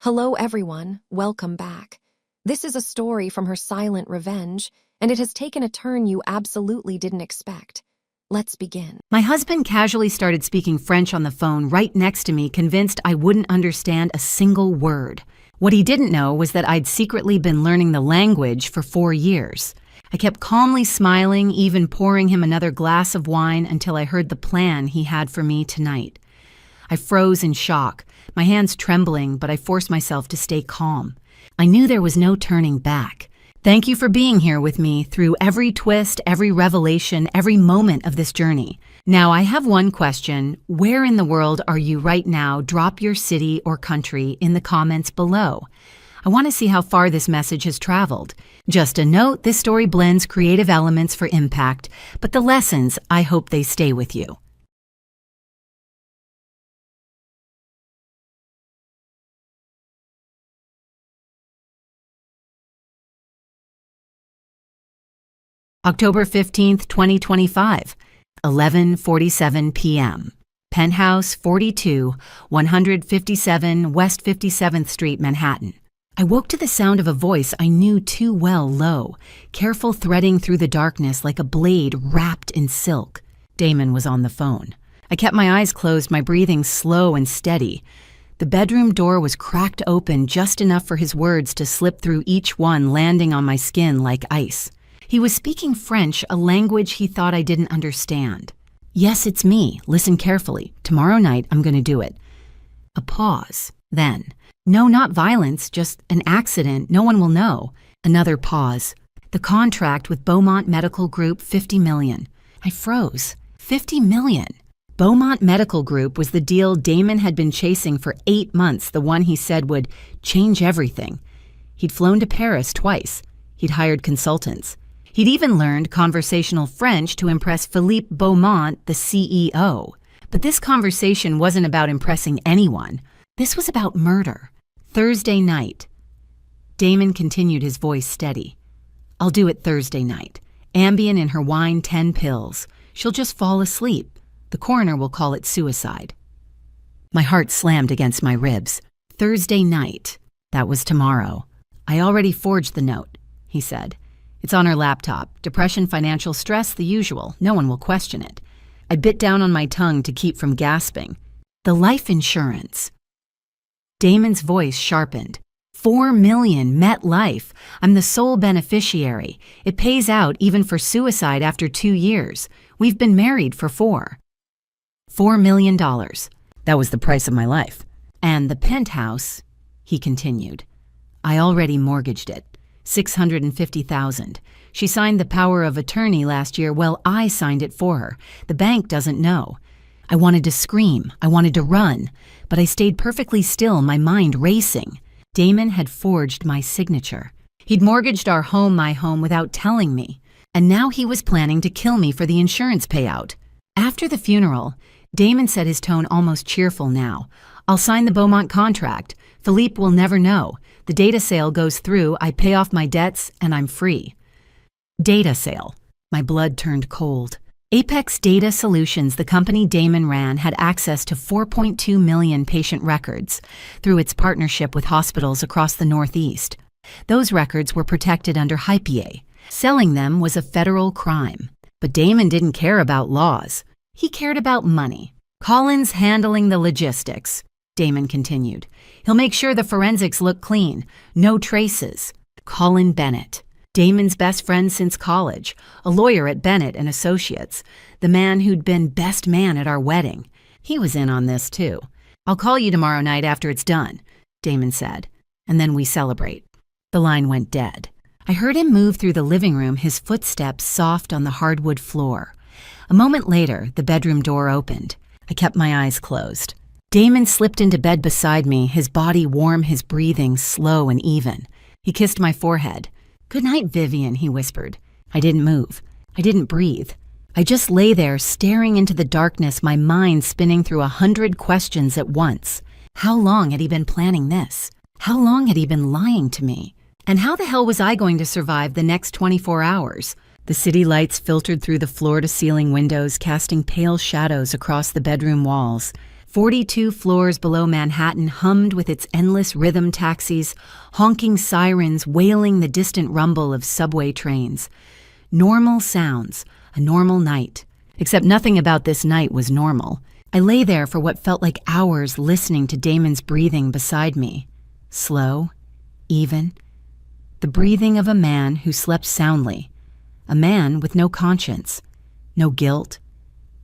Hello everyone, welcome back. This is a story from Her Silent Revenge, and it has taken a turn you absolutely didn't expect. Let's begin. My husband casually started speaking French on the phone right next to me, convinced I wouldn't understand a single word. What he didn't know was that I'd secretly been learning the language for 4 years. I kept calmly smiling, even pouring him another glass of wine until I heard the plan he had for me tonight. I froze in shock, my hands trembling, but I forced myself to stay calm. I knew there was no turning back. Thank you for being here with me through every twist, every revelation, every moment of this journey. Now, I have one question. Where in the world are you right now? Drop your city or country in the comments below. I want to see how far this message has traveled. Just a note, this story blends creative elements for impact, but the lessons, I hope they stay with you. October 15th, 2025, 11:47 p.m. Penthouse 42, 157 West 57th Street, Manhattan. I woke to the sound of a voice I knew too well, low, careful, threading through the darkness like a blade wrapped in silk. Damon was on the phone. I kept my eyes closed, my breathing slow and steady. The bedroom door was cracked open just enough for his words to slip through each one, landing on my skin like ice. He was speaking French, a language he thought I didn't understand. Yes, it's me. Listen carefully. Tomorrow night, I'm going to do it. A pause. Then, no, not violence, just an accident. No one will know. Another pause. The contract with Beaumont Medical Group, $50 million. I froze. $50 million. Beaumont Medical Group was the deal Damon had been chasing for 8 months, the one he said would change everything. He'd flown to Paris twice. He'd hired consultants. He'd even learned conversational French to impress Philippe Beaumont, the CEO. But this conversation wasn't about impressing anyone. This was about murder. Thursday night. Damon continued, his voice steady. I'll do it Thursday night. Ambien in her wine, 10 pills. She'll just fall asleep. The coroner will call it suicide. My heart slammed against my ribs. Thursday night. That was tomorrow. I already forged the note, he said. It's on her laptop. Depression, financial stress, the usual. No one will question it. I bit down on my tongue to keep from gasping. The life insurance. Damon's voice sharpened. $4 million, MetLife. I'm the sole beneficiary. It pays out even for suicide after 2 years. We've been married for 4. $4 million. That was the price of my life. And the penthouse, he continued. I already mortgaged it. $650,000. She signed the power of attorney last year. Well, I signed it for her. The bank doesn't know. I wanted to scream. I wanted to run. But I stayed perfectly still, my mind racing. Damon had forged my signature. He'd mortgaged our home, my home, without telling me. And now he was planning to kill me for the insurance payout. After the funeral, Damon said, his tone almost cheerful now. I'll sign the Beaumont contract. Philippe will never know. The data sale goes through, I pay off my debts, and I'm free. Data sale. My blood turned cold. Apex Data Solutions, the company Damon ran, had access to 4.2 million patient records through its partnership with hospitals across the Northeast. Those records were protected under HIPAA. Selling them was a federal crime. But Damon didn't care about laws. He cared about money. Colin's handling the logistics, Damon continued. He'll make sure the forensics look clean. No traces. Colin Bennett, Damon's best friend since college, a lawyer at Bennett and Associates, the man who'd been best man at our wedding. He was in on this too. I'll call you tomorrow night after it's done, Damon said, and then we celebrate. The line went dead. I heard him move through the living room, his footsteps soft on the hardwood floor. A moment later, the bedroom door opened. I kept my eyes closed. Damon slipped into bed beside me, his body warm, his breathing slow and even. He kissed my forehead. Good night, Vivian, he whispered. I didn't move. I didn't breathe. I just lay there, staring into the darkness, my mind spinning through 100 questions at once. How long had he been planning this? How long had he been lying to me? And how the hell was I going to survive the next 24 hours? The city lights filtered through the floor-to-ceiling windows, casting pale shadows across the bedroom walls. 42 floors below Manhattan hummed with its endless rhythm taxis, honking sirens wailing the distant rumble of subway trains. Normal sounds, a normal night. Except nothing about this night was normal. I lay there for what felt like hours listening to Damon's breathing beside me. Slow, even. The breathing of a man who slept soundly. A man with no conscience, no guilt,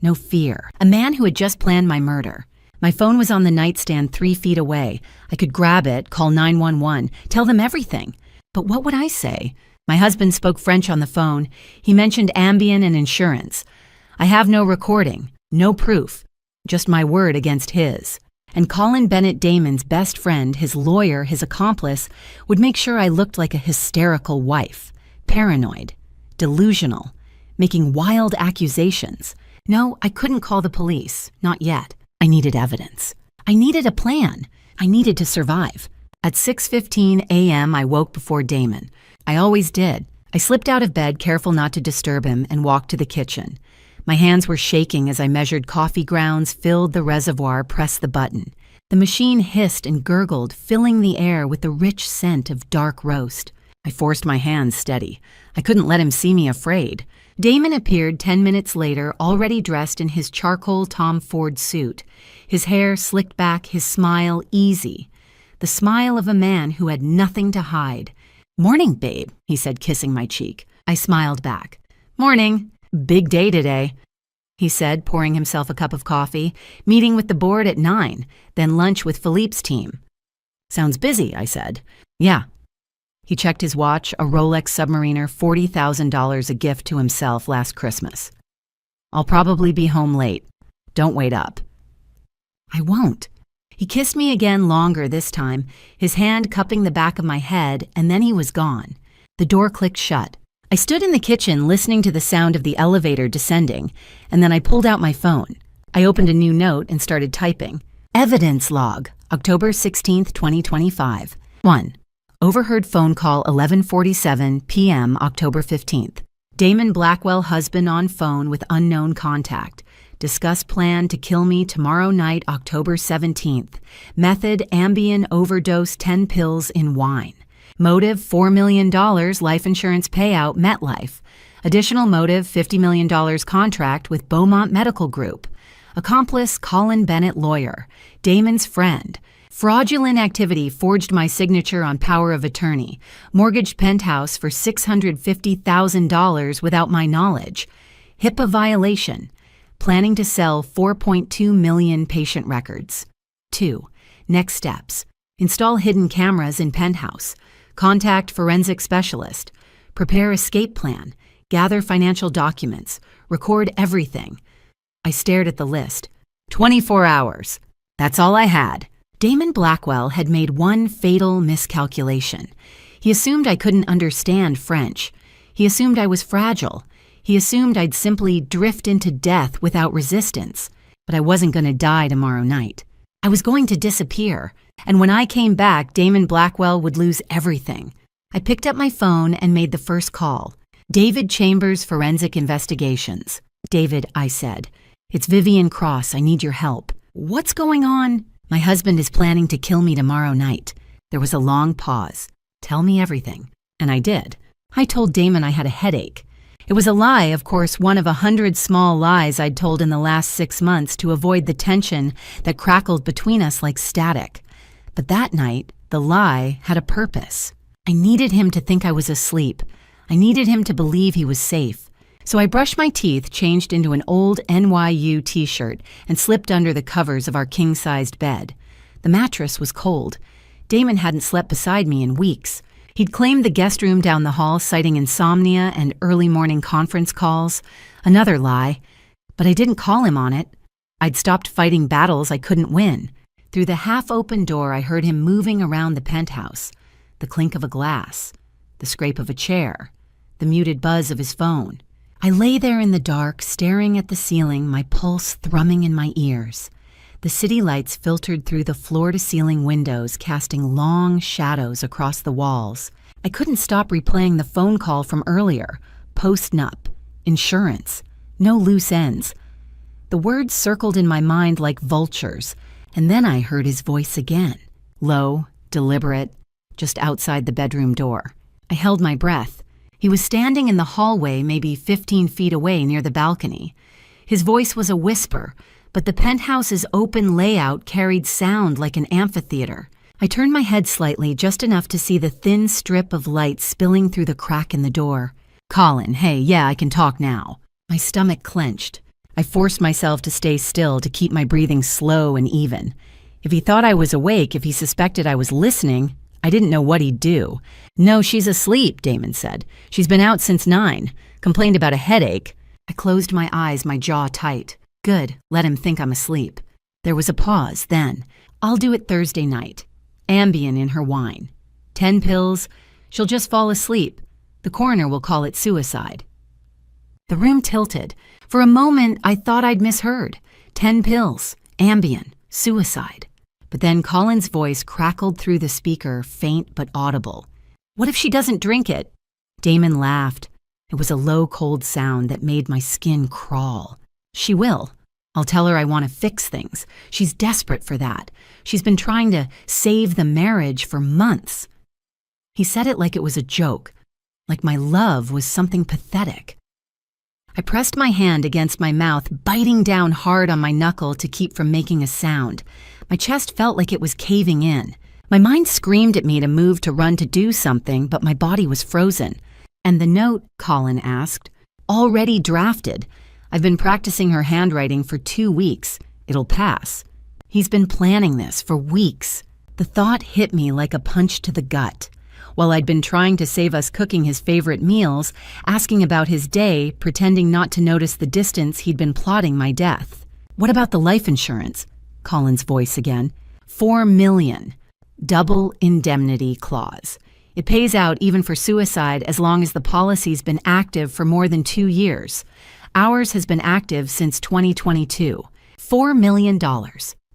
no fear. A man who had just planned my murder. My phone was on the nightstand 3 feet away. I could grab it, call 911, tell them everything. But what would I say? My husband spoke French on the phone. He mentioned Ambien and insurance. I have no recording, no proof, just my word against his. And Colin Bennett Damon's best friend, his lawyer, his accomplice, would make sure I looked like a hysterical wife, paranoid, delusional, making wild accusations. No, I couldn't call the police, not yet. I needed evidence. I needed a plan. I needed to survive. At 6:15 a.m., I woke before Damon. I always did. I slipped out of bed, careful not to disturb him, and walked to the kitchen. My hands were shaking as I measured coffee grounds, filled the reservoir, pressed the button. The machine hissed and gurgled, filling the air with the rich scent of dark roast. I forced my hands steady. I couldn't let him see me afraid. Damon appeared 10 minutes later, already dressed in his charcoal Tom Ford suit. His hair slicked back, his smile easy. The smile of a man who had nothing to hide. "Morning, babe," he said, kissing my cheek. I smiled back. "Morning. Big day today," he said, pouring himself a cup of coffee. "Meeting with the board at 9, then lunch with Philippe's team." "Sounds busy," I said. "Yeah." He checked his watch, a Rolex Submariner, $40,000 a gift to himself last Christmas. "I'll probably be home late. Don't wait up." "I won't." He kissed me again, longer this time, his hand cupping the back of my head, and then he was gone. The door clicked shut. I stood in the kitchen listening to the sound of the elevator descending, and then I pulled out my phone. I opened a new note and started typing. Evidence log, October 16th, 2025. 1. Overheard phone call 11:47 p.m. October 15th. Damon Blackwell husband on phone with unknown contact. Discuss plan to kill me tomorrow night, October 17th. Method Ambien overdose 10 pills in wine. Motive $4 million life insurance payout MetLife. Additional motive $50 million contract with Beaumont Medical Group. Accomplice Colin Bennett lawyer. Damon's friend. Fraudulent activity forged my signature on power of attorney. Mortgaged penthouse for $650,000 without my knowledge. HIPAA violation. Planning to sell 4.2 million patient records. 2. Next steps. Install hidden cameras in penthouse. Contact forensic specialist. Prepare escape plan. Gather financial documents. Record everything. I stared at the list. 24 hours. That's all I had. Damon Blackwell had made one fatal miscalculation. He assumed I couldn't understand French. He assumed I was fragile. He assumed I'd simply drift into death without resistance. But I wasn't going to die tomorrow night. I was going to disappear. And when I came back, Damon Blackwell would lose everything. I picked up my phone and made the first call. David Chambers Forensic Investigations. "David," I said. "It's Vivian Cross. I need your help." "What's going on?" "My husband is planning to kill me tomorrow night." There was a long pause. "Tell me everything." And I did. I told Damon I had a headache. It was a lie, of course, one of 100 small lies I'd told in the last 6 months to avoid the tension that crackled between us like static. But that night, the lie had a purpose. I needed him to think I was asleep. I needed him to believe he was safe. So I brushed my teeth, changed into an old NYU t-shirt, and slipped under the covers of our king-sized bed. The mattress was cold. Damon hadn't slept beside me in weeks. He'd claimed the guest room down the hall, citing insomnia and early morning conference calls. Another lie. But I didn't call him on it. I'd stopped fighting battles I couldn't win. Through the half-open door, I heard him moving around the penthouse. The clink of a glass. The scrape of a chair. The muted buzz of his phone. I lay there in the dark, staring at the ceiling, my pulse thrumming in my ears. The city lights filtered through the floor-to-ceiling windows, casting long shadows across the walls. I couldn't stop replaying the phone call from earlier. Post-nup. Insurance. No loose ends. The words circled in my mind like vultures, and then I heard his voice again, low, deliberate, just outside the bedroom door. I held my breath. He was standing in the hallway, maybe 15 feet away near the balcony. His voice was a whisper, but the penthouse's open layout carried sound like an amphitheater. I turned my head slightly, just enough to see the thin strip of light spilling through the crack in the door. "Colin, hey, yeah, I can talk now." My stomach clenched. I forced myself to stay still, to keep my breathing slow and even. If he thought I was awake, if he suspected I was listening, I didn't know what he'd do. "No, she's asleep," Damon said. "She's been out since 9. Complained about a headache." I closed my eyes, my jaw tight. Good, let him think I'm asleep. There was a pause, then. "I'll do it Thursday night. Ambien in her wine. 10 pills. She'll just fall asleep. The coroner will call it suicide." The room tilted. For a moment, I thought I'd misheard. 10 pills, Ambien, suicide. But then Colin's voice crackled through the speaker, faint but audible. "What if she doesn't drink it?" Damon laughed. It was a low, cold sound that made my skin crawl. "She will. I'll tell her I want to fix things. She's desperate for that. She's been trying to save the marriage for months." He said it like it was a joke, like my love was something pathetic. I pressed my hand against my mouth, biting down hard on my knuckle to keep from making a sound. My chest felt like it was caving in. My mind screamed at me to move, to run, to do something, but my body was frozen. "And the note," Colin asked, "already drafted. I've been practicing her handwriting for 2 weeks. It'll pass." He's been planning this for weeks. The thought hit me like a punch to the gut. While I'd been trying to save us cooking his favorite meals, asking about his day, pretending not to notice the distance he'd been plotting my death. "What about the life insurance?" Colin's voice again. $4 million. Double indemnity clause. It pays out even for suicide as long as the policy's been active for more than 2 years. Ours has been active since 2022. $4 million.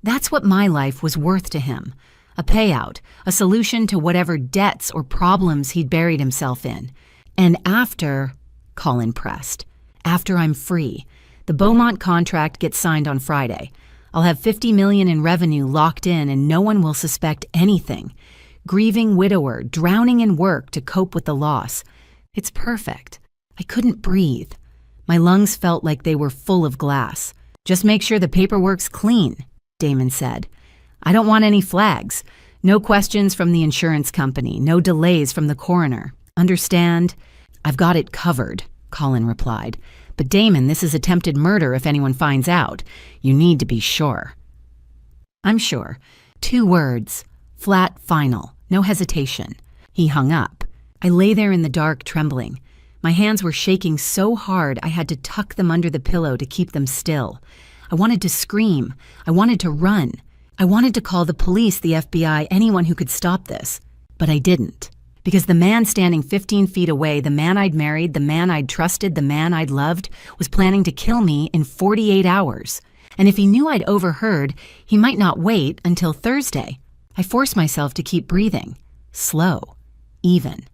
That's what my life was worth to him. A payout, a solution to whatever debts or problems he'd buried himself in. "And after," Colin pressed, "after I'm free. The Beaumont contract gets signed on Friday. I'll have $50 million in revenue locked in and no one will suspect anything. Grieving widower, drowning in work to cope with the loss. It's perfect." I couldn't breathe. My lungs felt like they were full of glass. "Just make sure the paperwork's clean," Damon said. "I don't want any flags. No questions from the insurance company, no delays from the coroner. Understand?" "I've got it covered," Colin replied. "But Damon, this is attempted murder if anyone finds out. You need to be sure." "I'm sure." 2 words. Flat, final. No hesitation. He hung up. I lay there in the dark, trembling. My hands were shaking so hard I had to tuck them under the pillow to keep them still. I wanted to scream. I wanted to run. I wanted to call the police, the FBI, anyone who could stop this. But I didn't. Because the man standing 15 feet away, the man I'd married, the man I'd trusted, the man I'd loved, was planning to kill me in 48 hours. And if he knew I'd overheard, he might not wait until Thursday. I forced myself to keep breathing. Slow. Even.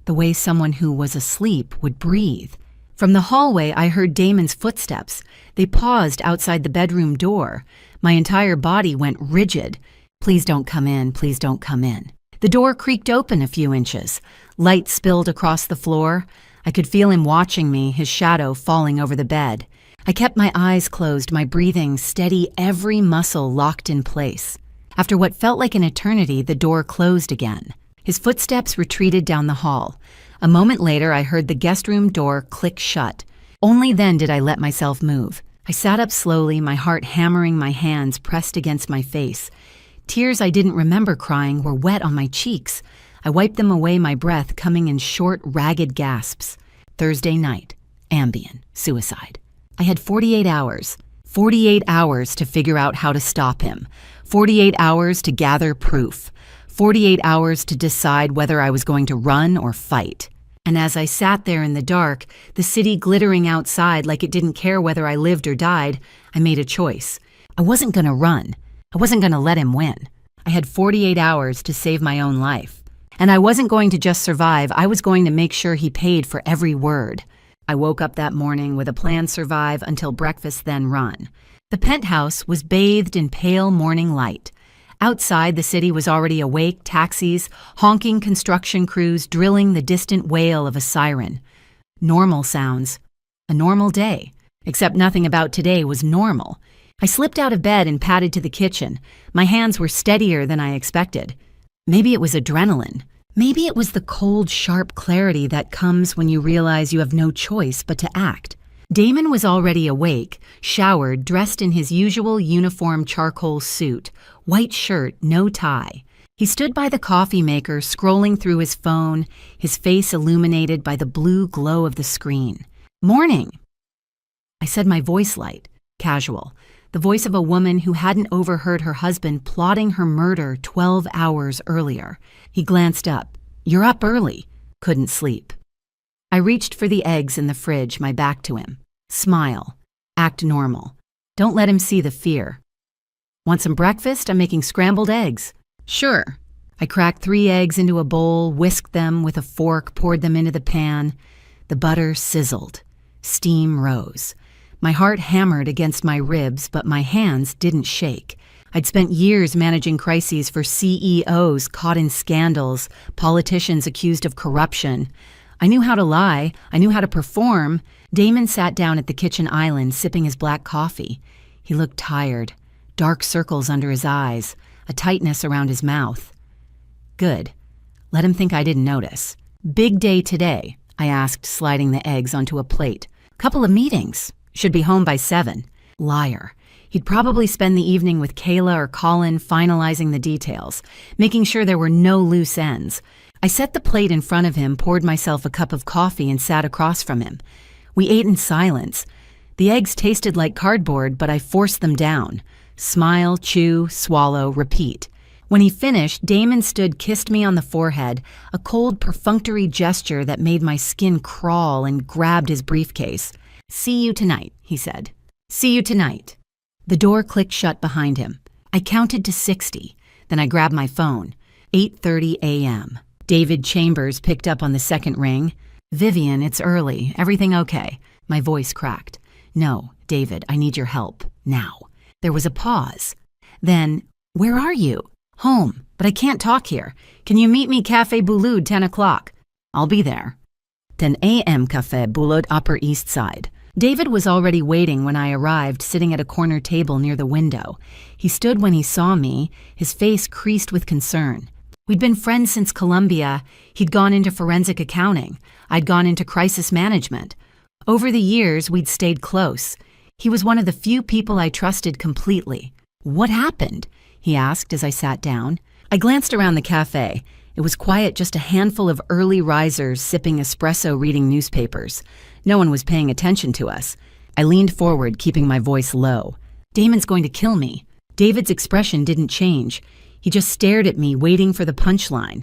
The way someone who was asleep would breathe. From the hallway, I heard Damon's footsteps. They paused outside the bedroom door. My entire body went rigid. "Please don't come in, please don't come in." The door creaked open a few inches. Light spilled across the floor. I could feel him watching me, his shadow falling over the bed. I kept my eyes closed, my breathing steady, every muscle locked in place. After what felt like an eternity, the door closed again. His footsteps retreated down the hall. A moment later, I heard the guest room door click shut. Only then did I let myself move. I sat up slowly, my heart hammering, my hands pressed against my face. Tears I didn't remember crying were wet on my cheeks. I wiped them away, my breath coming in short, ragged gasps. Thursday night. Ambien. Suicide. I had 48 hours. 48 hours to figure out how to stop him. 48 hours to gather proof. 48 hours to decide whether I was going to run or fight. And as I sat there in the dark, the city glittering outside like it didn't care whether I lived or died, I made a choice. I wasn't going to run. I wasn't going to let him win. I had 48 hours to save my own life. And I wasn't going to just survive, I was going to make sure he paid for every word. I woke up that morning with a plan: survive until breakfast, then run. The penthouse was bathed in pale morning light. Outside, the city was already awake, taxis, honking construction crews drilling the distant wail of a siren. Normal sounds. A normal day. Except nothing about today was normal. I slipped out of bed and padded to the kitchen. My hands were steadier than I expected. Maybe it was adrenaline. Maybe it was the cold, sharp clarity that comes when you realize you have no choice but to act. Damon was already awake, showered, dressed in his usual uniform charcoal suit, white shirt, no tie. He stood by the coffee maker, scrolling through his phone, his face illuminated by the blue glow of the screen. "Morning!" I said, my voice light, casual, the voice of a woman who hadn't overheard her husband plotting her murder 12 hours earlier. He glanced up. "You're up early." Couldn't sleep. I reached for the eggs in the fridge, my back to him. Smile. Act normal. Don't let him see the fear. "Want some breakfast? I'm making scrambled eggs." "Sure." I cracked 3 eggs into a bowl, whisked them with a fork, poured them into the pan. The butter sizzled. Steam rose. My heart hammered against my ribs, but my hands didn't shake. I'd spent years managing crises for CEOs caught in scandals, politicians accused of corruption. I knew how to lie. I knew how to perform. Damon sat down at the kitchen island, sipping his black coffee. He looked tired. Dark circles under his eyes, a tightness around his mouth. Good. Let him think I didn't notice. "Big day today," I asked, sliding the eggs onto a plate. "Couple of meetings. Should be home by 7. Liar. He'd probably spend the evening with Kayla or Colin finalizing the details, making sure there were no loose ends. I set the plate in front of him, poured myself a cup of coffee, and sat across from him. We ate in silence. The eggs tasted like cardboard, but I forced them down. Smile, chew, swallow, repeat. When he finished, Damon stood, kissed me on the forehead, a cold, perfunctory gesture that made my skin crawl, and grabbed his briefcase. "See you tonight," he said. "See you tonight." The door clicked shut behind him. I counted to 60. Then I grabbed my phone. 8:30 a.m. David Chambers picked up on the second ring. "Vivian, it's early. Everything okay?" My voice cracked. "No, David, I need your help. Now." There was a pause. Then, "Where are you?" "Home, but I can't talk here. Can you meet me Café Boulud 10 o'clock? "I'll be there." 10 a.m. Café Boulud, Upper East Side. David was already waiting when I arrived, sitting at a corner table near the window. He stood when he saw me, his face creased with concern. We'd been friends since Columbia. He'd gone into forensic accounting. I'd gone into crisis management. Over the years, we'd stayed close. He was one of the few people I trusted completely. "What happened?" he asked as I sat down. I glanced around the cafe. It was quiet, just a handful of early risers sipping espresso, reading newspapers. No one was paying attention to us. I leaned forward, keeping my voice low. "Damon's going to kill me." David's expression didn't change. He just stared at me, waiting for the punchline.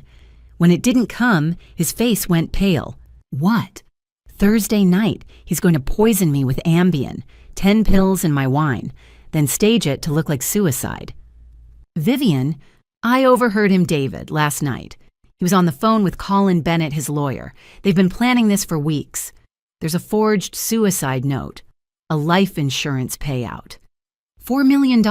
When it didn't come, his face went pale. "What?" "Thursday night, he's going to poison me with Ambien, 10 pills in my wine, then stage it to look like suicide." "Vivian," I overheard him, "David, last night. He was on the phone with Colin Bennett, his lawyer. They've been planning this for weeks. There's a forged suicide note, a life insurance payout. $4 million.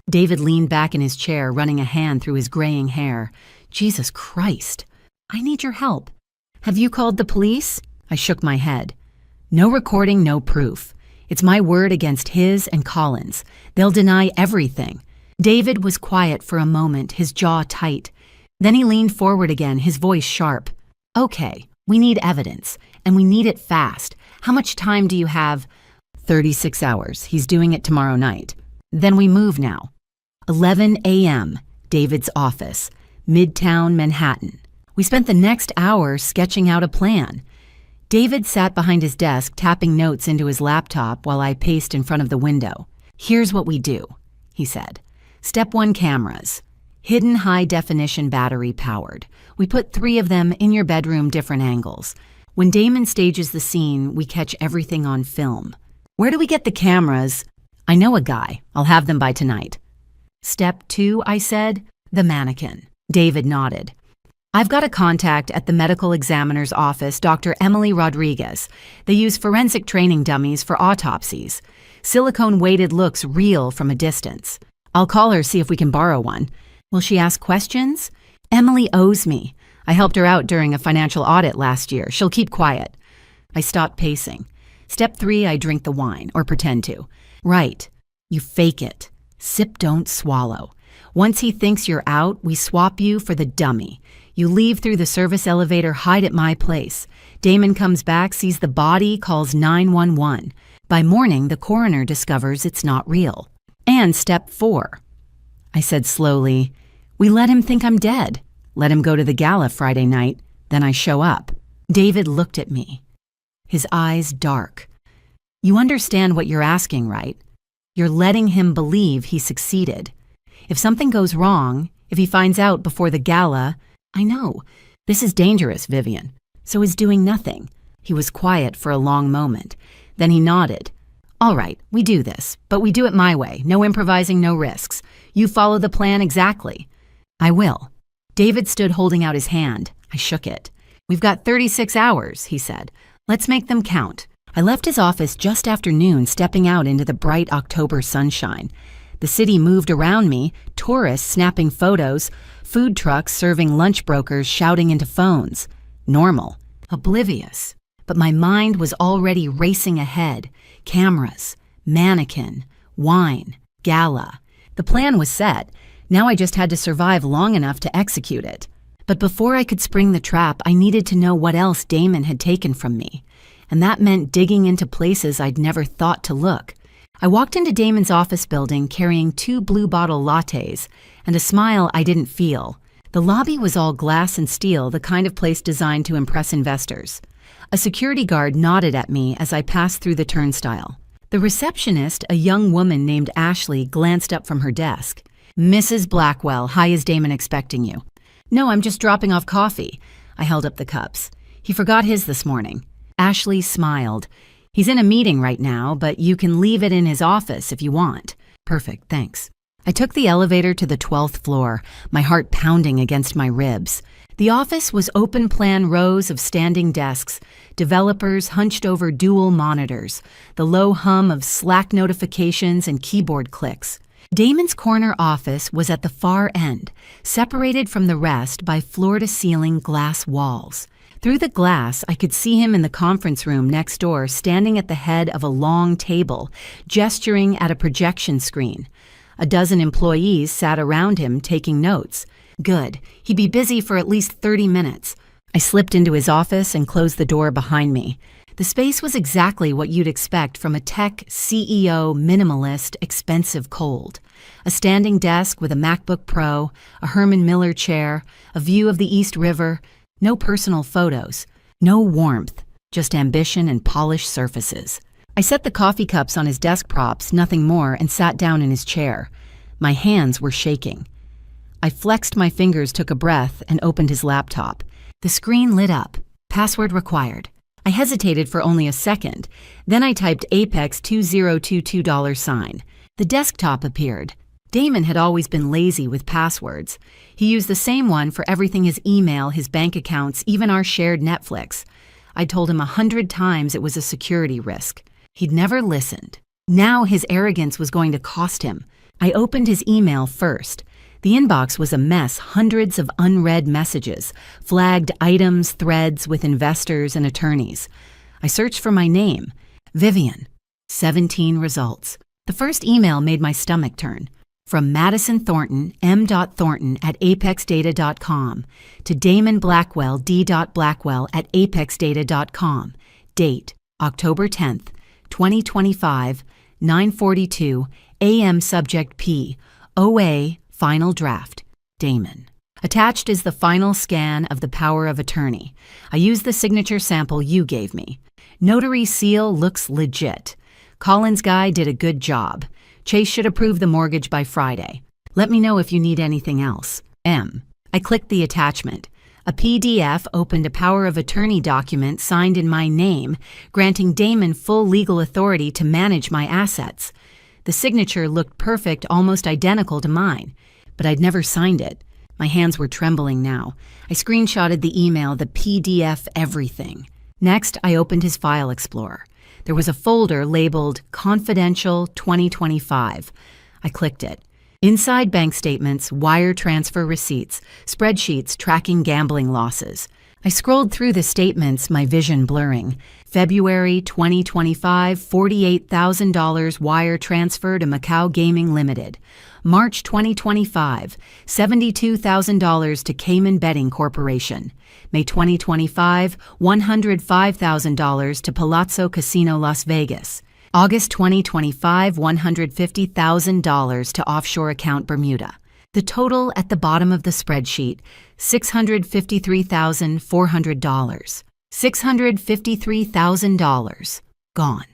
David leaned back in his chair, running a hand through his graying hair. "Jesus Christ. I need your help." "Have you called the police?" I shook my head. "No recording, no proof. It's my word against his and Colin's. They'll deny everything." David was quiet for a moment, his jaw tight. Then he leaned forward again, his voice sharp. "Okay, we need evidence, and we need it fast. How much time do you have?" 36 hours. He's doing it tomorrow night. "Then we move now." 11 a.m., David's office, Midtown Manhattan. We spent the next hour sketching out a plan. David sat behind his desk, tapping notes into his laptop while I paced in front of the window. "Here's what we do," he said. "Step 1, cameras. Hidden high-definition battery powered. We put 3 of them in your bedroom, different angles. When Damon stages the scene, we catch everything on film. Where do we get the cameras?" "I know a guy. I'll have them by tonight." "Step 2, I said. The mannequin." David nodded. I've got a contact at the medical examiner's office, Dr. Emily Rodriguez. They use forensic training dummies for autopsies. Silicone-weighted looks real from a distance. I'll call her, see if we can borrow one. Will she ask questions? Emily owes me. I helped her out during a financial audit last year. She'll keep quiet. I stopped pacing. Step 3, I drink the wine, or pretend to. Right. You fake it. Sip, don't swallow. Once he thinks you're out, we swap you for the dummy. You leave through the service elevator, hide at my place. Damon comes back, sees the body, calls 911. By morning, the coroner discovers it's not real. And step 4. I said slowly, we let him think I'm dead. Let him go to the gala Friday night. Then I show up. David looked at me. His eyes dark. You understand what you're asking, right? You're letting him believe he succeeded. If something goes wrong, if he finds out before the gala, I know. This is dangerous, Vivian. So is doing nothing. He was quiet for a long moment. Then he nodded. All right, we do this, but we do it my way. No improvising, no risks. You follow the plan exactly. I will. David stood holding out his hand. I shook it. We've got 36 hours, he said. Let's make them count. I left his office just after noon, stepping out into the bright October sunshine. The city moved around me, tourists snapping photos, food trucks serving lunch brokers shouting into phones. Normal. Oblivious. But my mind was already racing ahead. Cameras, mannequin, wine, gala. The plan was set. Now I just had to survive long enough to execute it. But before I could spring the trap, I needed to know what else Damon had taken from me. And that meant digging into places I'd never thought to look. I walked into Damon's office building carrying 2 blue bottle lattes and a smile I didn't feel. The lobby was all glass and steel, the kind of place designed to impress investors. A security guard nodded at me as I passed through the turnstile. The receptionist, a young woman named Ashley, glanced up from her desk. Mrs. Blackwell, hi, is Damon expecting you? No, I'm just dropping off coffee. I held up the cups. He forgot his this morning. Ashley smiled. He's in a meeting right now, but you can leave it in his office if you want. Perfect, thanks. I took the elevator to the 12th floor, my heart pounding against my ribs. The office was open-plan rows of standing desks, developers hunched over dual monitors, the low hum of Slack notifications and keyboard clicks. Damon's corner office was at the far end, separated from the rest by floor-to-ceiling glass walls. Through the glass, I could see him in the conference room next door, standing at the head of a long table, gesturing at a projection screen. A dozen employees sat around him, taking notes. Good. He'd be busy for at least 30 minutes. I slipped into his office and closed the door behind me. The space was exactly what you'd expect from a tech CEO, minimalist, expensive cold. A standing desk with a MacBook Pro, a Herman Miller chair, a view of the East River, no personal photos, no warmth, just ambition and polished surfaces. I set the coffee cups on his desk props, nothing more, and sat down in his chair. My hands were shaking. I flexed my fingers, took a breath, and opened his laptop. The screen lit up. Password required. I hesitated for only a second. Then I typed Apex $2022 . The desktop appeared. Damon had always been lazy with passwords. He used the same one for everything: his email, his bank accounts, even our shared Netflix. I told him 100 times it was a security risk. He'd never listened. Now his arrogance was going to cost him. I opened his email first. The inbox was a mess, hundreds of unread messages, flagged items, threads with investors and attorneys. I searched for my name, Vivian. 17 results. The first email made my stomach turn. From Madison Thornton, m.thornton@apexdata.com, to Damon Blackwell, d.blackwell@apexdata.com. Date, October 10th, 2025, 9:42 a.m. Subject P. OA, Final Draft. Damon. Attached is the final scan of the power of attorney. I used the signature sample you gave me. Notary seal looks legit. Collins guy did a good job. Chase should approve the mortgage by Friday. Let me know if you need anything else. M. I clicked the attachment. A PDF opened a power of attorney document signed in my name, granting Damon full legal authority to manage my assets. The signature looked perfect, almost identical to mine, but I'd never signed it. My hands were trembling now. I screenshotted the email, the PDF everything. Next, I opened his file explorer. There was a folder labeled Confidential 2025. I clicked it. Inside bank statements, wire transfer receipts, spreadsheets tracking gambling losses. I scrolled through the statements, my vision blurring. February 2025, $48,000 wire transfer to Macau Gaming Limited. March 2025, $72,000 to Cayman Betting Corporation. May 2025, $105,000 to Palazzo Casino Las Vegas. August 2025, $150,000 to offshore account Bermuda. The total at the bottom of the spreadsheet, $653,400. $653,000. Gone.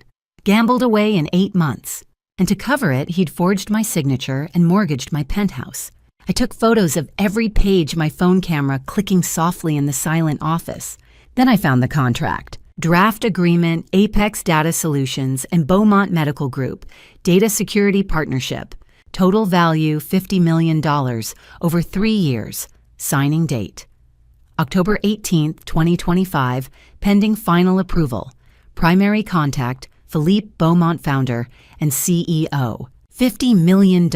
Gambled away in 8 months. And to cover it, he'd forged my signature and mortgaged my penthouse. I took photos of every page my phone camera clicking softly in the silent office. Then I found the contract. Draft Agreement, Apex Data Solutions, and Beaumont Medical Group, Data Security Partnership. Total value $50 million, over 3 years. Signing date. October 18th, 2025, pending final approval. Primary contact, Philippe Beaumont, founder and CEO. $50 million.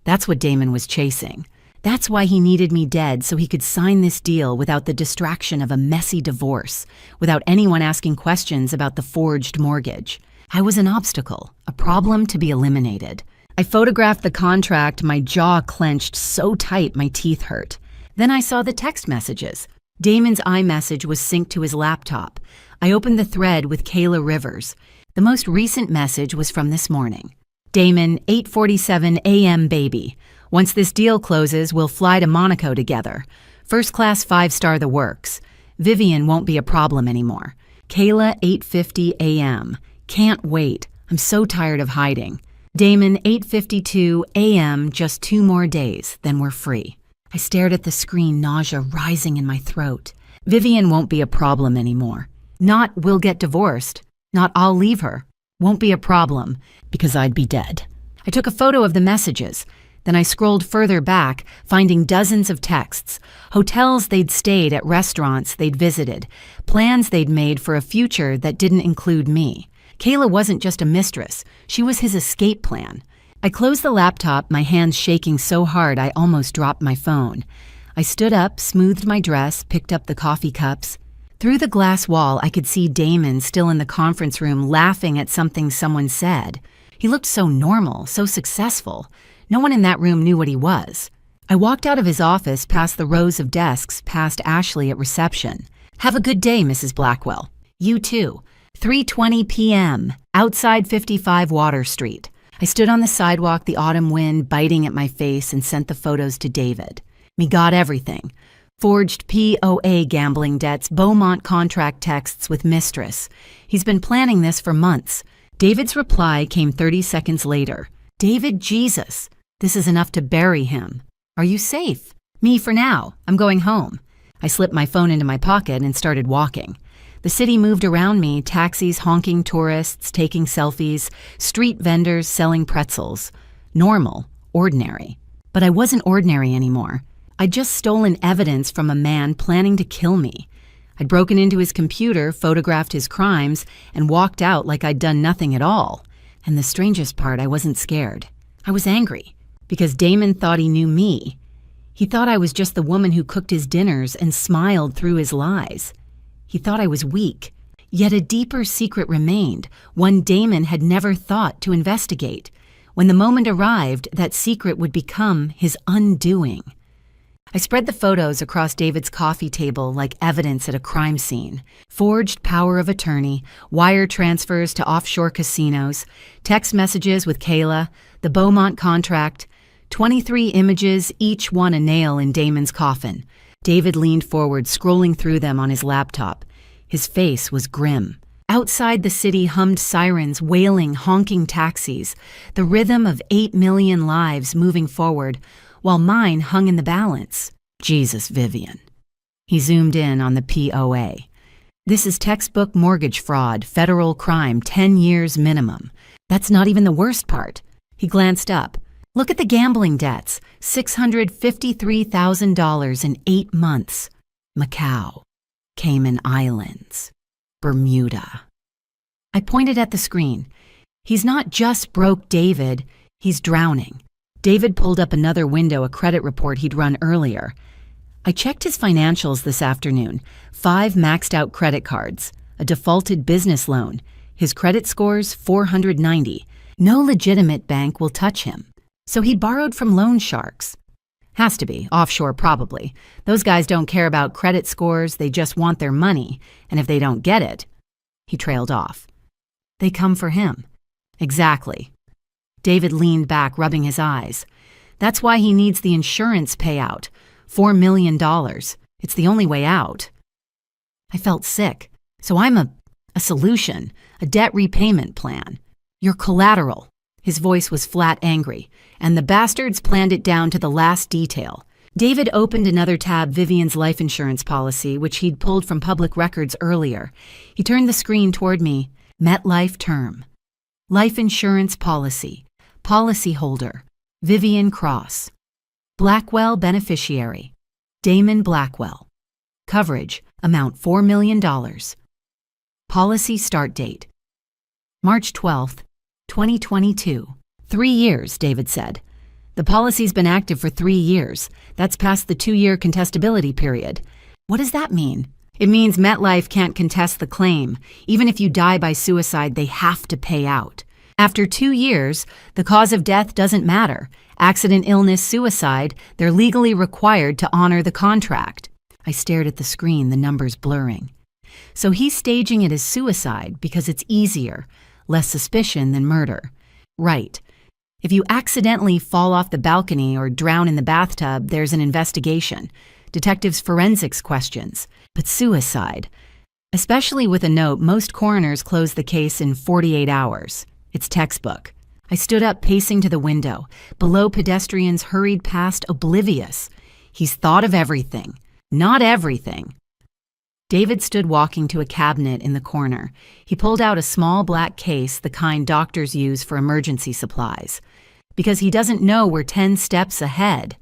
That's what Damon was chasing. That's why he needed me dead, so he could sign this deal without the distraction of a messy divorce, without anyone asking questions about the forged mortgage. I was an obstacle, a problem to be eliminated. I photographed the contract, my jaw clenched so tight my teeth hurt. Then I saw the text messages. Damon's iMessage was synced to his laptop. I opened the thread with Kayla Rivers. The most recent message was from this morning. Damon, 8:47 a.m. baby. Once this deal closes, we'll fly to Monaco together. First class 5-star the works. Vivian won't be a problem anymore. Kayla, 8:50 a.m. Can't wait. I'm so tired of hiding. Damon, 8:52 a.m. Just 2 more days, then we're free. I stared at the screen, nausea rising in my throat. Vivian won't be a problem anymore. Not we'll get divorced. Not I'll leave her. Won't be a problem, because I'd be dead. I took a photo of the messages. Then I scrolled further back, finding dozens of texts. Hotels they'd stayed at, restaurants they'd visited, plans they'd made for a future that didn't include me. Kayla wasn't just a mistress. She was his escape plan. I closed the laptop, my hands shaking so hard I almost dropped my phone. I stood up, smoothed my dress, picked up the coffee cups. Through the glass wall, I could see Damon still in the conference room laughing at something someone said. He looked so normal, so successful. No one in that room knew what he was. I walked out of his office, past the rows of desks, past Ashley at reception. Have a good day, Mrs. Blackwell. You too. 3:20 p.m., outside 55 Water Street. I stood on the sidewalk, the autumn wind biting at my face, and sent the photos to David. Me got everything. Forged POA gambling debts, Beaumont contract texts with mistress. He's been planning this for months. David's reply came 30 seconds later. David, Jesus, this is enough to bury him. Are you safe? Me for now. I'm going home. I slipped my phone into my pocket and started walking. The city moved around me, taxis honking tourists, taking selfies, street vendors selling pretzels. Normal, ordinary. But I wasn't ordinary anymore. I'd just stolen evidence from a man planning to kill me. I'd broken into his computer, photographed his crimes, and walked out like I'd done nothing at all. And the strangest part, I wasn't scared. I was angry, because Damon thought he knew me. He thought I was just the woman who cooked his dinners and smiled through his lies. He thought I was weak. Yet a deeper secret remained, one Damon had never thought to investigate. When the moment arrived, that secret would become his undoing. I spread the photos across David's coffee table like evidence at a crime scene. Forged power of attorney, wire transfers to offshore casinos, text messages with Kayla, the Beaumont contract, 23 images, each one a nail in Damon's coffin. David leaned forward, scrolling through them on his laptop. His face was grim. Outside the city hummed sirens, wailing, honking taxis, the rhythm of 8 million lives moving forward, while mine hung in the balance. Jesus, Vivian. He zoomed in on the POA. This is textbook mortgage fraud, federal crime, 10 years minimum. That's not even the worst part. He glanced up. Look at the gambling debts, $653,000 in 8 months. Macau, Cayman Islands, Bermuda. I pointed at the screen. He's not just broke, David. He's drowning. David pulled up another window, a credit report he'd run earlier. I checked his financials this afternoon. 5 maxed out credit cards, a defaulted business loan. His credit score's 490. No legitimate bank will touch him. So he borrowed from loan sharks. Has to be, offshore probably. Those guys don't care about credit scores, they just want their money, and if they don't get it, he trailed off. They come for him. Exactly. David leaned back, rubbing his eyes. That's why he needs the insurance payout. $4 million. It's the only way out. I felt sick. So I'm a solution, a debt repayment plan. You're collateral. His voice was flat angry, and the bastards planned it down to the last detail. David opened another tab, Vivian's life insurance policy, which he'd pulled from public records earlier. He turned the screen toward me. MetLife term. Life insurance policy. Policyholder. Vivian Cross. Blackwell beneficiary. Damon Blackwell. Coverage. Amount $4 million. Policy start date. March 12th, 2022. 3 years, David said. The policy's been active for 3 years. That's past the 2-year contestability period. What does that mean? It means MetLife can't contest the claim. Even if you die by suicide, they have to pay out. After 2 years, the cause of death doesn't matter. Accident, illness, suicide, they're legally required to honor the contract. I stared at the screen, the numbers blurring. So he's staging it as suicide because it's easier, less suspicion than murder. Right. If you accidentally fall off the balcony or drown in the bathtub, there's an investigation. Detectives' forensics questions. But suicide, especially with a note, most coroners close the case in 48 hours. It's textbook. I stood up, pacing to the window. Below, pedestrians hurried past, oblivious. He's thought of everything. Not everything. David stood walking to a cabinet in the corner. He pulled out a small black case, the kind doctors use for emergency supplies. Because he doesn't know we're 10 steps ahead.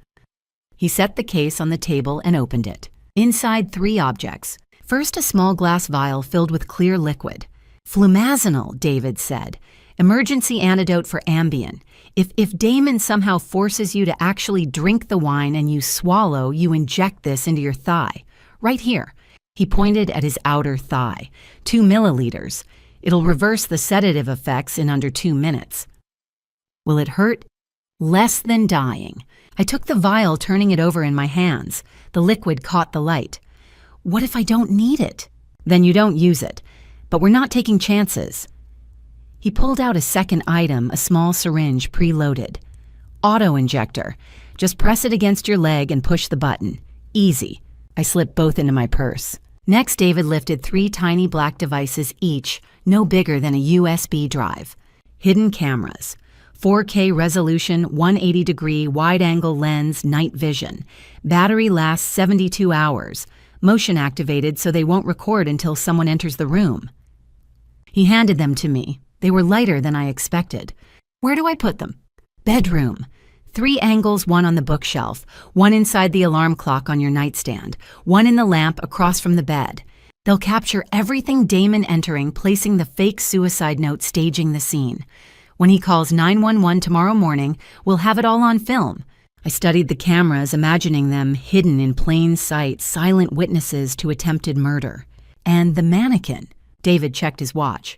He set the case on the table and opened it. Inside, 3 objects. First, a small glass vial filled with clear liquid. Flumazenol, David said. Emergency antidote for Ambien. If Damon somehow forces you to actually drink the wine and you swallow, you inject this into your thigh. Right here. He pointed at his outer thigh. 2 milliliters. It'll reverse the sedative effects in under 2 minutes. Will it hurt? Less than dying. I took the vial, turning it over in my hands. The liquid caught the light. What if I don't need it? Then you don't use it. But we're not taking chances. He pulled out a second item, a small syringe preloaded. Auto-injector. Just press it against your leg and push the button. Easy. I slipped both into my purse. Next, David lifted 3 tiny black devices, each no bigger than a USB drive. Hidden cameras. 4K resolution, 180-degree wide-angle lens, night vision. Battery lasts 72 hours. Motion activated so they won't record until someone enters the room. He handed them to me. They were lighter than I expected. Where do I put them? Bedroom. 3 angles, 1 on the bookshelf, 1 inside the alarm clock on your nightstand, 1 in the lamp across from the bed. They'll capture everything, Damon entering, placing the fake suicide note, staging the scene. When he calls 911 tomorrow morning, we'll have it all on film. I studied the cameras, imagining them hidden in plain sight, silent witnesses to attempted murder. And the mannequin. David checked his watch.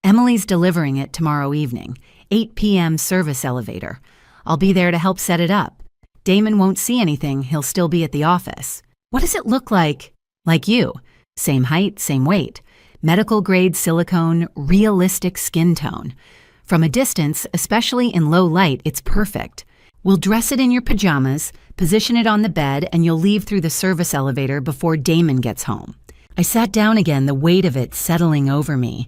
Emily's delivering it tomorrow evening, 8 p.m. service elevator. I'll be there to help set it up. Damon won't see anything, he'll still be at the office. What does it look like? Like you. Same height, same weight. Medical-grade silicone, realistic skin tone. From a distance, especially in low light, it's perfect. We'll dress it in your pajamas, position it on the bed, and you'll leave through the service elevator before Damon gets home. I sat down again, the weight of it settling over me.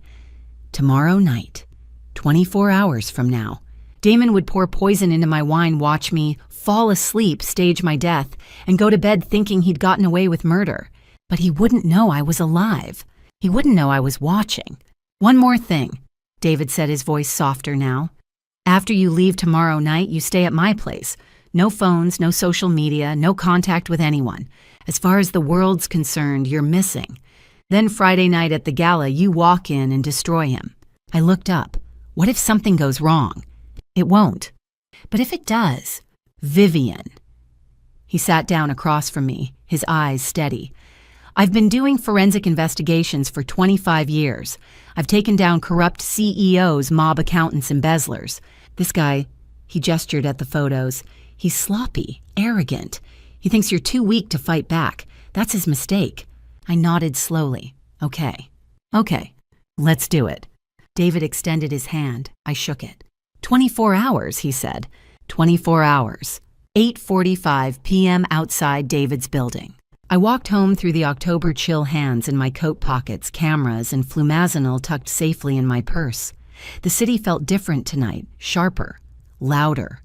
Tomorrow night, 24 hours from now. Damon would pour poison into my wine, watch me fall asleep, stage my death, and go to bed thinking he'd gotten away with murder. But he wouldn't know I was alive. He wouldn't know I was watching. One more thing, David said, his voice softer now. After you leave tomorrow night, you stay at my place. No phones, no social media, no contact with anyone. As far as the world's concerned, you're missing. Then Friday night at the gala, you walk in and destroy him. I looked up. What if something goes wrong? It won't. But if it does, Vivian. He sat down across from me, his eyes steady. I've been doing forensic investigations for 25 years. I've taken down corrupt CEOs, mob accountants, embezzlers. This guy, he gestured at the photos. He's sloppy, arrogant. He thinks you're too weak to fight back. That's his mistake. I nodded slowly. Okay, let's do it. David extended his hand. I shook it. 24 hours, he said. 24 hours. 8:45 p.m. outside David's building. I walked home through the October chill hands in my coat pockets, cameras, and flumazenil tucked safely in my purse. The city felt different tonight, sharper, louder,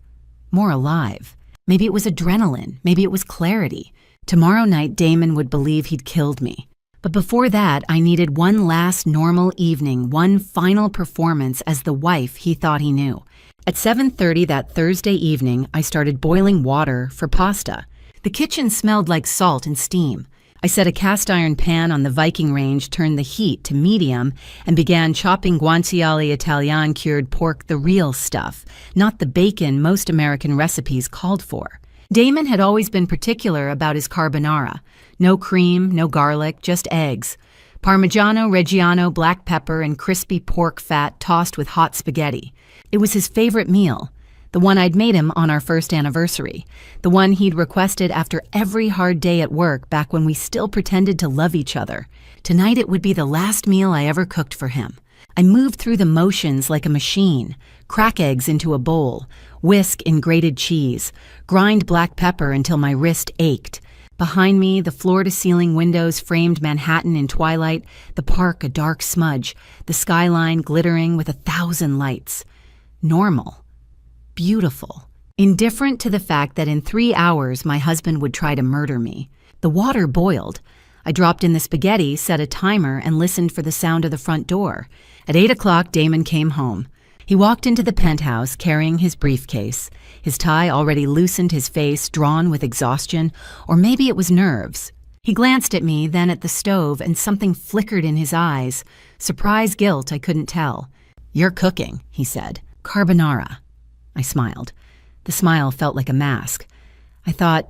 more alive. Maybe it was adrenaline, maybe it was clarity. Tomorrow night, Damon would believe he'd killed me. But before that, I needed one last normal evening, one final performance as the wife he thought he knew. At 7:30 that Thursday evening, I started boiling water for pasta. The kitchen smelled like salt and steam. I set a cast iron pan on the Viking range, turned the heat to medium, and began chopping guanciale Italian cured pork, the real stuff, not the bacon most American recipes called for. Damon had always been particular about his carbonara. No cream, no garlic, just eggs. Parmigiano Reggiano, black pepper, and crispy pork fat tossed with hot spaghetti. It was his favorite meal, the one I'd made him on our first anniversary, the one he'd requested after every hard day at work back when we still pretended to love each other. Tonight it would be the last meal I ever cooked for him. I moved through the motions like a machine, crack eggs into a bowl, whisk in grated cheese, grind black pepper until my wrist ached. Behind me, the floor-to-ceiling windows framed Manhattan in twilight, the park a dark smudge, the skyline glittering with 1,000 lights. Normal. Beautiful. Indifferent to the fact that in 3 hours my husband would try to murder me. The water boiled. I dropped in the spaghetti, set a timer, and listened for the sound of the front door. At 8 o'clock, Damon came home. He walked into the penthouse carrying his briefcase. His tie already loosened, his face drawn with exhaustion, or maybe it was nerves. He glanced at me, then at the stove, and something flickered in his eyes. Surprise, guilt, I couldn't tell. "You're cooking," he said. "Carbonara." I smiled. The smile felt like a mask. I thought,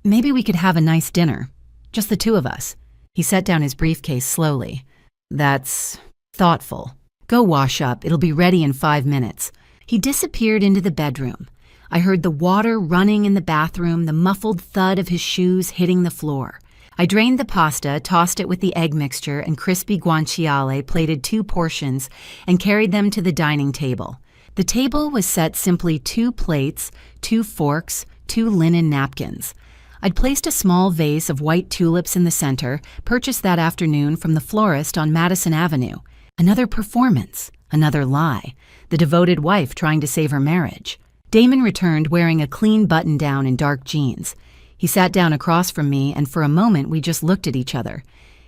maybe we could have a nice dinner. Just the two of us. He set down his briefcase slowly. "That's thoughtful. Go wash up. It'll be ready in 5 minutes." He disappeared into the bedroom. I heard the water running in the bathroom, the muffled thud of his shoes hitting the floor. I drained the pasta, tossed it with the egg mixture and crispy guanciale, plated 2 portions, and carried them to the dining table. The table was set simply 2 plates, 2 forks, 2 linen napkins. I'd placed a small vase of white tulips in the center, purchased that afternoon from the florist on Madison Avenue. Another performance, another lie, the devoted wife trying to save her marriage. Damon returned wearing a clean button-down and dark jeans. He sat down across from me, and for a moment we just looked at each other.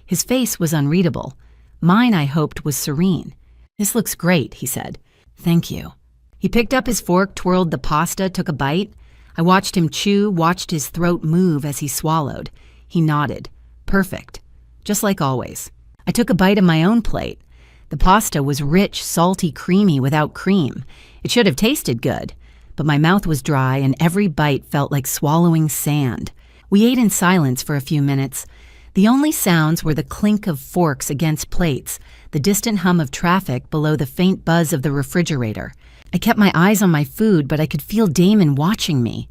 His face was unreadable. Mine, I hoped, was serene. "This looks great," he said. "Thank you." He picked up his fork, twirled the pasta, took a bite. I watched him chew, watched his throat move as he swallowed. He nodded. "Perfect. Just like always." I took a bite of my own plate. The pasta was rich, salty, creamy without cream. It should have tasted good, but my mouth was dry and every bite felt like swallowing sand. We ate in silence for a few minutes. The only sounds were the clink of forks against plates, the distant hum of traffic below the faint buzz of the refrigerator. I kept my eyes on my food, but I could feel Damon watching me,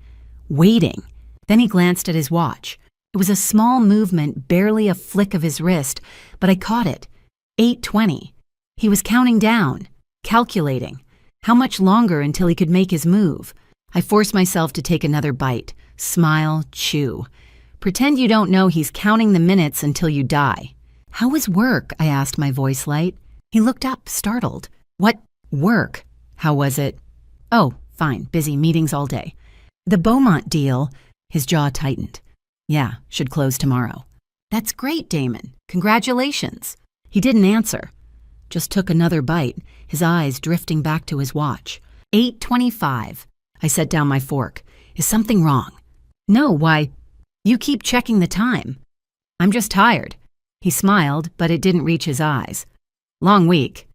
waiting. Then he glanced at his watch. It was a small movement, barely a flick of his wrist, but I caught it. 8:20. He was counting down, calculating. How much longer until he could make his move? I forced myself to take another bite, smile, chew. Pretend you don't know he's counting the minutes until you die. "How was work?" I asked, my voice light. He looked up, startled. "What work? How was it?" "Oh, fine, busy, meetings all day." "The Beaumont deal," his jaw tightened. "Yeah, should close tomorrow." "That's great, Damon. Congratulations." He didn't answer, just took another bite, his eyes drifting back to his watch. 8:25. I set down my fork. Is something wrong? No, why? You keep checking the time. I'm just tired. He smiled, but it didn't reach his eyes. Long week.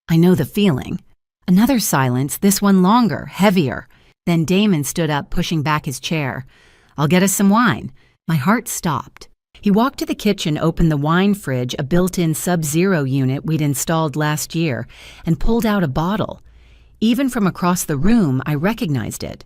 I know the feeling. Another silence, this one longer, heavier. Then Damon stood up, pushing back his chair. I'll get us some wine. My heart stopped. He walked to the kitchen, opened the wine fridge, a built-in Sub-Zero unit we'd installed last year, and pulled out a bottle. Even from across the room, I recognized it.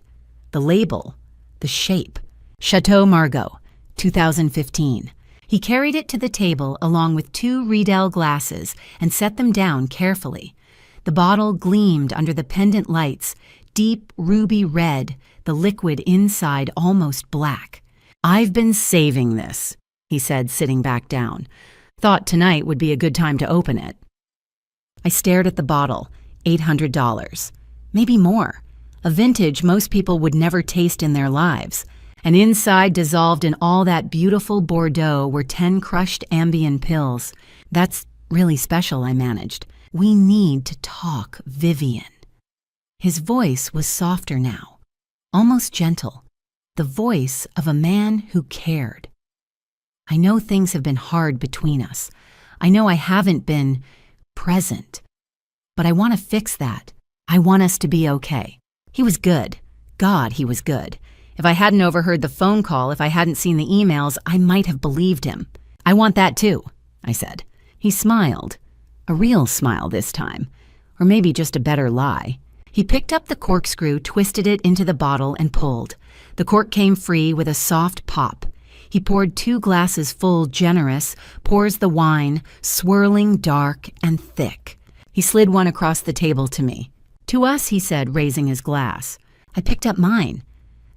The label, the shape. Chateau Margaux, 2015. He carried it to the table along with 2 Riedel glasses and set them down carefully. The bottle gleamed under the pendant lights, deep ruby red, the liquid inside almost black. I've been saving this, he said, sitting back down. Thought tonight would be a good time to open it. I stared at the bottle. $800. Maybe more. A vintage most people would never taste in their lives. And inside, dissolved in all that beautiful Bordeaux, were 10 crushed Ambien pills. That's really special, I managed. We need to talk, Vivian. His voice was softer now, almost gentle. The voice of a man who cared. I know things have been hard between us. I know I haven't been present. But I want to fix that. I want us to be okay. He was good. God, he was good. If I hadn't overheard the phone call, if I hadn't seen the emails, I might have believed him. I want that too, I said. He smiled. A real smile this time. Or maybe just a better lie. He picked up the corkscrew, twisted it into the bottle, and pulled. The cork came free with a soft pop. He poured 2 glasses full, generous, pours the wine, swirling, dark, and thick. He slid one across the table to me. To us, he said, raising his glass. I picked up mine.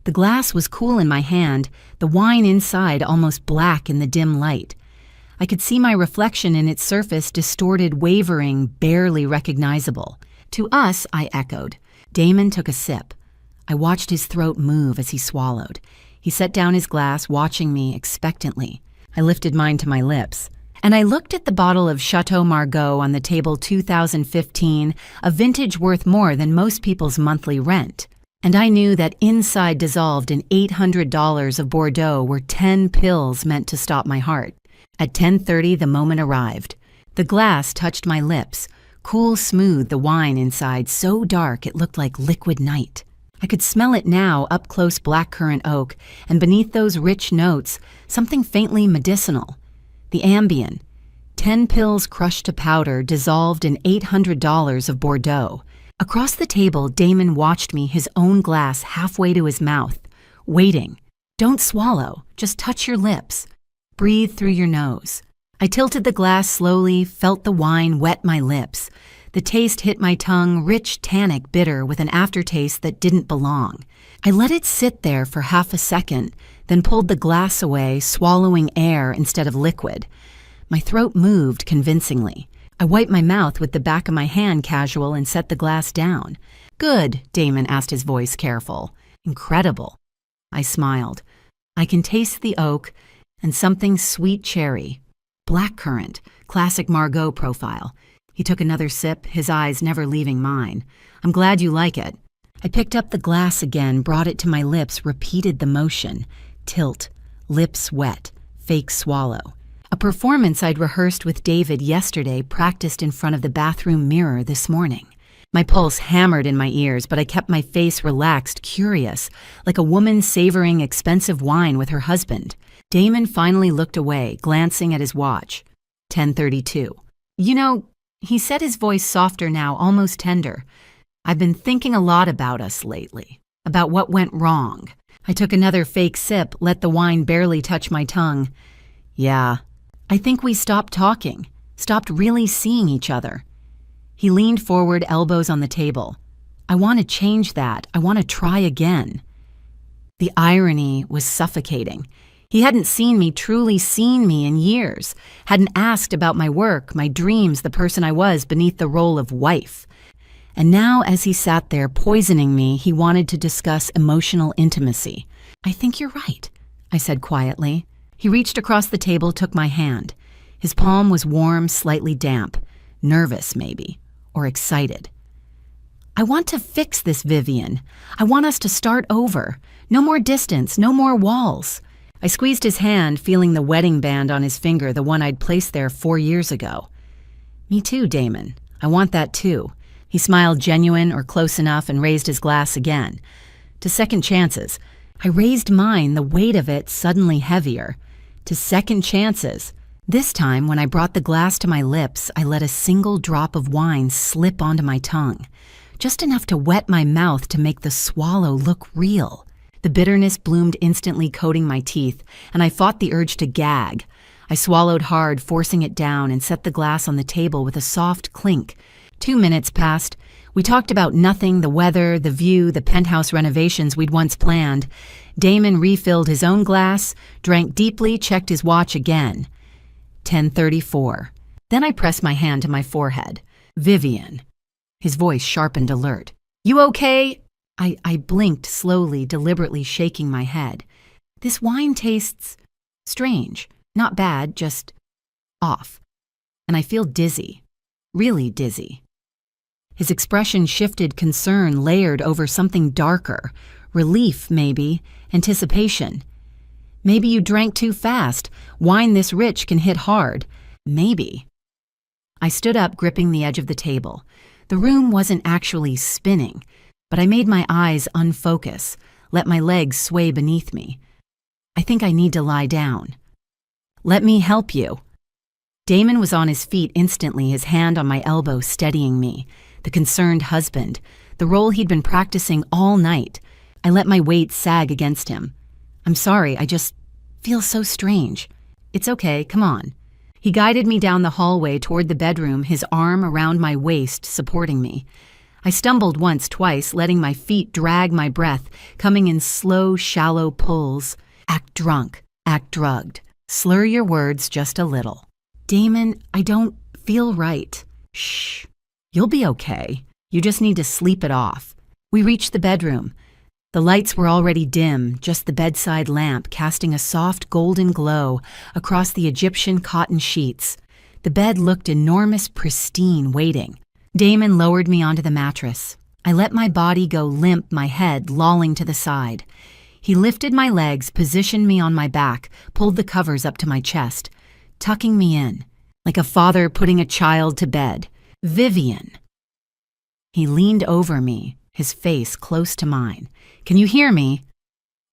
The glass was cool in my hand, the wine inside almost black in the dim light. I could see my reflection in its surface, distorted, wavering, barely recognizable. To us, I echoed. Damon took a sip. I watched his throat move as he swallowed. He set down his glass, watching me expectantly. I lifted mine to my lips. And I looked at the bottle of Chateau Margaux on the table, 2015, a vintage worth more than most people's monthly rent. And I knew that inside, dissolved in $800 of Bordeaux, were 10 pills meant to stop my heart. At 10:30, the moment arrived. The glass touched my lips, cool, smooth, the wine inside so dark it looked like liquid night. I could smell it now, up close, blackcurrant oak, and beneath those rich notes, something faintly medicinal. The Ambien. 10 pills crushed to powder, dissolved in $800 of Bordeaux. Across the table, Damon watched me, his own glass halfway to his mouth, waiting. Don't swallow, just touch your lips. Breathe through your nose. I tilted the glass slowly, felt the wine wet my lips. The taste hit my tongue, rich, tannic, bitter, with an aftertaste that didn't belong. I let it sit there for half a second, then pulled the glass away, swallowing air instead of liquid. My throat moved convincingly. I wiped my mouth with the back of my hand casual and set the glass down. Good, Damon asked, his voice careful. Incredible. I smiled. I can taste the oak and something sweet cherry. Blackcurrant, classic Margaux profile. He took another sip, his eyes never leaving mine. I'm glad you like it. I picked up the glass again, brought it to my lips, repeated the motion. Tilt, lips wet, fake swallow. A performance I'd rehearsed with David yesterday, practiced in front of the bathroom mirror this morning. My pulse hammered in my ears, but I kept my face relaxed, curious, like a woman savoring expensive wine with her husband. Damon finally looked away, glancing at his watch. 10:32. You know, he said, his voice softer now, almost tender. I've been thinking a lot about us lately, about what went wrong. I took another fake sip, let the wine barely touch my tongue. Yeah, I think we stopped talking, stopped really seeing each other. He leaned forward, elbows on the table. I want to change that. I want to try again. The irony was suffocating. He hadn't seen me, truly seen me in years, hadn't asked about my work, my dreams, the person I was beneath the role of wife. And now, as he sat there poisoning me, he wanted to discuss emotional intimacy. I think you're right, I said quietly. He reached across the table, took my hand. His palm was warm, slightly damp, nervous maybe, or excited. I want to fix this, Vivian. I want us to start over. No more distance, no more walls. I squeezed his hand, feeling the wedding band on his finger, the one I'd placed there 4 years ago. Me too, Damon. I want that too. He smiled, genuine or close enough, and raised his glass again. To second chances. I raised mine, the weight of it suddenly heavier. To second chances. This time, when I brought the glass to my lips, I let a single drop of wine slip onto my tongue. Just enough to wet my mouth to make the swallow look real. The bitterness bloomed instantly, coating my teeth, and I fought the urge to gag. I swallowed hard, forcing it down, and set the glass on the table with a soft clink. 2 minutes passed. We talked about nothing, the weather, the view, the penthouse renovations we'd once planned. Damon refilled his own glass, drank deeply, checked his watch again. 10:34. Then I pressed my hand to my forehead. Vivian. His voice sharpened, alert. You okay? I blinked slowly, deliberately shaking my head. This wine tastes strange. Not bad, just off. And I feel dizzy. Really dizzy. His expression shifted, concern layered over something darker. Relief, maybe. Anticipation. Maybe you drank too fast. Wine this rich can hit hard. Maybe. I stood up, gripping the edge of the table. The room wasn't actually spinning, but I made my eyes unfocus, let my legs sway beneath me. I think I need to lie down. Let me help you. Damon was on his feet instantly, his hand on my elbow steadying me. The concerned husband, the role he'd been practicing all night. I let my weight sag against him. I'm sorry, I just feel so strange. It's okay, come on. He guided me down the hallway toward the bedroom, his arm around my waist, supporting me. I stumbled once, twice, letting my feet drag my breath, coming in slow, shallow pulls. Act drunk, act drugged. Slur your words just a little. Damon, I don't feel right. Shh. You'll be okay. You just need to sleep it off. We reached the bedroom. The lights were already dim, just the bedside lamp casting a soft golden glow across the Egyptian cotton sheets. The bed looked enormous, pristine, waiting. Damon lowered me onto the mattress. I let my body go limp, my head lolling to the side. He lifted my legs, positioned me on my back, pulled the covers up to my chest, tucking me in, like a father putting a child to bed. Vivian. He leaned over me, his face close to mine. Can you hear me?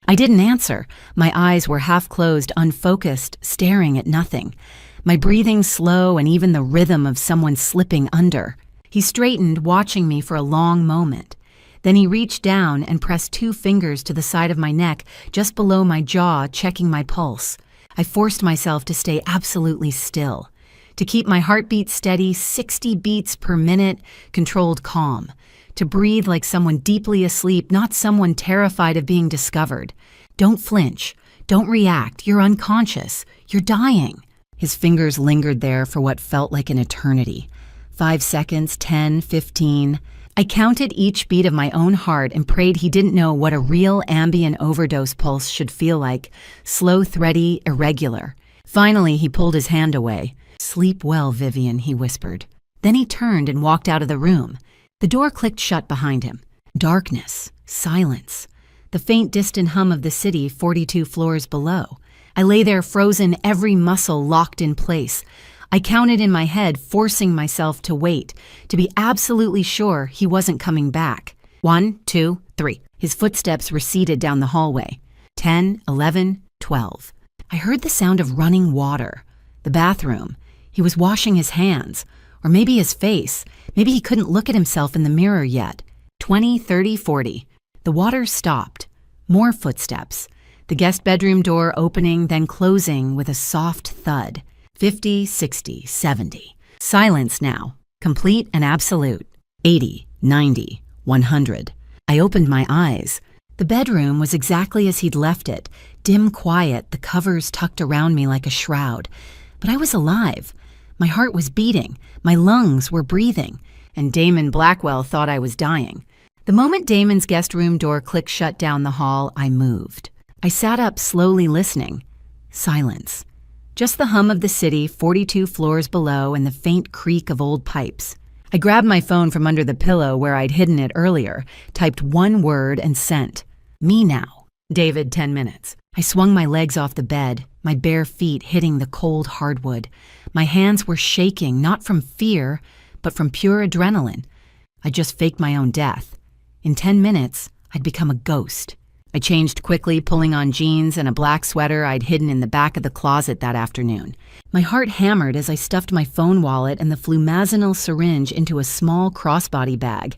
I didn't answer. My eyes were half closed, unfocused, staring at nothing. My breathing slow and even the rhythm of someone slipping under. He straightened, watching me for a long moment. Then he reached down and pressed 2 fingers to the side of my neck, just below my jaw, checking my pulse. I forced myself to stay absolutely still, to keep my heartbeat steady, 60 beats per minute, controlled calm. To breathe like someone deeply asleep, not someone terrified of being discovered. Don't flinch. Don't react. You're unconscious. You're dying. His fingers lingered there for what felt like an eternity. 5 seconds, 10, 15. I counted each beat of my own heart and prayed he didn't know what a real Ambien overdose pulse should feel like. Slow, thready, irregular. Finally, he pulled his hand away. Sleep well, Vivian, he whispered. Then he turned and walked out of the room. The door clicked shut behind him. Darkness, silence, the faint distant hum of the city 42 floors below. I lay there frozen, every muscle locked in place. I counted in my head, forcing myself to wait, to be absolutely sure he wasn't coming back. 1, 2, 3. His footsteps receded down the hallway. 10, 11, 12. I heard the sound of running water. The bathroom. He was washing his hands. Or maybe his face. Maybe he couldn't look at himself in the mirror yet. 20, 30, 40. The water stopped. More footsteps. The guest bedroom door opening, then closing with a soft thud. 50, 60, 70. Silence now. Complete and absolute. 80, 90, 100. I opened my eyes. The bedroom was exactly as he'd left it. Dim quiet, the covers tucked around me like a shroud. But I was alive. My heart was beating, my lungs were breathing, and Damon Blackwell thought I was dying. The moment Damon's guest room door clicked shut down the hall, I moved. I sat up, slowly listening. Silence. Just the hum of the city 42 floors below and the faint creak of old pipes. I grabbed my phone from under the pillow where I'd hidden it earlier, typed one word and sent. Me now. David, 10 minutes. I swung my legs off the bed, my bare feet hitting the cold hardwood. My hands were shaking, not from fear, but from pure adrenaline. I just faked my own death. In 10 minutes, I'd become a ghost. I changed quickly, pulling on jeans and a black sweater I'd hidden in the back of the closet that afternoon. My heart hammered as I stuffed my phone wallet and the flumazenil syringe into a small crossbody bag.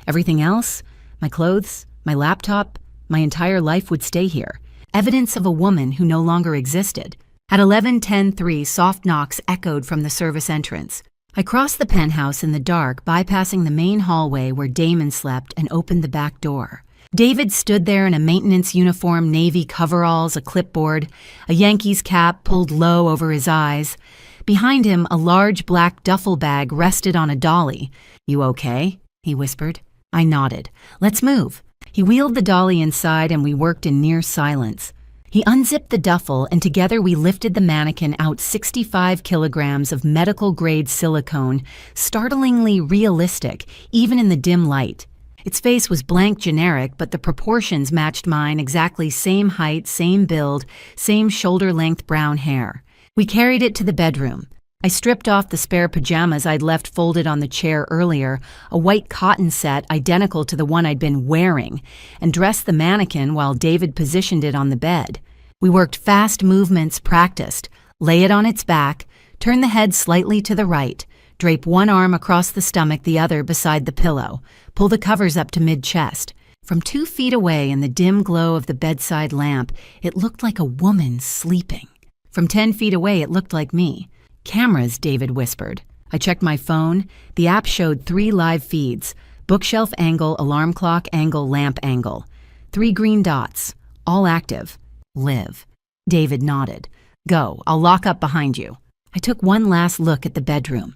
Everything else, my clothes, my laptop, my entire life would stay here. Evidence of a woman who no longer existed. At 11:10:03, soft knocks echoed from the service entrance. I crossed the penthouse in the dark, bypassing the main hallway where Damon slept, and opened the back door. David stood there in a maintenance uniform, navy coveralls, a clipboard, a Yankees cap pulled low over his eyes. Behind him, a large black duffel bag rested on a dolly. "You okay?" he whispered. I nodded. "Let's move." He wheeled the dolly inside and we worked in near silence. He unzipped the duffel and together we lifted the mannequin out 65 kilograms of medical-grade silicone, startlingly realistic, even in the dim light. Its face was blank generic, but the proportions matched mine exactly, same height, same build, same shoulder-length brown hair. We carried it to the bedroom. I stripped off the spare pajamas I'd left folded on the chair earlier, a white cotton set identical to the one I'd been wearing, and dressed the mannequin while David positioned it on the bed. We worked fast movements practiced. Lay it on its back, turn the head slightly to the right, drape one arm across the stomach, the other beside the pillow, pull the covers up to mid-chest. From 2 feet away in the dim glow of the bedside lamp, it looked like a woman sleeping. From 10 feet away, it looked like me. "Cameras," David whispered. I checked my phone. The app showed 3 live feeds: bookshelf angle, alarm clock angle, lamp angle. 3 green dots, all active. Live. David nodded. "Go, I'll lock up behind you." I took one last look at the bedroom.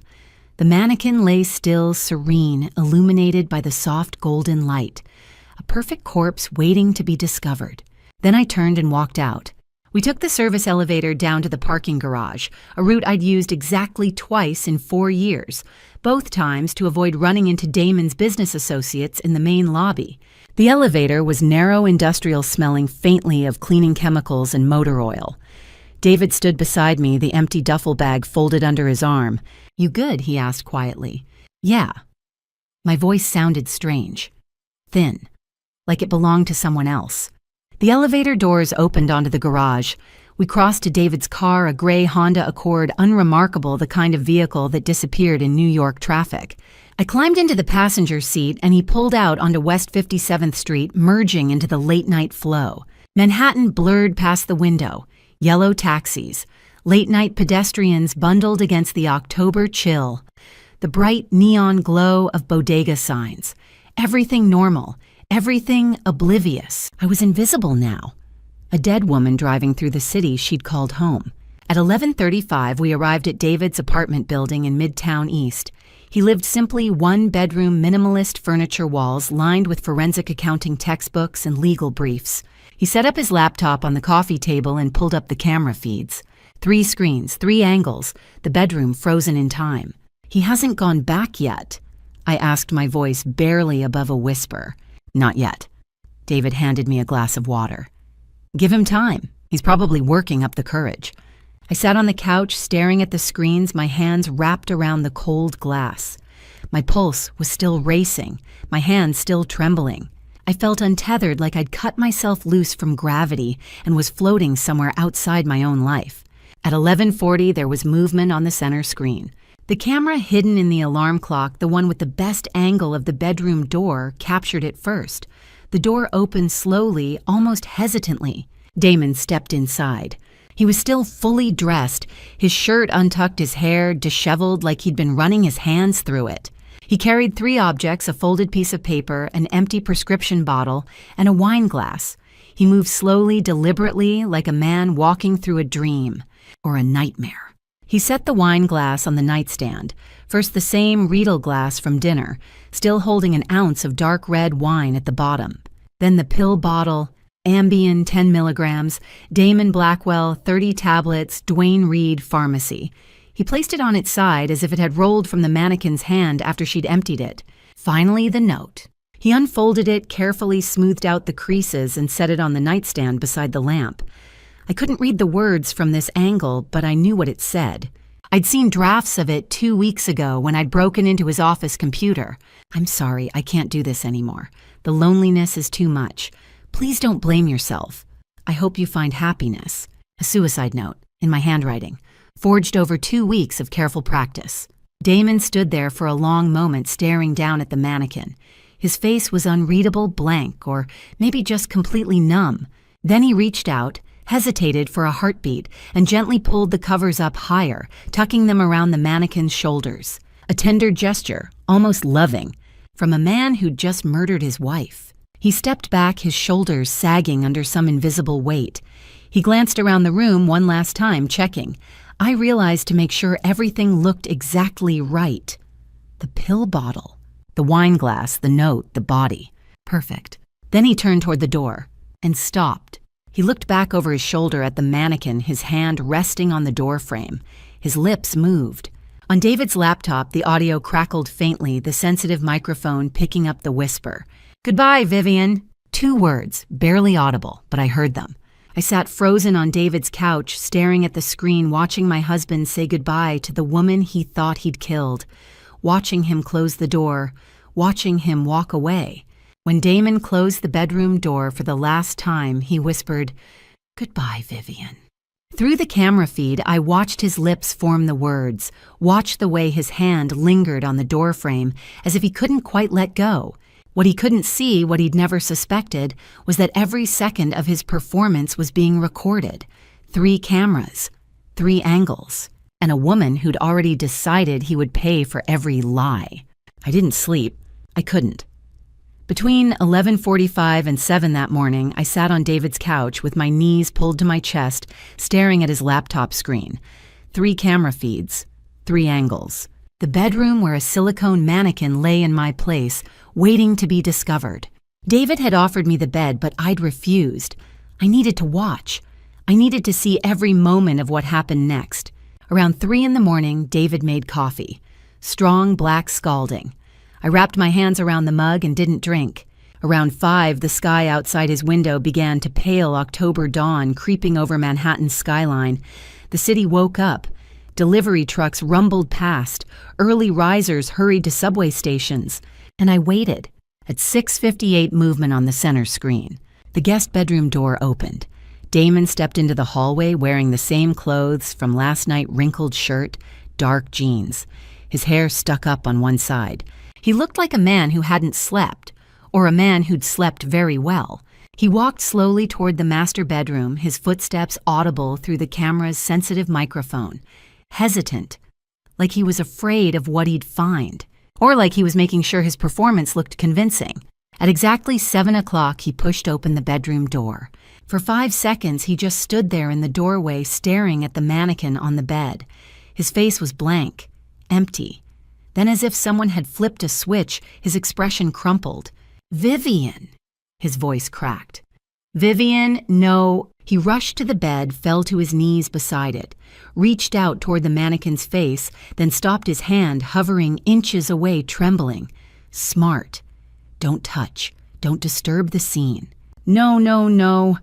The mannequin lay still, serene, illuminated by the soft golden light. A perfect corpse waiting to be discovered. Then I turned and walked out. We took the service elevator down to the parking garage, a route I'd used exactly twice in 4 years, both times to avoid running into Damon's business associates in the main lobby. The elevator was narrow, industrial, smelling faintly of cleaning chemicals and motor oil. David stood beside me, the empty duffel bag folded under his arm. "You good?" he asked quietly. "Yeah." My voice sounded strange, thin, like it belonged to someone else. The elevator doors opened onto the garage. We crossed to David's car, a gray Honda Accord, unremarkable, the kind of vehicle that disappeared in New York traffic. I climbed into the passenger seat and he pulled out onto West 57th Street, merging into the late-night flow. Manhattan blurred past the window. Yellow taxis. Late-night pedestrians bundled against the October chill. The bright neon glow of bodega signs. Everything normal. Everything oblivious. I was invisible now. A dead woman driving through the city she'd called home. At 11:35, we arrived at David's apartment building in Midtown East. He lived simply one-bedroom, minimalist furniture walls lined with forensic accounting textbooks and legal briefs. He set up his laptop on the coffee table and pulled up the camera feeds. 3 screens, 3 angles, the bedroom frozen in time. "He hasn't gone back yet?" I asked, my voice barely above a whisper. "Not yet." David handed me a glass of water. "Give him time. He's probably working up the courage." I sat on the couch, staring at the screens, my hands wrapped around the cold glass. My pulse was still racing, my hands still trembling. I felt untethered, like I'd cut myself loose from gravity and was floating somewhere outside my own life. At 11:40, there was movement on the center screen. The camera hidden in the alarm clock, the one with the best angle of the bedroom door, captured it first. The door opened slowly, almost hesitantly. Damon stepped inside. He was still fully dressed, his shirt untucked, his hair disheveled like he'd been running his hands through it. He carried 3 objects, a folded piece of paper, an empty prescription bottle, and a wine glass. He moved slowly, deliberately, like a man walking through a dream or a nightmare. He set the wine glass on the nightstand, first the same Riedel glass from dinner, still holding an ounce of dark red wine at the bottom. Then the pill bottle, Ambien 10 milligrams, Damon Blackwell 30 tablets, Duane Reade Pharmacy. He placed it on its side as if it had rolled from the mannequin's hand after she'd emptied it. Finally, the note. He unfolded it, carefully smoothed out the creases, and set it on the nightstand beside the lamp. I couldn't read the words from this angle, but I knew what it said. I'd seen drafts of it 2 weeks ago when I'd broken into his office computer. "I'm sorry, I can't do this anymore. The loneliness is too much. Please don't blame yourself. I hope you find happiness." A suicide note, in my handwriting, forged over 2 weeks of careful practice. Damon stood there for a long moment staring down at the mannequin. His face was unreadable blank, or maybe just completely numb. Then he reached out, hesitated for a heartbeat, and gently pulled the covers up higher, tucking them around the mannequin's shoulders. A tender gesture, almost loving, from a man who'd just murdered his wife. He stepped back, his shoulders sagging under some invisible weight. He glanced around the room one last time, checking. I realized to make sure everything looked exactly right. The pill bottle, the wine glass, the note, the body. Perfect. Then he turned toward the door and stopped. He looked back over his shoulder at the mannequin, his hand resting on the door frame. His lips moved. On David's laptop, the audio crackled faintly, the sensitive microphone picking up the whisper. "Goodbye, Vivian." 2 words, barely audible, but I heard them. I sat frozen on David's couch, staring at the screen, watching my husband say goodbye to the woman he thought he'd killed, watching him close the door, watching him walk away. When Damon closed the bedroom door for the last time, he whispered, "Goodbye, Vivian." Through the camera feed, I watched his lips form the words, watched the way his hand lingered on the doorframe as if he couldn't quite let go. What he couldn't see, what he'd never suspected, was that every second of his performance was being recorded. 3 cameras, 3 angles, and a woman who'd already decided he would pay for every lie. I didn't sleep. I couldn't. Between 11:45 and 7 that morning, I sat on David's couch with my knees pulled to my chest, staring at his laptop screen. 3 camera feeds, 3 angles. The bedroom where a silicone mannequin lay in my place, waiting to be discovered. David had offered me the bed, but I'd refused. I needed to watch. I needed to see every moment of what happened next. Around 3 in the morning, David made coffee. Strong black scalding. I wrapped my hands around the mug and didn't drink. Around 5, the sky outside his window began to pale October dawn creeping over Manhattan's skyline. The city woke up. Delivery trucks rumbled past. Early risers hurried to subway stations. And I waited. At 6:58, movement on the center screen. The guest bedroom door opened. Damon stepped into the hallway wearing the same clothes from last night, wrinkled shirt, dark jeans. His hair stuck up on one side. He looked like a man who hadn't slept, or a man who'd slept very well. He walked slowly toward the master bedroom, his footsteps audible through the camera's sensitive microphone. Hesitant, like he was afraid of what he'd find, or like he was making sure his performance looked convincing. At exactly 7 o'clock, he pushed open the bedroom door. For 5 seconds, he just stood there in the doorway staring at the mannequin on the bed. His face was blank, empty. Then, as if someone had flipped a switch, his expression crumpled. "Vivian," his voice cracked. "Vivian, no." He rushed to the bed, fell to his knees beside it, reached out toward the mannequin's face, then stopped his hand, hovering inches away, trembling. "Smart. Don't touch. Don't disturb the scene." "No, no, no."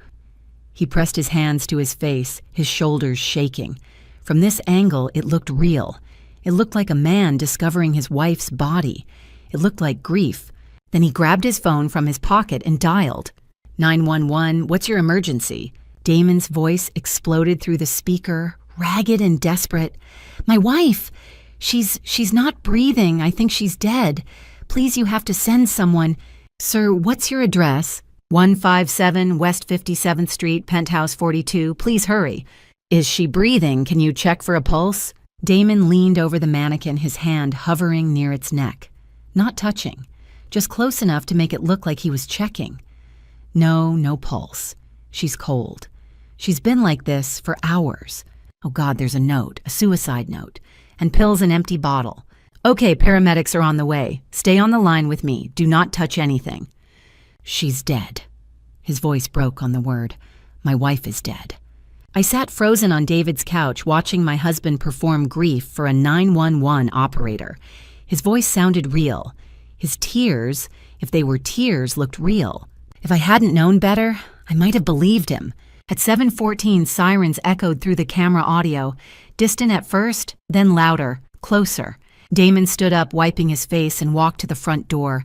He pressed his hands to his face, his shoulders shaking. From this angle, it looked real. It looked like a man discovering his wife's body. It looked like grief. Then he grabbed his phone from his pocket and dialed. 911, what's your emergency? Damon's voice exploded through the speaker, ragged and desperate. "My wife! She's not breathing. I think she's dead. Please, you have to send someone." "Sir, what's your address?" 157 West 57th Street, Penthouse 42. Please hurry. "Is she breathing? Can you check for a pulse?" Damon leaned over the mannequin, his hand hovering near its neck. Not touching, just close enough to make it look like he was checking. No pulse. She's cold. She's been like this for hours. Oh God, there's a note, a suicide note, and pills and empty bottle. "Okay, paramedics are on the way. Stay on the line with me. Do not touch anything." "She's dead." His voice broke on the word. "My wife is dead." I sat frozen on David's couch watching my husband perform grief for a 911 operator. His voice sounded real. His tears, if they were tears, looked real. If I hadn't known better, I might have believed him. At 7:14, sirens echoed through the camera audio, distant at first, then louder, closer. Damon stood up, wiping his face, and walked to the front door.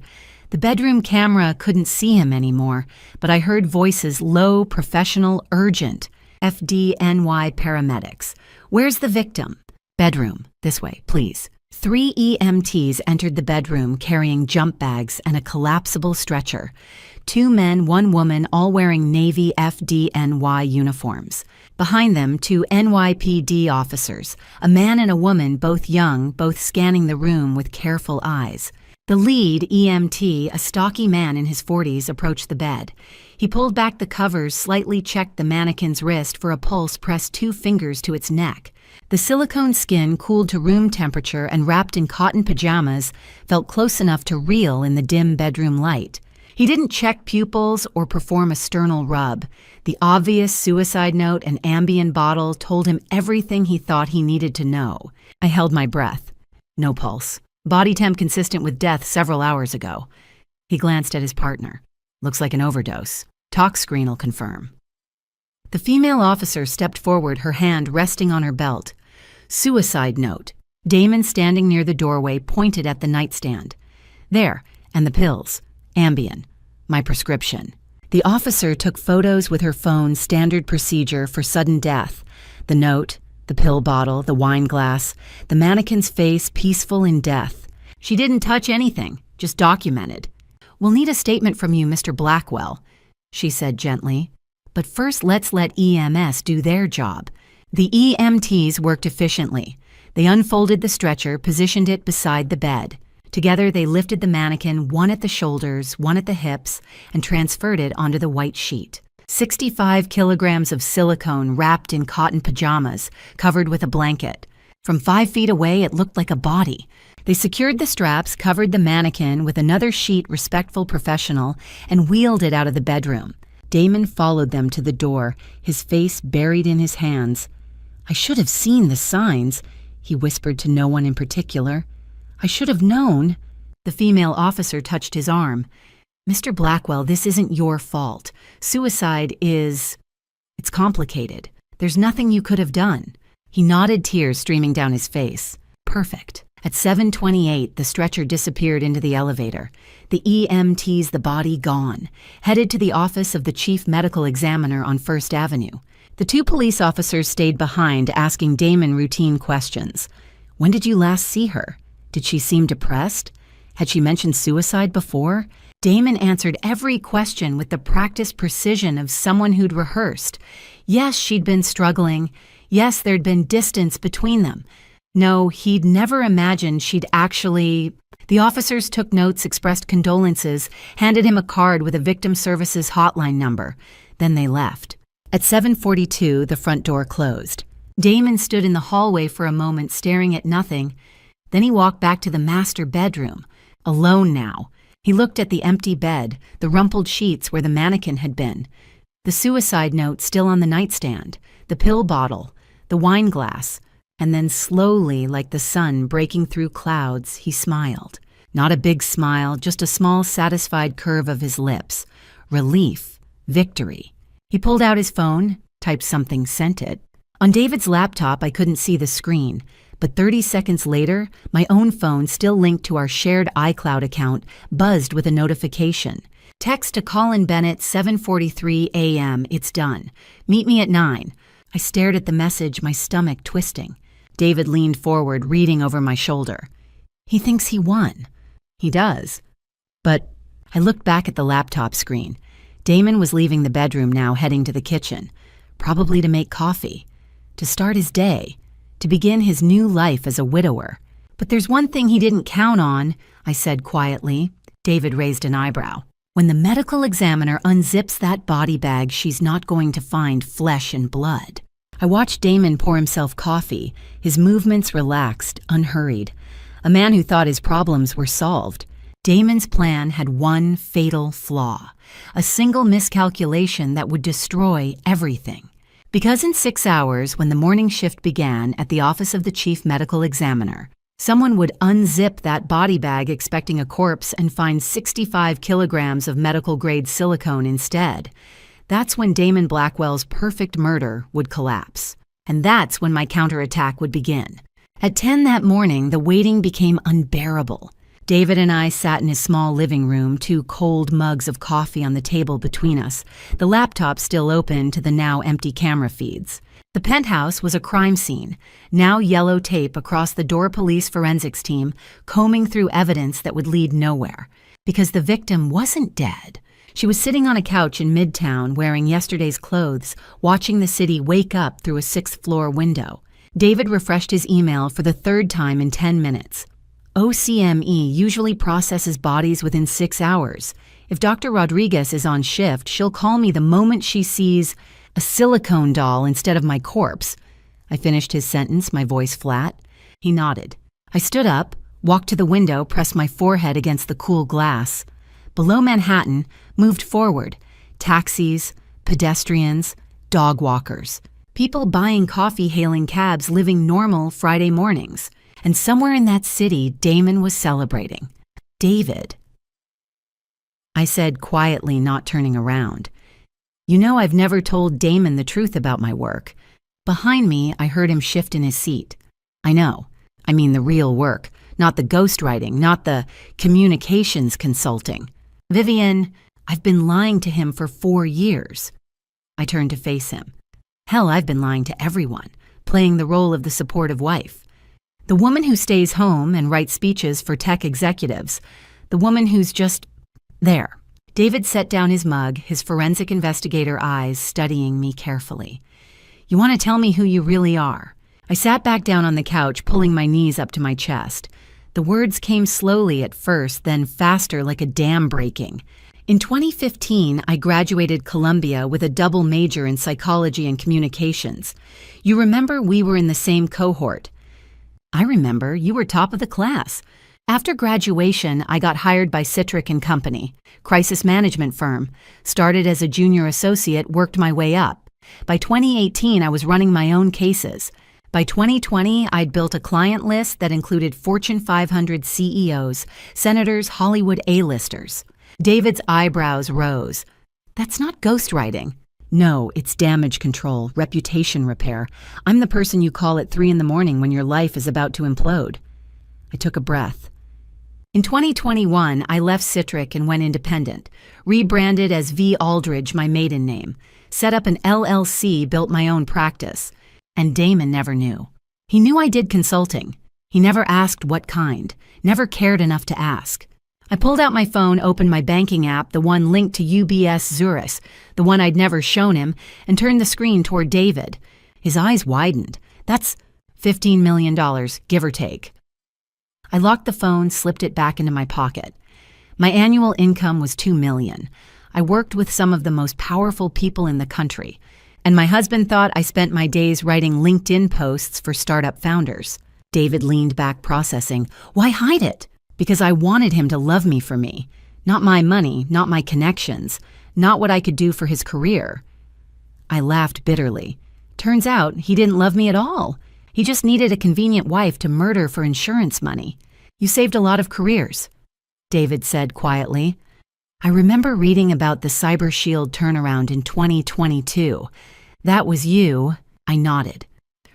The bedroom camera couldn't see him anymore, but I heard voices, low, professional, urgent. FDNY paramedics. Where's the victim? Bedroom. This way, please. 3 EMTs entered the bedroom carrying jump bags and a collapsible stretcher. 2 men, 1 woman, all wearing Navy FDNY uniforms. Behind them, 2 NYPD officers, a man and a woman, both young, both scanning the room with careful eyes. The lead EMT, a stocky man in his 40s, approached the bed. He pulled back the covers, slightly checked the mannequin's wrist for a pulse, pressed 2 fingers to its neck. The silicone skin, cooled to room temperature and wrapped in cotton pajamas, felt close enough to real in the dim bedroom light. He didn't check pupils or perform a sternal rub. The obvious suicide note and Ambien bottle told him everything he thought he needed to know. I held my breath. No pulse. Body temp consistent with death several hours ago. He glanced at his partner. Looks like an overdose. Talk screen'll confirm. The female officer stepped forward, her hand resting on her belt. Suicide note. Damon, standing near the doorway, pointed at the nightstand. There, and the pills. Ambien. My prescription. The officer took photos with her phone, standard procedure for sudden death. The note, the pill bottle, the wine glass, the mannequin's face peaceful in death. She didn't touch anything, just documented. We'll need a statement from you, Mr. Blackwell, she said gently. But first let's let EMS do their job. The EMTs worked efficiently. They unfolded the stretcher, positioned it beside the bed. Together they lifted the mannequin, one at the shoulders, one at the hips, and transferred it onto the white sheet. 65 kilograms of silicone wrapped in cotton pajamas, covered with a blanket. From 5 feet away, it looked like a body. They secured the straps, covered the mannequin with another sheet, respectful, professional, and wheeled it out of the bedroom. Damon followed them to the door, his face buried in his hands. I should have seen the signs, he whispered to no one in particular. I should have known. The female officer touched his arm. Mr. Blackwell, this isn't your fault. Suicide is... It's complicated. There's nothing you could have done. He nodded, tears streaming down his face. Perfect. At 7:28, the stretcher disappeared into the elevator. The EMTs, the body gone, headed to the office of the chief medical examiner on First Avenue. The 2 police officers stayed behind, asking Damon routine questions. When did you last see her? Did she seem depressed? Had she mentioned suicide before? Damon answered every question with the practiced precision of someone who'd rehearsed. Yes, she'd been struggling. Yes, there'd been distance between them. No, he'd never imagined she'd actually... The officers took notes, expressed condolences, handed him a card with a victim services hotline number. Then they left. At 7:42, the front door closed. Damon stood in the hallway for a moment, staring at nothing. Then he walked back to the master bedroom. Alone now. He looked at the empty bed, the rumpled sheets where the mannequin had been, the suicide note still on the nightstand, the pill bottle, the wine glass, and then slowly, like the sun breaking through clouds, he smiled. Not a big smile, just a small, satisfied curve of his lips. Relief. Victory. He pulled out his phone, typed something, sent it. On David's laptop, I couldn't see the screen. But 30 seconds later, my own phone, still linked to our shared iCloud account, buzzed with a notification. Text to Colin Bennett, 7:43 a.m. It's done. Meet me at 9. I stared at the message, my stomach twisting. David leaned forward, reading over my shoulder. He thinks he won. He does. But I looked back at the laptop screen. Damon was leaving the bedroom now, heading to the kitchen. Probably to make coffee. To start his day. To begin his new life as a widower. But there's one thing he didn't count on, I said quietly. David raised an eyebrow. When the medical examiner unzips that body bag, she's not going to find flesh and blood. I watched Damon pour himself coffee, his movements relaxed, unhurried. A man who thought his problems were solved. Damon's plan had one fatal flaw. A single miscalculation that would destroy everything. Because in 6 hours, when the morning shift began at the office of the chief medical examiner, someone would unzip that body bag expecting a corpse and find 65 kilograms of medical-grade silicone instead. That's when Damon Blackwell's perfect murder would collapse. And that's when my counterattack would begin. At 10 that morning, the waiting became unbearable. David and I sat in his small living room, 2 cold mugs of coffee on the table between us, the laptop still open to the now empty camera feeds. The penthouse was a crime scene, now yellow tape across the door police forensics team, combing through evidence that would lead nowhere. Because the victim wasn't dead. She was sitting on a couch in Midtown wearing yesterday's clothes, watching the city wake up through a 6th-floor window. David refreshed his email for the 3rd time in 10 minutes. OCME usually processes bodies within 6 hours. If Dr. Rodriguez is on shift, she'll call me the moment she sees a silicone doll instead of my corpse. I finished his sentence, my voice flat. He nodded. I stood up, walked to the window, pressed my forehead against the cool glass. Below Manhattan, moved forward. Taxis, pedestrians, dog walkers. People buying coffee, hailing cabs, living normal Friday mornings. And somewhere in that city, Damon was celebrating. David. I said quietly, not turning around. You know, I've never told Damon the truth about my work. Behind me, I heard him shift in his seat. I know. I mean the real work, not the ghostwriting, not the communications consulting. Vivian, I've been lying to him for 4 years. I turned to face him. Hell, I've been lying to everyone, playing the role of the supportive wife. The woman who stays home and writes speeches for tech executives. The woman who's just there. David set down his mug, his forensic investigator eyes studying me carefully. You want to tell me who you really are? I sat back down on the couch, pulling my knees up to my chest. The words came slowly at first, then faster like a dam breaking. In 2015, I graduated Columbia with a double major in psychology and communications. You remember we were in the same cohort. I remember you were top of the class. After graduation, I got hired by Citric & Company, crisis management firm. Started as a junior associate, worked my way up. By 2018, I was running my own cases. By 2020, I'd built a client list that included Fortune 500 CEOs, senators, Hollywood A-listers. David's eyebrows rose. That's not ghostwriting. No, it's damage control, reputation repair. I'm the person you call at 3 a.m. when your life is about to implode. I took a breath. In 2021, I left Citric and went independent, rebranded as V. Aldridge, my maiden name, set up an LLC, built my own practice. And Damon never knew. He knew I did consulting. He never asked what kind, never cared enough to ask. I pulled out my phone, opened my banking app, the one linked to UBS Zurich, the one I'd never shown him, and turned the screen toward David. His eyes widened. That's $15 million, give or take. I locked the phone, slipped it back into my pocket. My annual income was $2 million. I worked with some of the most powerful people in the country. And my husband thought I spent my days writing LinkedIn posts for startup founders. David leaned back, processing. Why hide it? Because I wanted him to love me for me. Not my money, not my connections, not what I could do for his career. I laughed bitterly. Turns out he didn't love me at all. He just needed a convenient wife to murder for insurance money. You saved a lot of careers, David said quietly. I remember reading about the Cyber Shield turnaround in 2022. That was you. I nodded.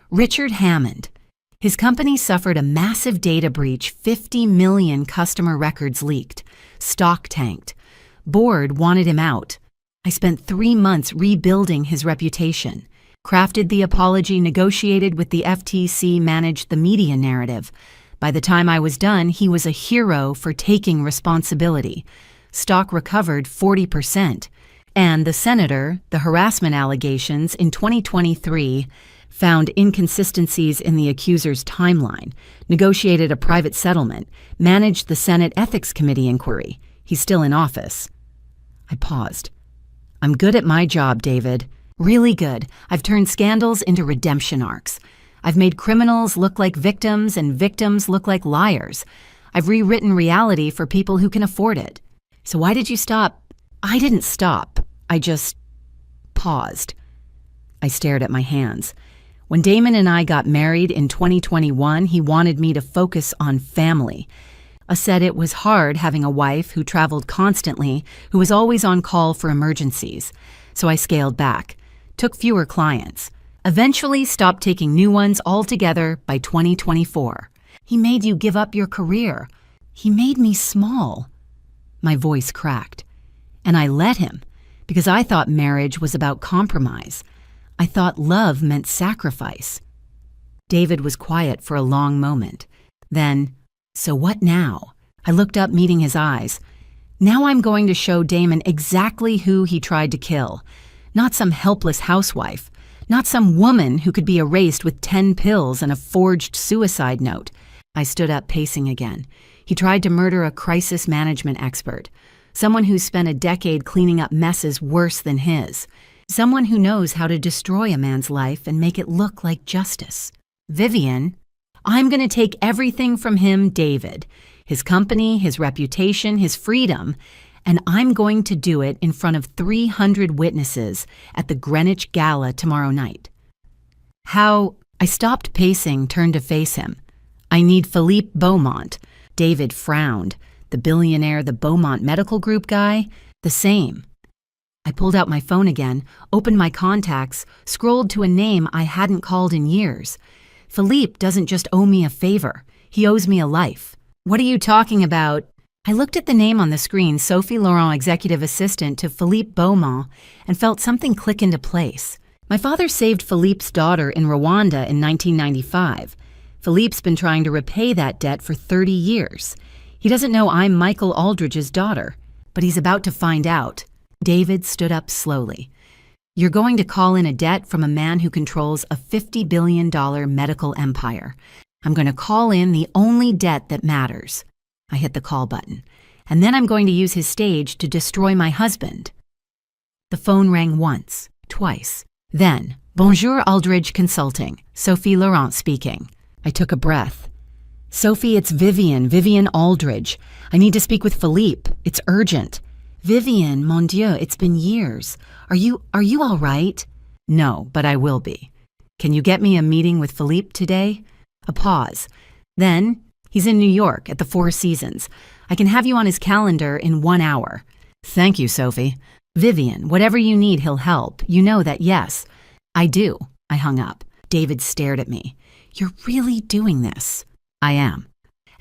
Richard Hammond. His company suffered a massive data breach, 50 million customer records leaked. Stock tanked. Board wanted him out. I spent 3 months rebuilding his reputation. Crafted the apology, negotiated with the FTC, managed the media narrative. By the time I was done, he was a hero for taking responsibility. Stock recovered 40%. And the senator, the harassment allegations in 2023, found inconsistencies in the accuser's timeline, negotiated a private settlement, managed the Senate Ethics Committee inquiry. He's still in office. I paused. I'm good at my job, David. Really good. I've turned scandals into redemption arcs. I've made criminals look like victims and victims look like liars. I've rewritten reality for people who can afford it. So why did you stop? I didn't stop. I just paused. I stared at my hands. When Damon and I got married in 2021, he wanted me to focus on family. I said it was hard having a wife who traveled constantly, who was always on call for emergencies. So I scaled back, took fewer clients, eventually stopped taking new ones altogether by 2024. He made you give up your career. He made me small. My voice cracked. And I let him, because I thought marriage was about compromise. I thought love meant sacrifice. David was quiet for a long moment. Then, so what now? I looked up, meeting his eyes. Now I'm going to show Damon exactly who he tried to kill. Not some helpless housewife. Not some woman who could be erased with 10 pills and a forged suicide note. I stood up, pacing again. He tried to murder a crisis management expert. Someone who spent a decade cleaning up messes worse than his. Someone who knows how to destroy a man's life and make it look like justice. Vivian, I'm going to take everything from him, David. His company, his reputation, his freedom. And I'm going to do it in front of 300 witnesses at the Greenwich Gala tomorrow night. I stopped pacing, turned to face him. I need Philippe Beaumont. David frowned. The billionaire, the Beaumont Medical Group guy? The same. I pulled out my phone again, opened my contacts, scrolled to a name I hadn't called in years. Philippe doesn't just owe me a favor. He owes me a life. What are you talking about? I looked at the name on the screen, Sophie Laurent, executive assistant to Philippe Beaumont, and felt something click into place. My father saved Philippe's daughter in Rwanda in 1995. Philippe's been trying to repay that debt for 30 years. He doesn't know I'm Michael Aldridge's daughter, but he's about to find out. David stood up slowly. You're going to call in a debt from a man who controls a $50 billion medical empire. I'm going to call in the only debt that matters. I hit the call button. And then I'm going to use his stage to destroy my husband. The phone rang once, twice. Then, Bonjour Aldridge Consulting, Sophie Laurent speaking. I took a breath. Sophie, it's Vivian Aldridge. I need to speak with Philippe. It's urgent. Vivian, mon Dieu, it's been years. Are you all right? No, but I will be. Can you get me a meeting with Philippe today? A pause. Then, he's in New York at the Four Seasons. I can have you on his calendar in 1 hour. Thank you, Sophie. Vivian, whatever you need, he'll help. You know that, yes. I do. I hung up. David stared at me. You're really doing this? I am.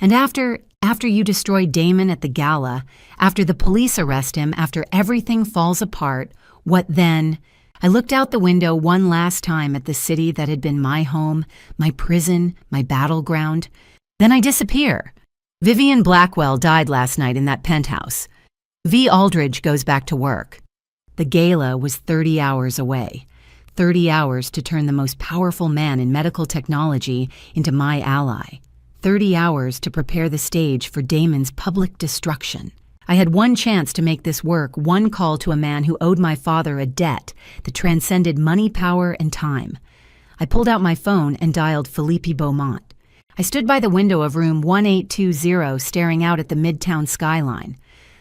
And after you destroy Damon at the gala, after the police arrest him, after everything falls apart, what then? I looked out the window one last time at the city that had been my home, my prison, my battleground. Then I disappear. Vivian Blackwell died last night in that penthouse. V. Aldridge goes back to work. The gala was 30 hours away. 30 hours to turn the most powerful man in medical technology into my ally. 30 hours to prepare the stage for Damon's public destruction. I had one chance to make this work, one call to a man who owed my father a debt that transcended money, power, and time. I pulled out my phone and dialed Philippe Beaumont. I stood by the window of room 1820 staring out at the Midtown skyline.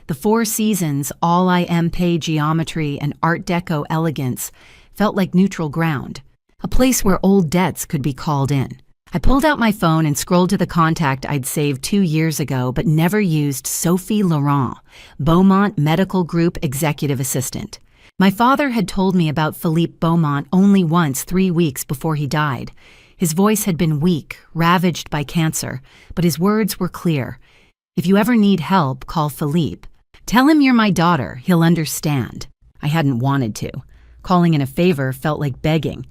The Four Seasons, all-I-am-pay geometry and Art Deco elegance felt like neutral ground, a place where old debts could be called in. I pulled out my phone and scrolled to the contact I'd saved 2 years ago but never used, Sophie Laurent, Beaumont Medical Group executive assistant. My father had told me about Philippe Beaumont only once 3 weeks before he died. His voice had been weak, ravaged by cancer, but his words were clear. If you ever need help, call Philippe. Tell him you're my daughter, he'll understand. I hadn't wanted to. Calling in a favor felt like begging.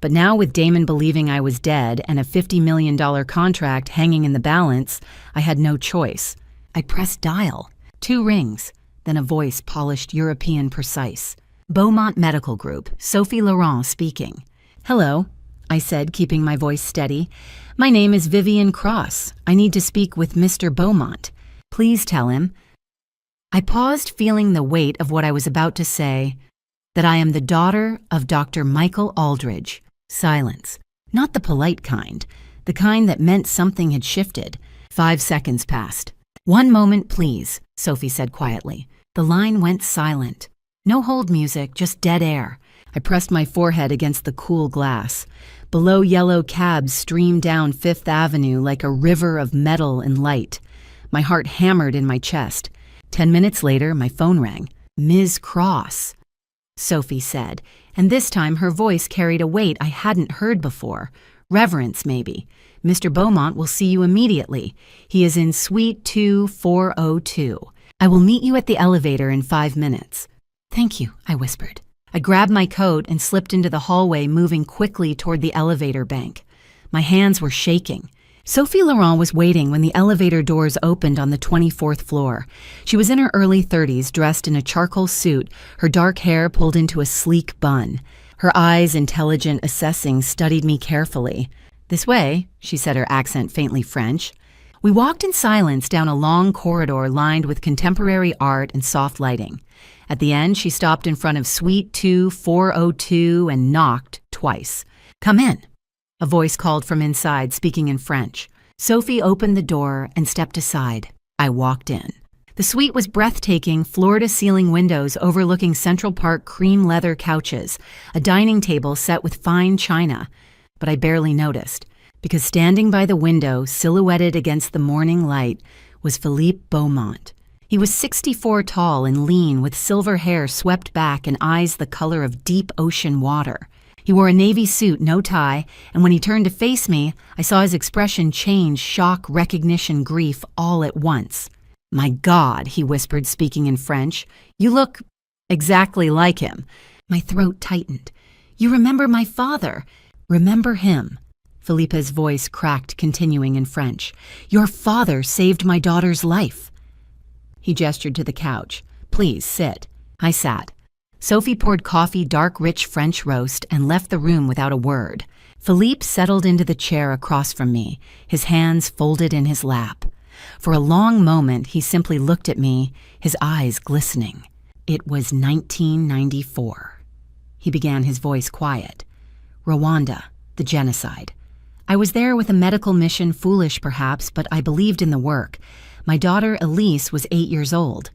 But now with Damon believing I was dead and a $50 million contract hanging in the balance, I had no choice. I pressed dial. 2 rings, then a voice polished European precise. Beaumont Medical Group, Sophie Laurent speaking. Hello, I said, keeping my voice steady. My name is Vivian Cross. I need to speak with Mr. Beaumont. Please tell him. I paused, feeling the weight of what I was about to say, that I am the daughter of Dr. Michael Aldridge. Silence. Not the polite kind, the kind that meant something had shifted. 5 seconds passed. 1 moment, please, Sophie said quietly. The line went silent. No hold music, just dead air. I pressed my forehead against the cool glass. Below, yellow cabs streamed down Fifth Avenue like a river of metal and light. My heart hammered in my chest. 10 minutes later, my phone rang. Ms. Cross, Sophie said, and this time her voice carried a weight I hadn't heard before. Reverence, maybe. Mr. Beaumont will see you immediately. He is in Suite 2402. I will meet you at the elevator in 5 minutes. Thank you, I whispered. I grabbed my coat and slipped into the hallway, moving quickly toward the elevator bank. My hands were shaking. Sophie Laurent was waiting when the elevator doors opened on the 24th floor. She was in her early 30s, dressed in a charcoal suit, her dark hair pulled into a sleek bun. Her eyes, intelligent, assessing, studied me carefully. This way, she said, her accent faintly French. We walked in silence down a long corridor lined with contemporary art and soft lighting. At the end, she stopped in front of Suite 2402 and knocked twice. Come in. A voice called from inside, speaking in French. Sophie opened the door and stepped aside. I walked in. The suite was breathtaking, floor-to-ceiling windows overlooking Central Park cream leather couches, a dining table set with fine china. But I barely noticed, because standing by the window, silhouetted against the morning light, was Philippe Beaumont. He was 64 tall and lean, with silver hair swept back and eyes the color of deep ocean water. He wore a navy suit, no tie, and when he turned to face me, I saw his expression change, shock, recognition, grief, all at once. My God, he whispered, speaking in French. You look exactly like him. My throat tightened. You remember my father. Remember him. Philippe's voice cracked, continuing in French. Your father saved my daughter's life. He gestured to the couch. Please, sit. I sat. Sophie poured coffee, dark, rich French roast, and left the room without a word. Philippe settled into the chair across from me, his hands folded in his lap. For a long moment, he simply looked at me, his eyes glistening. It was 1994. He began, his voice quiet. Rwanda, the genocide. I was there with a medical mission, foolish perhaps, but I believed in the work. My daughter Elise was 8 years old.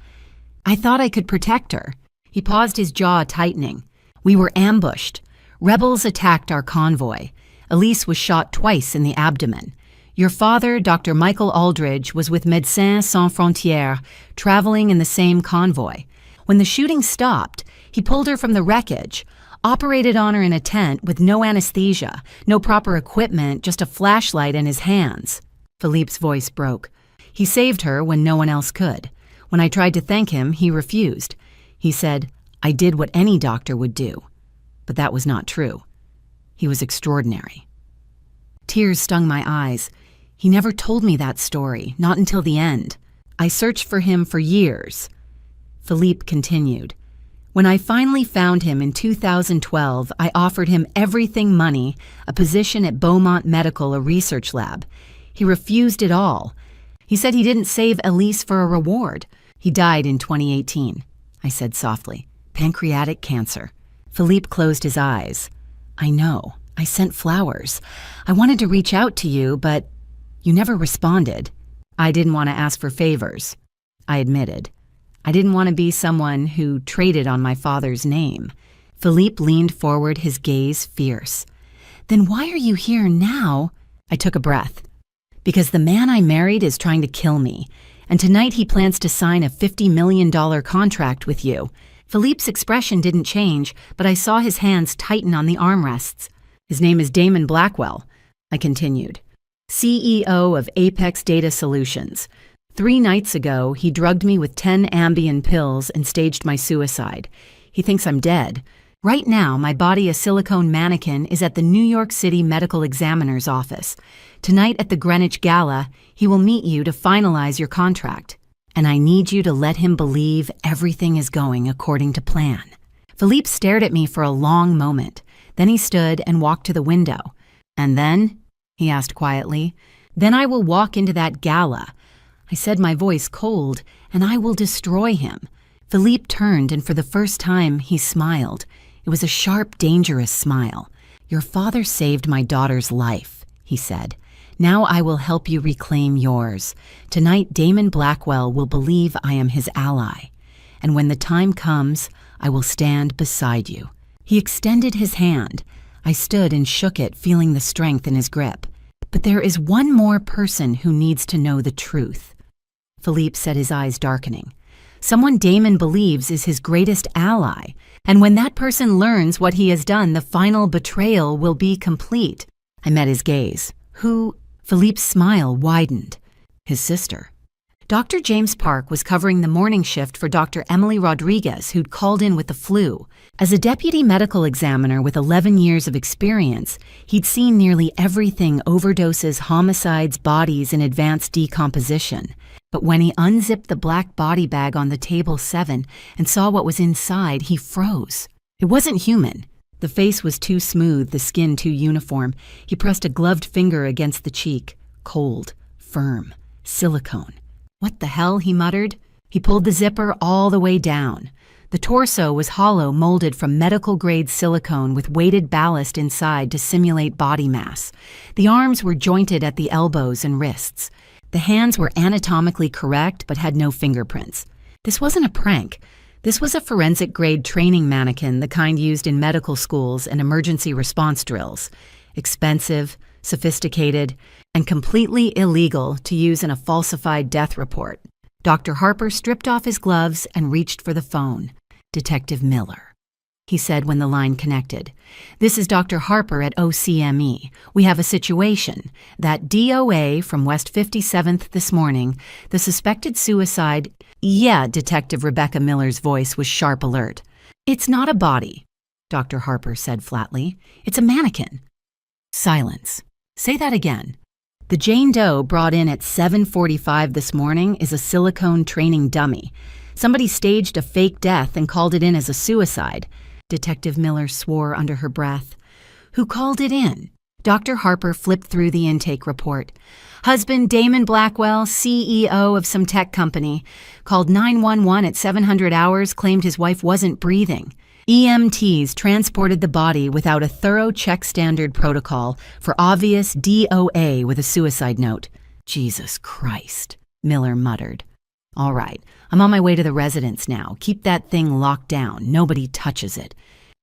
I thought I could protect her. He paused, his jaw tightening. We were ambushed. Rebels attacked our convoy. Elise was shot twice in the abdomen. Your father, Dr. Michael Aldridge, was with Médecins Sans Frontières, traveling in the same convoy. When the shooting stopped, he pulled her from the wreckage, operated on her in a tent with no anesthesia, no proper equipment, just a flashlight in his hands. Philippe's voice broke. He saved her when no one else could. When I tried to thank him, he refused. He said, I did what any doctor would do. But that was not true. He was extraordinary. Tears stung my eyes. He never told me that story, not until the end. I searched for him for years. Philippe continued. When I finally found him in 2012, I offered him everything money, a position at Beaumont Medical, a research lab. He refused it all. He said he didn't save Elise for a reward. He died in 2018. I said softly. Pancreatic cancer. Philippe closed his eyes. I know. I sent flowers. I wanted to reach out to you, but you never responded. I didn't want to ask for favors. I admitted. I didn't want to be someone who traded on my father's name. Philippe leaned forward, his gaze fierce. Then why are you here now? I took a breath. Because the man I married is trying to kill me. And tonight he plans to sign a $50 million contract with you. Philippe's expression didn't change, but I saw his hands tighten on the armrests. His name is Damon Blackwell, I continued. CEO of Apex Data Solutions. 3 nights ago, he drugged me with 10 Ambien pills and staged my suicide. He thinks I'm dead. Right now, my body, a silicone mannequin, is at the New York City Medical Examiner's office. Tonight at the Greenwich Gala, he will meet you to finalize your contract. And I need you to let him believe everything is going according to plan. Philippe stared at me for a long moment. Then he stood and walked to the window. And then, he asked quietly, then I will walk into that gala. I said, my voice cold, and I will destroy him. Philippe turned, and for the first time, he smiled. It was a sharp, dangerous smile. Your father saved my daughter's life, he said. Now I will help you reclaim yours. Tonight, Damon Blackwell will believe I am his ally. And when the time comes, I will stand beside you. He extended his hand. I stood and shook it, feeling the strength in his grip. But there is one more person who needs to know the truth. Philippe said, his eyes darkening. Someone Damon believes is his greatest ally, and when that person learns what he has done, the final betrayal will be complete. I met his gaze. Who? Philippe's smile widened. His sister. Dr. James Park was covering the morning shift for Dr. Emily Rodriguez, who'd called in with the flu. As a deputy medical examiner with 11 years of experience, he'd seen nearly everything: overdoses, homicides, bodies in advanced decomposition. But when he unzipped the black body bag on the table 7 and saw what was inside, he froze. It wasn't human. The face was too smooth, the skin too uniform. He pressed a gloved finger against the cheek. Cold, firm, silicone. "What the hell?" he muttered. He pulled the zipper all the way down. The torso was hollow, molded from medical-grade silicone with weighted ballast inside to simulate body mass. The arms were jointed at the elbows and wrists. The hands were anatomically correct but had no fingerprints. This wasn't a prank. This was a forensic-grade training mannequin, the kind used in medical schools and emergency response drills. Expensive, sophisticated, and completely illegal to use in a falsified death report. Dr. Harper stripped off his gloves and reached for the phone. "Detective Miller," he said when the line connected. "This is Dr. Harper at OCME. We have a situation. That DOA from West 57th this morning, the suspected suicide—" "Yeah," Detective Rebecca Miller's voice was sharp alert. "It's not a body," Dr. Harper said flatly. "It's a mannequin." Silence. "Say that again." "The Jane Doe brought in at 7:45 this morning is a silicone training dummy. Somebody staged a fake death and called it in as a suicide." Detective Miller swore under her breath. "Who called it in?" Dr. Harper flipped through the intake report. "Husband Damon Blackwell, CEO of some tech company, called 911 at 700 hours, claimed his wife wasn't breathing. EMTs transported the body without a thorough check standard protocol for obvious DOA with a suicide note." "Jesus Christ," Miller muttered. "All right, I'm on my way to the residence now. Keep that thing locked down. Nobody touches it."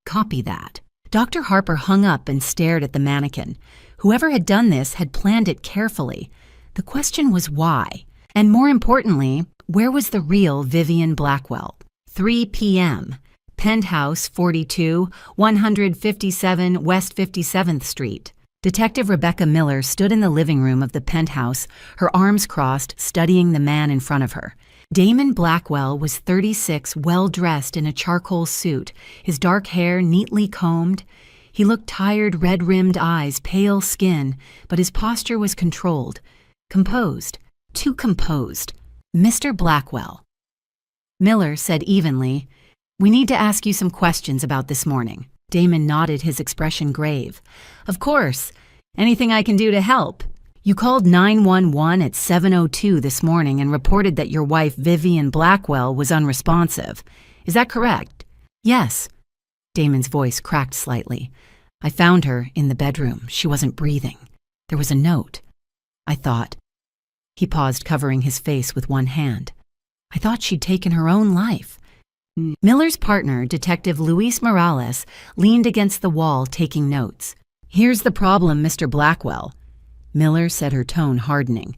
"Copy that." Dr. Harper hung up and stared at the mannequin. Whoever had done this had planned it carefully. The question was why? And more importantly, where was the real Vivian Blackwell? 3 p.m. Penthouse 42, 157 West 57th Street. Detective Rebecca Miller stood in the living room of the penthouse, her arms crossed, studying the man in front of her. Damon Blackwell was 36, well-dressed in a charcoal suit, his dark hair neatly combed. He looked tired, red-rimmed eyes, pale skin, but his posture was controlled, composed, too composed. "Mr. Blackwell," Miller said evenly, "we need to ask you some questions about this morning." Damon nodded, his expression grave. "Of course. Anything I can do to help?" "You called 911 at 7:02 this morning and reported that your wife, Vivian Blackwell, was unresponsive. Is that correct?" "Yes." Damon's voice cracked slightly. "I found her in the bedroom. She wasn't breathing. There was a note. I thought—" He paused, covering his face with one hand. "I thought she'd taken her own life." Miller's partner, Detective Luis Morales, leaned against the wall, taking notes. "Here's the problem, Mr. Blackwell," Miller said, her tone hardening.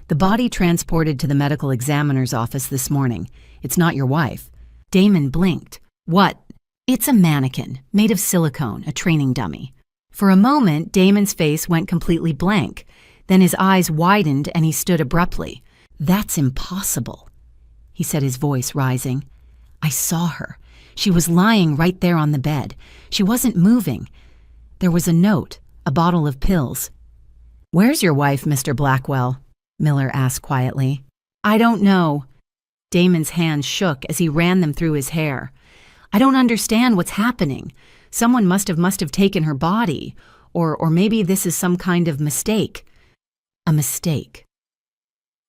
"The body transported to the medical examiner's office this morning. It's not your wife." Damon blinked. "What?" "It's a mannequin, made of silicone, a training dummy." For a moment, Damon's face went completely blank. Then his eyes widened and he stood abruptly. "That's impossible," he said, his voice rising. "I saw her. She was lying right there on the bed. She wasn't moving. There was a note, a bottle of pills." "Where's your wife, Mr. Blackwell?" Miller asked quietly. "I don't know." Damon's hands shook as he ran them through his hair. "I don't understand what's happening. Someone must have taken her body. Or maybe this is some kind of mistake." "A mistake."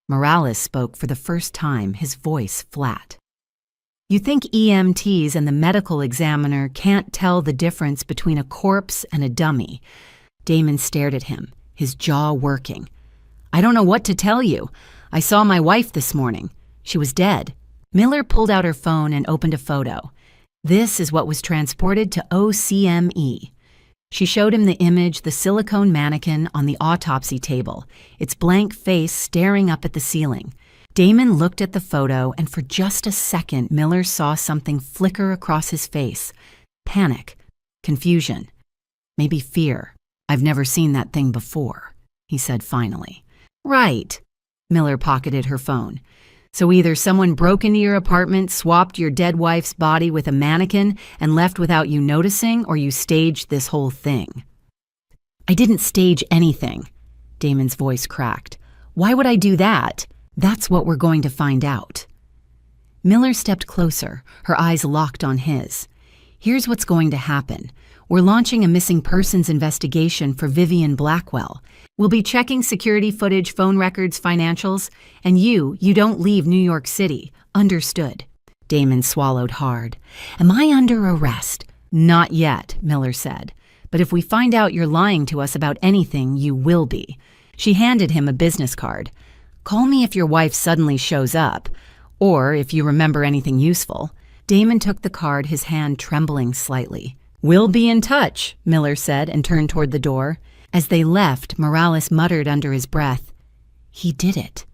Morales spoke for the first time, his voice flat. "You think EMTs and the medical examiner can't tell the difference between a corpse and a dummy?" Damon stared at him, his jaw working. "I don't know what to tell you. I saw my wife this morning. She was dead." Miller pulled out her phone and opened a photo. This is what was transported to OCME. She showed him the image, the silicone mannequin on the autopsy table, its blank face staring up at the ceiling. Damon looked at the photo, and for just a second, Miller saw something flicker across his face. Panic, confusion, maybe fear. "I've never seen that thing before," he said finally. "Right." Miller pocketed her phone. "So either someone broke into your apartment, swapped your dead wife's body with a mannequin, and left without you noticing, or you staged this whole thing." "I didn't stage anything." Damon's voice cracked. "Why would I do that? That's what we're going to find out." Miller stepped closer, her eyes locked on his. "Here's what's going to happen. We're launching a missing persons investigation for Vivian Blackwell. We'll be checking security footage, phone records, financials, and you don't leave New York City. Understood?" Damon swallowed hard. "Am I under arrest?" "Not yet," Miller said. "But if we find out you're lying to us about anything, you will be." She handed him a business card. "Call me if your wife suddenly shows up, or if you remember anything useful." Damon took the card, his hand trembling slightly. "We'll be in touch," Miller said and turned toward the door. As they left, Morales muttered under his breath, "He did it.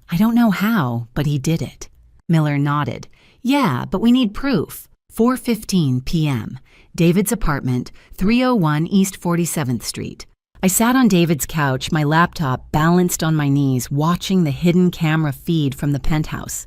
I don't know how, but he did it." Miller nodded. "Yeah, but we need proof." 4:15 p.m. David's apartment, 301 East 47th Street. I sat on David's couch, my laptop balanced on my knees, watching the hidden camera feed from the penthouse.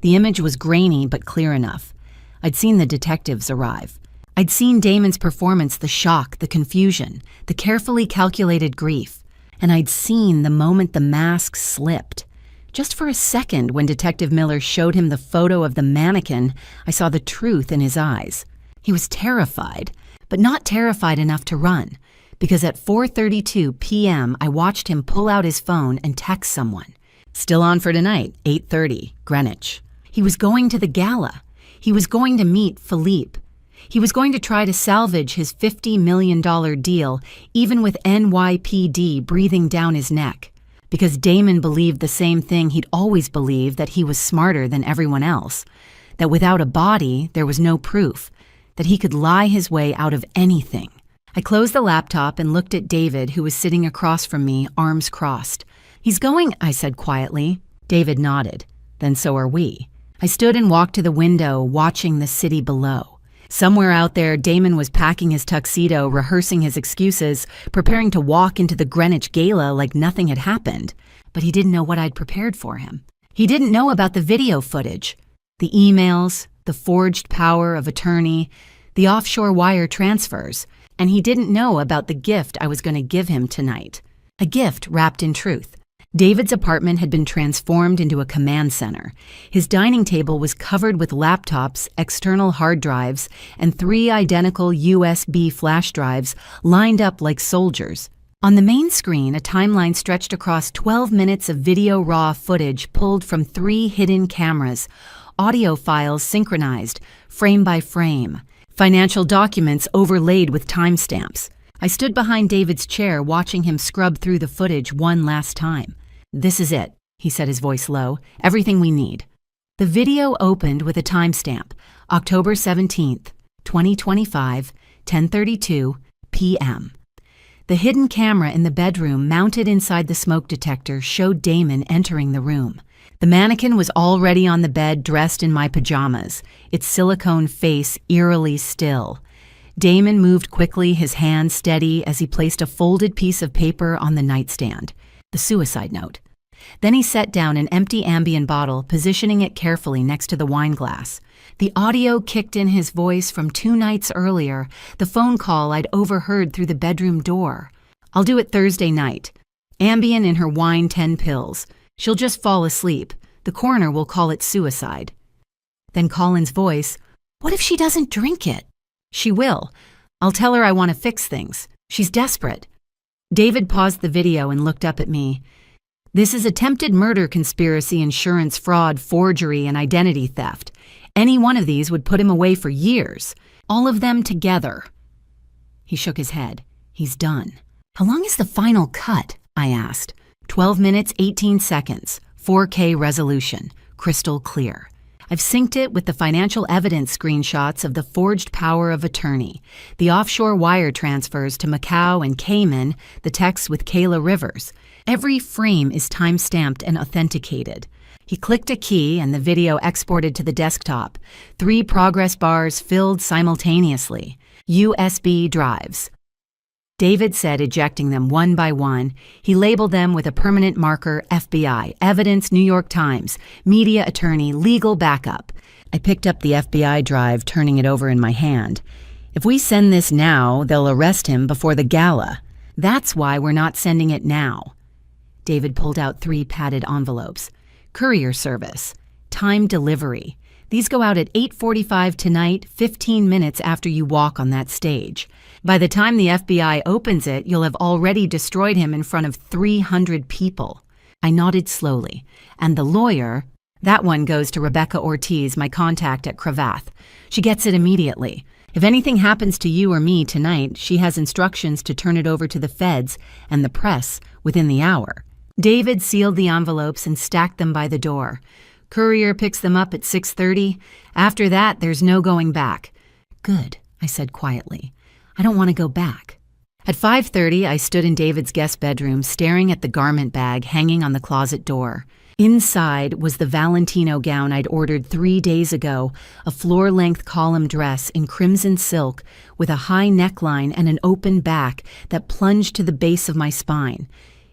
The image was grainy but clear enough. I'd seen the detectives arrive. I'd seen Damon's performance, the shock, the confusion, the carefully calculated grief. And I'd seen the moment the mask slipped. Just for a second, when Detective Miller showed him the photo of the mannequin, I saw the truth in his eyes. He was terrified, but not terrified enough to run. Because at 4:32 p.m., I watched him pull out his phone and text someone. "Still on for tonight, 8:30, Greenwich." He was going to the gala. He was going to meet Philippe. He was going to try to salvage his $50 million deal, even with NYPD breathing down his neck. Because Damon believed the same thing he'd always believed, that he was smarter than everyone else. That without a body, there was no proof. That he could lie his way out of anything. I closed the laptop and looked at David, who was sitting across from me, arms crossed. "He's going," I said quietly. David nodded. "Then so are we." I stood and walked to the window, watching the city below. Somewhere out there, Damon was packing his tuxedo, rehearsing his excuses, preparing to walk into the Greenwich Gala like nothing had happened. But he didn't know what I'd prepared for him. He didn't know about the video footage, the emails, the forged power of attorney, the offshore wire transfers. And he didn't know about the gift I was going to give him tonight. A gift wrapped in truth. David's apartment had been transformed into a command center. His dining table was covered with laptops, external hard drives, and 3 identical USB flash drives lined up like soldiers. On the main screen, a timeline stretched across 12 minutes of video raw footage pulled from 3 hidden cameras, audio files synchronized, frame by frame. Financial documents overlaid with timestamps. I stood behind David's chair, watching him scrub through the footage one last time. "This is it," he said, his voice low. "Everything we need." The video opened with a timestamp, October 17th, 2025, 10:32 p.m. The hidden camera in the bedroom mounted inside the smoke detector showed Damon entering the room. The mannequin was already on the bed, dressed in my pajamas, its silicone face eerily still. Damon moved quickly, his hand steady, as he placed a folded piece of paper on the nightstand, the suicide note. Then he set down an empty Ambien bottle, positioning it carefully next to the wine glass. The audio kicked in his voice from 2 nights earlier, the phone call I'd overheard through the bedroom door. "I'll do it Thursday night. Ambien in her wine, 10 pills. She'll just fall asleep. The coroner will call it suicide." Then Colin's voice, "What if she doesn't drink it?" "She will. I'll tell her I want to fix things. She's desperate." David paused the video and looked up at me. "This is attempted murder, conspiracy, insurance fraud, forgery, and identity theft. Any one of these would put him away for years. All of them together." He shook his head. "He's done." "How long is the final cut?" I asked. 12 minutes, 18 seconds, 4K resolution, crystal clear. I've synced it with the financial evidence screenshots of the forged power of attorney, the offshore wire transfers to Macau and Cayman, the texts with Kayla Rivers. Every frame is time-stamped and authenticated. He clicked a key and the video exported to the desktop. 3 progress bars filled simultaneously. USB drives. David said, ejecting them one by one. He labeled them with a permanent marker: FBI, evidence, New York Times, media attorney, legal backup. I picked up the FBI drive, turning it over in my hand. If we send this now, they'll arrest him before the gala. That's why we're not sending it now. David pulled out 3 padded envelopes. Courier service. Time delivery. These go out at 8:45 tonight, 15 minutes after you walk on that stage. By the time the FBI opens it, you'll have already destroyed him in front of 300 people. I nodded slowly. And the lawyer, that one goes to Rebecca Ortiz, my contact at Cravath. She gets it immediately. If anything happens to you or me tonight, she has instructions to turn it over to the feds and the press within the hour. David sealed the envelopes and stacked them by the door. Courier picks them up at 6:30. After that, there's no going back. Good, I said quietly. I don't want to go back. At 5:30, I stood in David's guest bedroom, staring at the garment bag hanging on the closet door. Inside was the Valentino gown I'd ordered 3 days ago, a floor-length column dress in crimson silk with a high neckline and an open back that plunged to the base of my spine.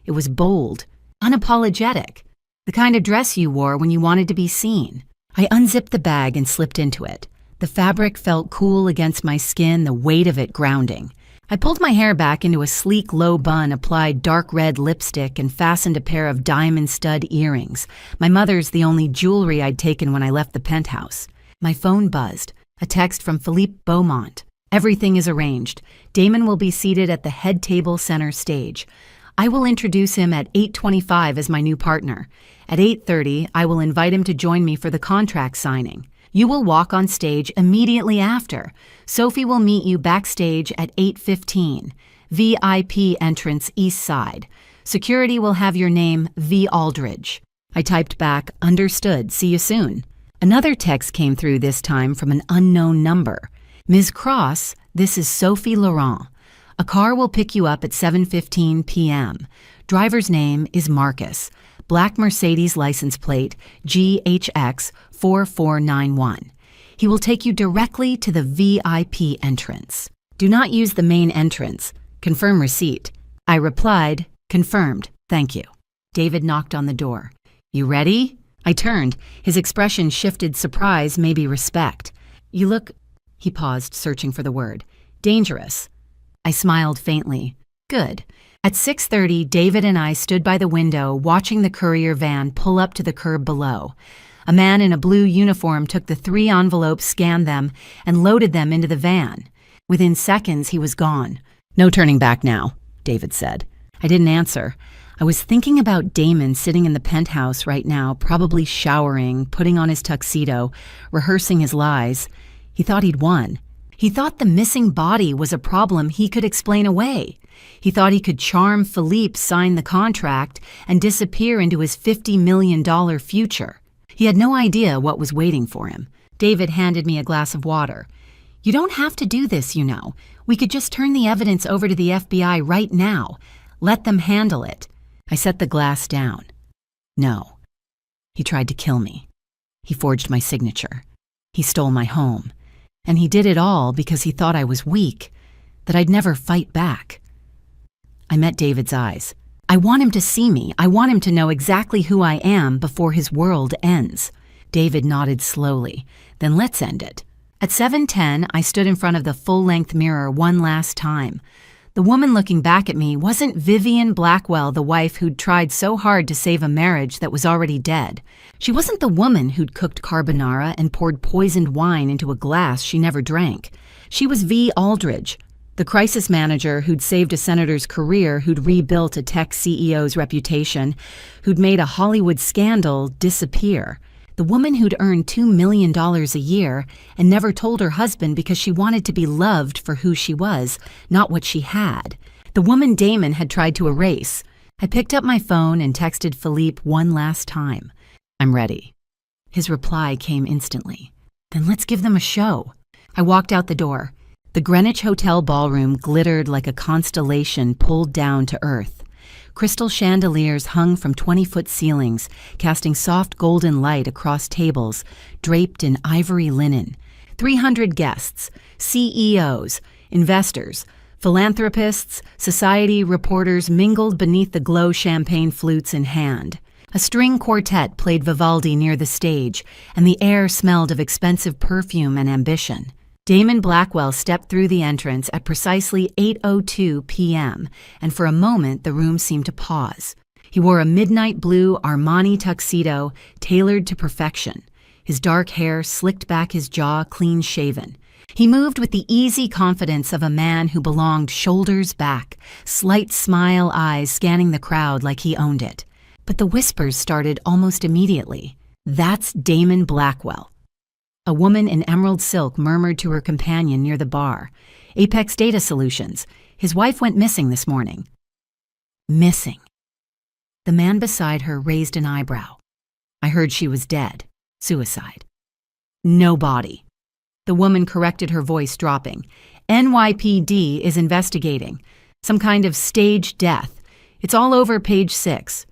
It was bold, unapologetic, the kind of dress you wore when you wanted to be seen. I unzipped the bag and slipped into it. The fabric felt cool against my skin, the weight of it grounding. I pulled my hair back into a sleek low bun, applied dark red lipstick, and fastened a pair of diamond stud earrings. My mother's the only jewelry I'd taken when I left the penthouse. My phone buzzed. A text from Philippe Beaumont. Everything is arranged. Damon will be seated at the head table center stage. I will introduce him at 8:25 as my new partner. At 8:30, I will invite him to join me for the contract signing. You will walk on stage immediately after. Sophie will meet you backstage at 8:15. VIP entrance east side. Security will have your name V. Aldridge. I typed back, understood, see you soon. Another text came through, this time from an unknown number. Ms. Cross, this is Sophie Laurent. A car will pick you up at 7:15 p.m. Driver's name is Marcus. Black Mercedes license plate GHX 4491. He will take you directly to the VIP entrance. Do not use the main entrance. Confirm receipt. I replied, confirmed, thank you. David knocked on the door. You ready? I turned. His expression shifted surprise, maybe respect. You look... He paused, searching for the word. Dangerous. I smiled faintly. Good. At 6:30, David and I stood by the window, watching the courier van pull up to the curb below. A man in a blue uniform took the 3 envelopes, scanned them, and loaded them into the van. Within seconds, he was gone. No turning back now, David said. I didn't answer. I was thinking about Damon sitting in the penthouse right now, probably showering, putting on his tuxedo, rehearsing his lies. He thought he'd won. He thought the missing body was a problem he could explain away. He thought he could charm Philippe, sign the contract, and disappear into his $50 million future. He had no idea what was waiting for him. David handed me a glass of water. You don't have to do this, you know. We could just turn the evidence over to the FBI right now. Let them handle it. I set the glass down. No. He tried to kill me. He forged my signature. He stole my home. And he did it all because he thought I was weak, that I'd never fight back. I met David's eyes. I want him to see me. I want him to know exactly who I am before his world ends. David nodded slowly. Then let's end it. At 7:10, I stood in front of the full-length mirror one last time. The woman looking back at me wasn't Vivian Blackwell, the wife who'd tried so hard to save a marriage that was already dead. She wasn't the woman who'd cooked carbonara and poured poisoned wine into a glass she never drank. She was V. Aldridge, the crisis manager who'd saved a senator's career, who'd rebuilt a tech CEO's reputation, who'd made a Hollywood scandal disappear. The woman who'd earned $2 million a year and never told her husband because she wanted to be loved for who she was, not what she had. The woman Damon had tried to erase. I picked up my phone and texted Philippe one last time. I'm ready. His reply came instantly. Then let's give them a show. I walked out the door. The Greenwich Hotel ballroom glittered like a constellation pulled down to earth. Crystal chandeliers hung from 20-foot ceilings, casting soft golden light across tables draped in ivory linen. 300 guests, CEOs, investors, philanthropists, society reporters mingled beneath the glow champagne flutes in hand. A string quartet played Vivaldi near the stage, and the air smelled of expensive perfume and ambition. Damon Blackwell stepped through the entrance at precisely 8:02 p.m., and for a moment the room seemed to pause. He wore a midnight blue Armani tuxedo tailored to perfection, his dark hair slicked back, his jaw clean-shaven. He moved with the easy confidence of a man who belonged shoulders back, slight smile eyes scanning the crowd like he owned it. But the whispers started almost immediately. "That's Damon Blackwell." A woman in emerald silk murmured to her companion near the bar. "Apex Data Solutions. His wife went missing this morning." Missing. The man beside her raised an eyebrow. "I heard she was dead. Suicide." "No body." The woman corrected, her voice dropping. "NYPD is investigating. Some kind of staged death. It's all over page 6.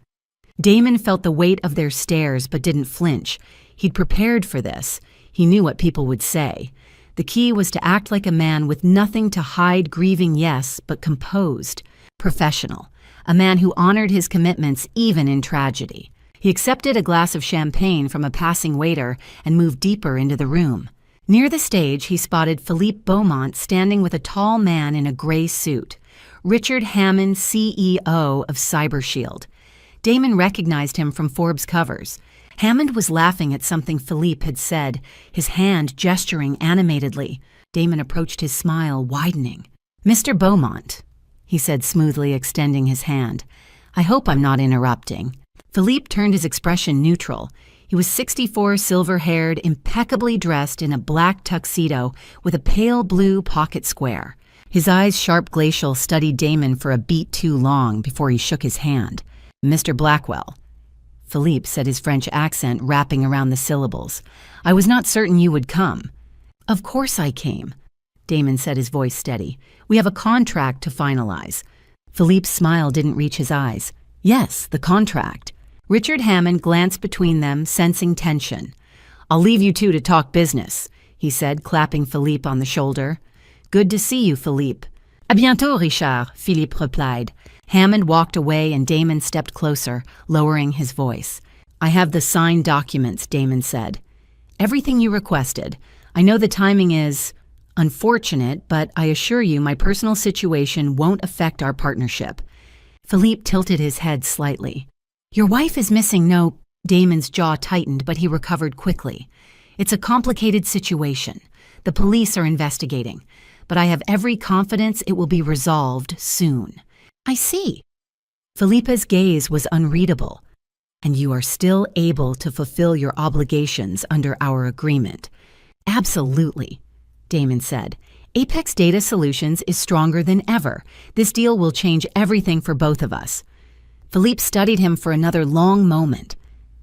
Damon felt the weight of their stares but didn't flinch. He'd prepared for this. He knew what people would say. The key was to act like a man with nothing to hide, grieving, yes, but composed. Professional. A man who honored his commitments even in tragedy. He accepted a glass of champagne from a passing waiter and moved deeper into the room. Near the stage, he spotted Philippe Beaumont standing with a tall man in a gray suit. Richard Hammond, CEO of CyberShield. Damon recognized him from Forbes covers. Hammond was laughing at something Philippe had said, his hand gesturing animatedly. Damon approached, his smile widening. "Mr. Beaumont," he said smoothly, extending his hand. "I hope I'm not interrupting." Philippe turned, his expression neutral. He was 64, silver-haired, impeccably dressed in a black tuxedo with a pale blue pocket square. His eyes, sharp glacial, studied Damon for a beat too long before he shook his hand. "Mr. Blackwell." Philippe said, his French accent wrapping around the syllables. "I was not certain you would come." "Of course I came," Damon said, his voice steady. "We have a contract to finalize." Philippe's smile didn't reach his eyes. "Yes, the contract." Richard Hammond glanced between them, sensing tension. "I'll leave you two to talk business," he said, clapping Philippe on the shoulder. "Good to see you, Philippe." "À bientôt, Richard," Philippe replied. Hammond walked away and Damon stepped closer, lowering his voice. "I have the signed documents," Damon said. "Everything you requested. I know the timing is unfortunate, but I assure you my personal situation won't affect our partnership." Philippe tilted his head slightly. "Your wife is missing, no—" Damon's jaw tightened, but he recovered quickly. "It's a complicated situation. The police are investigating, but I have every confidence it will be resolved soon." "I see." Philippe's gaze was unreadable. "And you are still able to fulfill your obligations under our agreement." "Absolutely," Damon said. "Apex Data Solutions is stronger than ever. This deal will change everything for both of us." Philippe studied him for another long moment.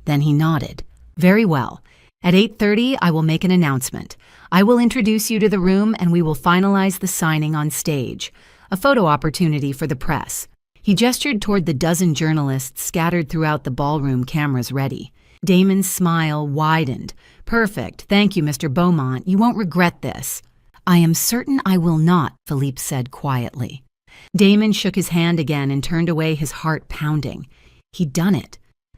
Then he nodded. "Very well. At 8:30, I will make an announcement. I will introduce you to the room and we will finalize the signing on stage. A photo opportunity for the press." He gestured toward the dozen journalists scattered throughout the ballroom, cameras ready. Damon's smile widened. "Perfect. Thank you, Mr. Beaumont. You won't regret this." "I am certain I will not," Philippe said quietly. Damon shook his hand again and turned away, his heart pounding. He'd done it.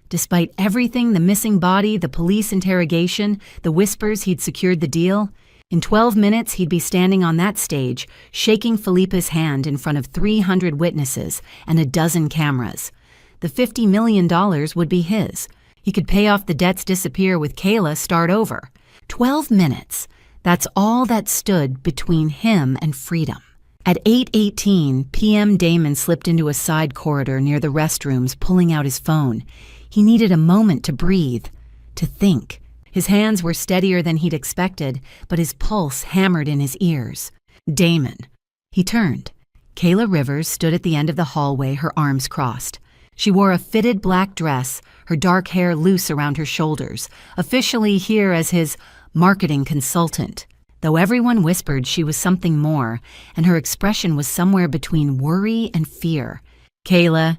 Despite everything, the missing body, the police interrogation, the whispers, he'd secured the deal. In 12 minutes, he'd be standing on that stage, shaking Philippe's hand in front of 300 witnesses and a dozen cameras. The $50 million would be his. He could pay off the debts, disappear with Kayla, start over. 12 minutes. That's all that stood between him and freedom. At 8:18 p.m., Damon slipped into a side corridor near the restrooms, pulling out his phone. He needed a moment to breathe, to think. His hands were steadier than he'd expected, but his pulse hammered in his ears. Damon. He turned. Kayla Rivers stood at the end of the hallway, her arms crossed. She wore a fitted black dress, her dark hair loose around her shoulders, officially here as his marketing consultant, though everyone whispered she was something more, and her expression was somewhere between worry and fear. "Kayla,"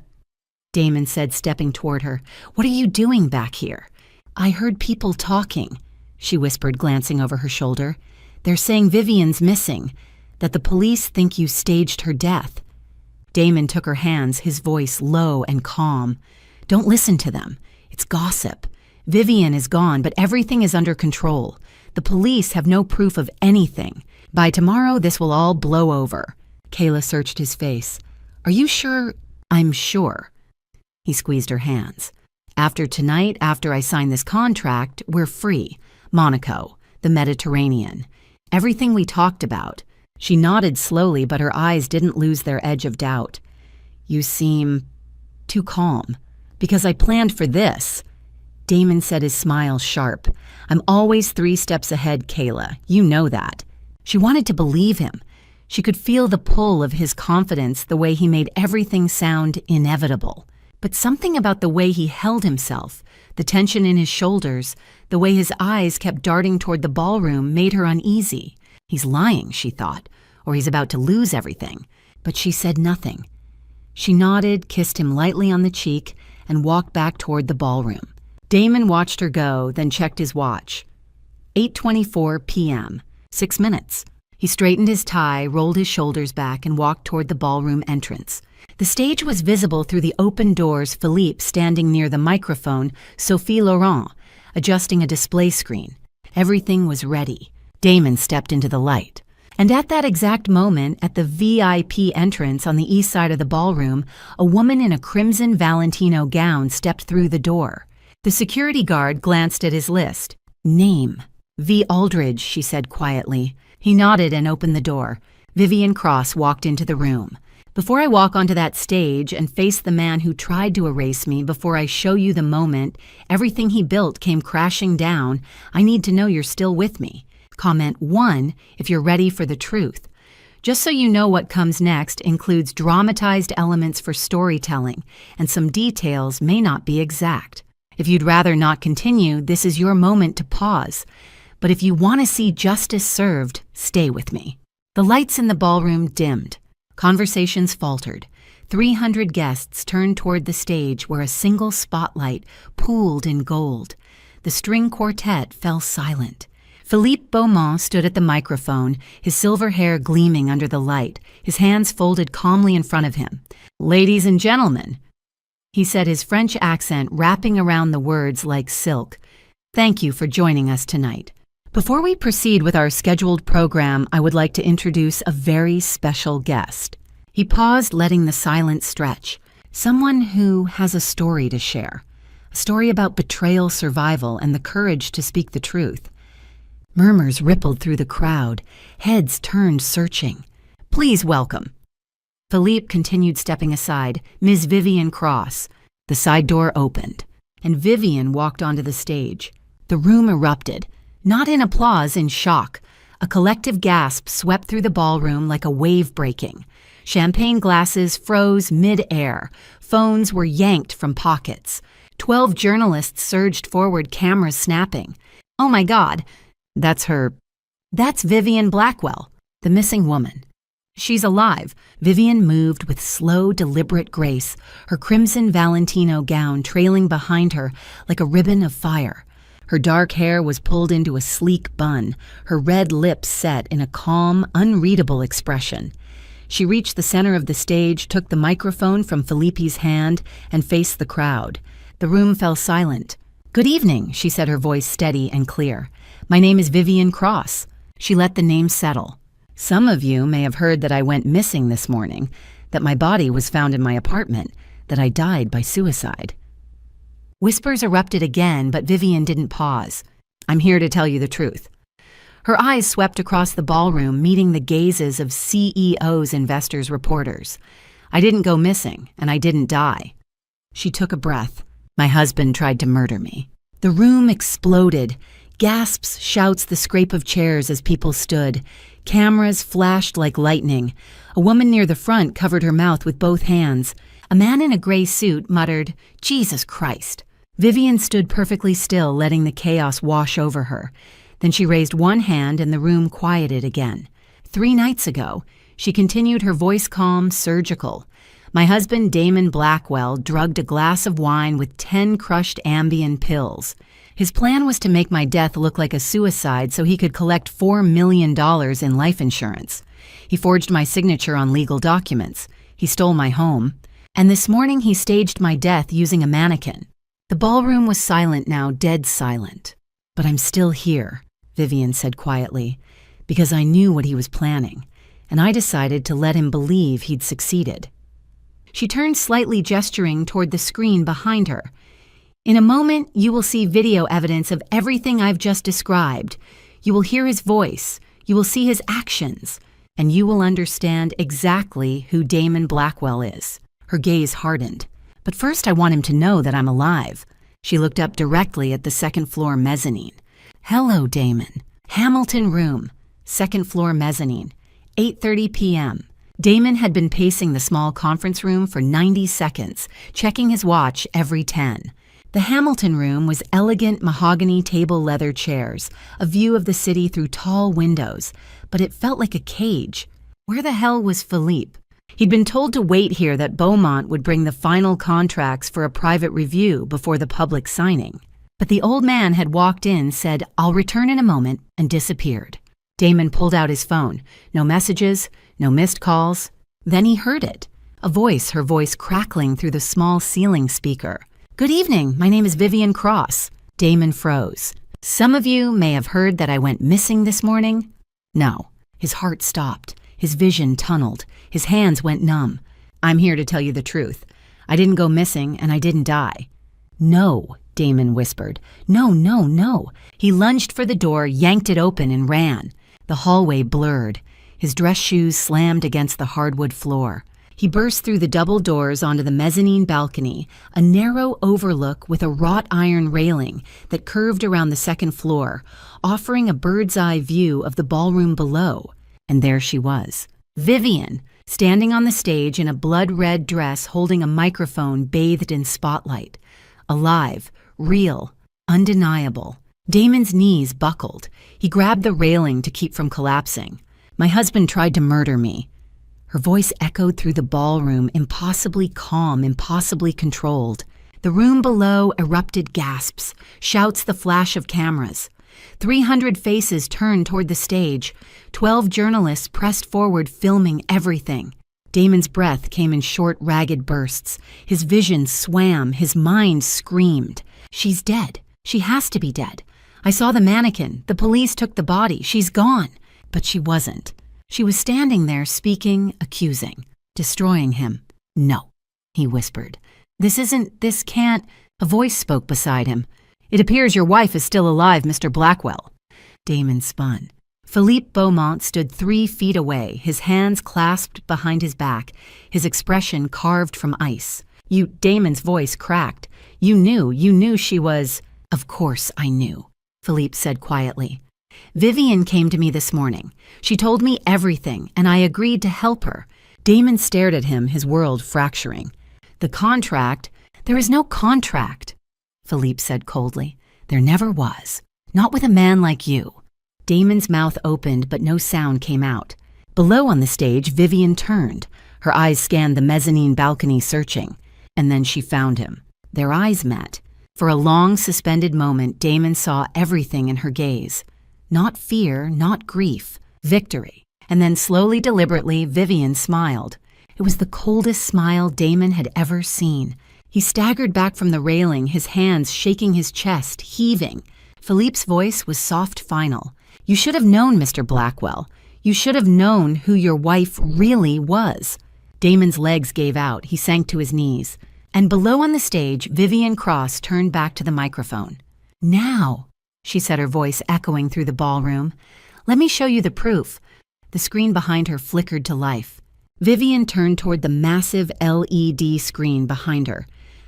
Damon said, stepping toward her, "what are you doing back here?" "I heard people talking," she whispered, glancing over her shoulder. "They're saying Vivian's missing, that the police think you staged her death." Damon took her hands, his voice low and calm. "Don't listen to them. It's gossip. Vivian is gone, but everything is under control. The police have no proof of anything. By tomorrow, this will all blow over." Kayla searched his face. "Are you sure?" "I'm sure." He squeezed her hands. "After tonight, after I sign this contract, we're free. Monaco, the Mediterranean. Everything we talked about." She nodded slowly, but her eyes didn't lose their edge of doubt. "You seem too calm." "Because I planned for this." Damon said, his smile sharp. "I'm always 3 steps ahead, Kayla. You know that." She wanted to believe him. She could feel the pull of his confidence, the way he made everything sound inevitable. But something about the way he held himself, the tension in his shoulders, the way his eyes kept darting toward the ballroom made her uneasy. He's lying, she thought, or he's about to lose everything. But she said nothing. She nodded, kissed him lightly on the cheek, and walked back toward the ballroom. Damon watched her go, then checked his watch. 8:24 p.m. 6 minutes. He straightened his tie, rolled his shoulders back, and walked toward the ballroom entrance. The stage was visible through the open doors, Philippe standing near the microphone, Sophie Laurent, adjusting a display screen. Everything was ready. Damon stepped into the light. And at that exact moment, at the VIP entrance on the east side of the ballroom, a woman in a crimson Valentino gown stepped through the door. The security guard glanced at his list. "Name." "V. Aldridge," she said quietly. He nodded and opened the door. Vivian Cross walked into the room. "Before I walk onto that stage and face the man who tried to erase me, before I show you the moment everything he built came crashing down, I need to know you're still with me. Comment 1 if you're ready for the truth. Just so you know, what comes next includes dramatized elements for storytelling, and some details may not be exact. If you'd rather not continue, this is your moment to pause. But if you want to see justice served, stay with me." The lights in the ballroom dimmed. Conversations faltered. 300 guests turned toward the stage where a single spotlight pooled in gold. The string quartet fell silent. Philippe Beaumont stood at the microphone, his silver hair gleaming under the light, his hands folded calmly in front of him. "Ladies and gentlemen," he said, his French accent wrapping around the words like silk, "thank you for joining us tonight. Before we proceed with our scheduled program, I would like to introduce a very special guest." He paused, letting the silence stretch. "Someone who has a story to share. A story about betrayal, survival, and the courage to speak the truth." Murmurs rippled through the crowd. Heads turned searching. "Please welcome." Philippe continued stepping aside. "Ms. Vivian Cross." The side door opened, and Vivian walked onto the stage. The room erupted. Not in applause, in shock. A collective gasp swept through the ballroom like a wave breaking. Champagne glasses froze mid-air. Phones were yanked from pockets. 12 journalists surged forward, cameras snapping. "Oh my God, that's Vivian Blackwell, the missing woman. She's alive." Vivian moved with slow, deliberate grace, her crimson Valentino gown trailing behind her like a ribbon of fire. Her dark hair was pulled into a sleek bun, her red lips set in a calm, unreadable expression. She reached the center of the stage, took the microphone from Philippe's hand, and faced the crowd. The room fell silent. "Good evening," she said, her voice steady and clear. "My name is Vivian Cross." She let the name settle. "Some of you may have heard that I went missing this morning, that my body was found in my apartment, that I died by suicide." Whispers erupted again, but Vivian didn't pause. "I'm here to tell you the truth." Her eyes swept across the ballroom, meeting the gazes of CEOs, investors, reporters. "I didn't go missing, and I didn't die." She took a breath. "My husband tried to murder me." The room exploded. Gasps, shouts, the scrape of chairs as people stood. Cameras flashed like lightning. A woman near the front covered her mouth with both hands. A man in a gray suit muttered, "Jesus Christ." Vivian stood perfectly still, letting the chaos wash over her. Then she raised one hand and the room quieted again. 3 nights ago, she continued, her voice calm, surgical. My husband, Damon Blackwell, drugged a glass of wine with 10 crushed Ambien pills. His plan was to make my death look like a suicide so he could collect $4 million in life insurance. He forged my signature on legal documents. He stole my home. And this morning he staged my death using a mannequin. The ballroom was silent now, dead silent. "But I'm still here," Vivian said quietly, "because I knew what he was planning, and I decided to let him believe he'd succeeded." She turned, slightly gesturing toward the screen behind her. "In a moment, you will see video evidence of everything I've just described. You will hear his voice, you will see his actions, and you will understand exactly who Damon Blackwell is." Her gaze hardened. "But first I want him to know that I'm alive." She looked up directly at the second-floor mezzanine. "Hello, Damon. Hamilton Room, second-floor mezzanine, 8:30 p.m. Damon had been pacing the small conference room for 90 seconds, checking his watch every 10. The Hamilton Room was elegant mahogany table leather chairs, a view of the city through tall windows, but it felt like a cage. Where the hell was Philippe? He'd been told to wait here, that Beaumont would bring the final contracts for a private review before the public signing. But the old man had walked in, said, "I'll return in a moment," and disappeared. Damon pulled out his phone. No messages, no missed calls. Then he heard it. A voice, her voice crackling through the small ceiling speaker. "Good evening, my name is Vivian Cross." Damon froze. "Some of you may have heard that I went missing this morning." No. His heart stopped. His vision tunneled. His hands went numb. "I'm here to tell you the truth. I didn't go missing and I didn't die." "No," Damon whispered. "No, no, no." He lunged for the door, yanked it open, and ran. The hallway blurred. His dress shoes slammed against the hardwood floor. He burst through the double doors onto the mezzanine balcony, a narrow overlook with a wrought iron railing that curved around the second floor, offering a bird's-eye view of the ballroom below. And there she was, Vivian, standing on the stage in a blood-red dress holding a microphone bathed in spotlight. Alive, real, undeniable. Damon's knees buckled. He grabbed the railing to keep from collapsing. "My husband tried to murder me." Her voice echoed through the ballroom, impossibly calm, impossibly controlled. The room below erupted gasps, shouts, the flash of cameras. 300 faces turned toward the stage. 12 journalists pressed forward, filming everything. Damon's breath came in short, ragged bursts. His vision swam. His mind screamed. "She's dead. She has to be dead. I saw the mannequin. The police took the body. She's gone." But she wasn't. She was standing there, speaking, accusing, destroying him. "No," he whispered. This can't." A voice spoke beside him. "It appears your wife is still alive, Mr. Blackwell." Damon spun. Philippe Beaumont stood 3 feet away, his hands clasped behind his back, his expression carved from ice. Damon's voice cracked. You knew she was." "Of course I knew," Philippe said quietly. "Vivian came to me this morning. She told me everything, and I agreed to help her." Damon stared at him, his world fracturing. "The contract—" "There is no contract," Philippe said coldly. "There never was. Not with a man like you." Damon's mouth opened, but no sound came out. Below on the stage, Vivian turned. Her eyes scanned the mezzanine balcony, searching. And then she found him. Their eyes met. For a long, suspended moment, Damon saw everything in her gaze. Not fear, not grief, victory. And then slowly, deliberately, Vivian smiled. It was the coldest smile Damon had ever seen. He staggered back from the railing, his hands shaking his chest, heaving. Philippe's voice was soft, final. "You should have known, Mr. Blackwell. You should have known who your wife really was." Damon's legs gave out. He sank to his knees. And below on the stage, Vivian Cross turned back to the microphone. "Now," she said, her voice echoing through the ballroom, "let me show you the proof." The screen behind her flickered to life. Vivian turned toward the massive LED screen behind her.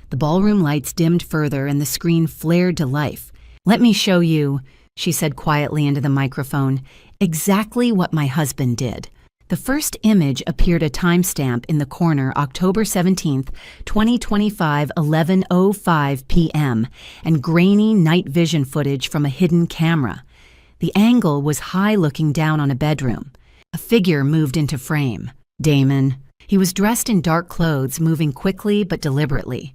The ballroom lights dimmed further and the screen flared to life. "Let me show you," she said quietly into the microphone, "exactly what my husband did. The first image appeared a timestamp in the corner, October 17th, 2025, 11:05 p.m., and grainy night vision footage from a hidden camera. The angle was high, looking down on a bedroom. A figure moved into frame. Damon. He was dressed in dark clothes, moving quickly but deliberately.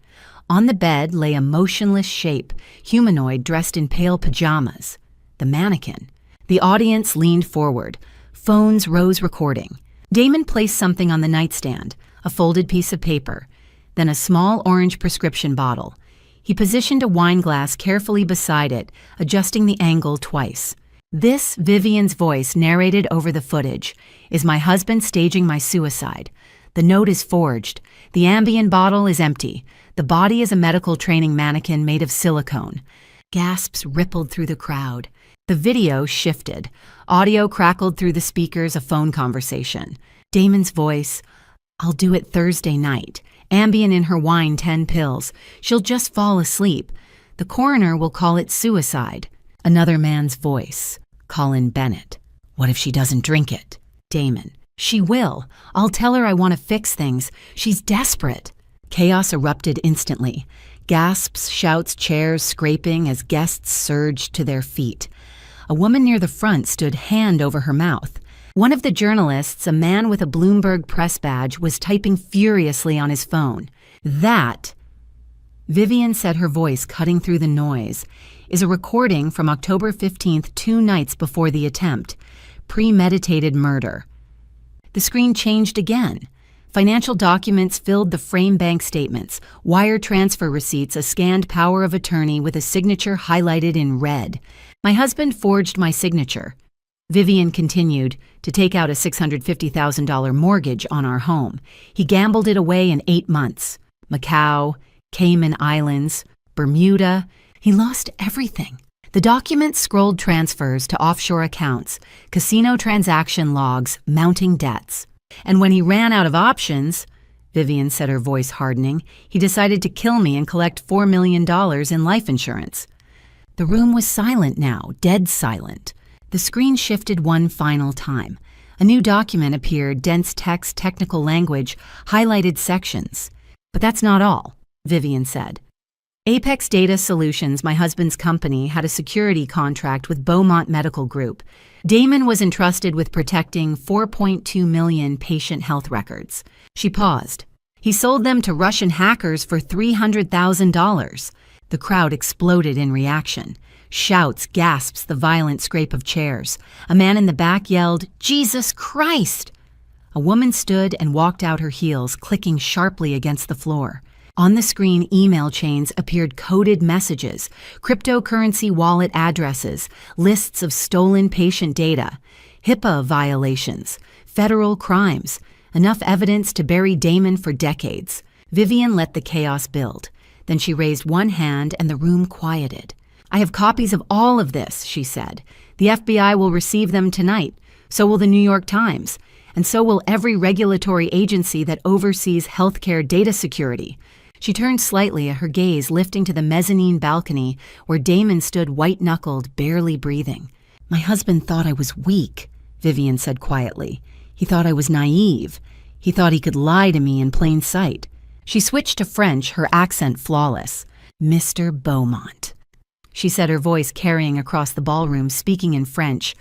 On the bed lay a motionless shape, humanoid dressed in pale pajamas. The mannequin. The audience leaned forward. Phones rose, recording. Damon placed something on the nightstand, a folded piece of paper, then a small orange prescription bottle. He positioned a wine glass carefully beside it, adjusting the angle twice. "This," Vivian's voice narrated over the footage, "is my husband staging my suicide. The note is forged. The Ambien bottle is empty. The body is a medical training mannequin made of silicone." Gasps rippled through the crowd. The video shifted. Audio crackled through the speakers, a phone conversation. Damon's voice, "I'll do it Thursday night. Ambien in her wine, 10 pills. She'll just fall asleep. The coroner will call it suicide." Another man's voice, Colin Bennett, "What if she doesn't drink it?" Damon, "She will. I'll tell her I want to fix things. She's desperate." Chaos erupted instantly. Gasps, shouts, chairs scraping as guests surged to their feet. A woman near the front stood, hand over her mouth. One of the journalists, a man with a Bloomberg press badge, was typing furiously on his phone. "That," Vivian said, her voice cutting through the noise, "is a recording from October 15th, 2 nights before the attempt. Premeditated murder." The screen changed again. Financial documents filled the frame, bank statements, wire transfer receipts, a scanned power of attorney with a signature highlighted in red. "My husband forged my signature." Vivian continued, "to take out a $650,000 mortgage on our home. He gambled it away in 8 months. Macau, Cayman Islands, Bermuda. He lost everything." The documents scrolled transfers to offshore accounts, casino transaction logs, mounting debts. "And when he ran out of options," Vivian said, her voice hardening, "he decided to kill me and collect $4 million in life insurance." The room was silent now, dead silent. The screen shifted one final time. A new document appeared, dense text, technical language, highlighted sections. "But that's not all," Vivian said. "Apex Data Solutions, my husband's company, had a security contract with Beaumont Medical Group. Damon was entrusted with protecting 4.2 million patient health records." She paused. "He sold them to Russian hackers for $300,000. The crowd exploded in reaction. Shouts, gasps, the violent scrape of chairs. A man in the back yelled, "Jesus Christ!" A woman stood and walked out, her heels clicking sharply against the floor. On the screen, email chains appeared, coded messages, cryptocurrency wallet addresses, lists of stolen patient data, HIPAA violations, federal crimes, enough evidence to bury Damon for decades. Vivian let the chaos build. Then she raised one hand and the room quieted. "I have copies of all of this," she said. "The FBI will receive them tonight. So will the New York Times. And so will every regulatory agency that oversees healthcare data security." She turned slightly, her gaze lifting to the mezzanine balcony where Damon stood white-knuckled, barely breathing. "My husband thought I was weak," Vivian said quietly. "He thought I was naive. He thought he could lie to me in plain sight." She switched to French, her accent flawless. "Mr. Beaumont," she said, her voice carrying across the ballroom, speaking in French.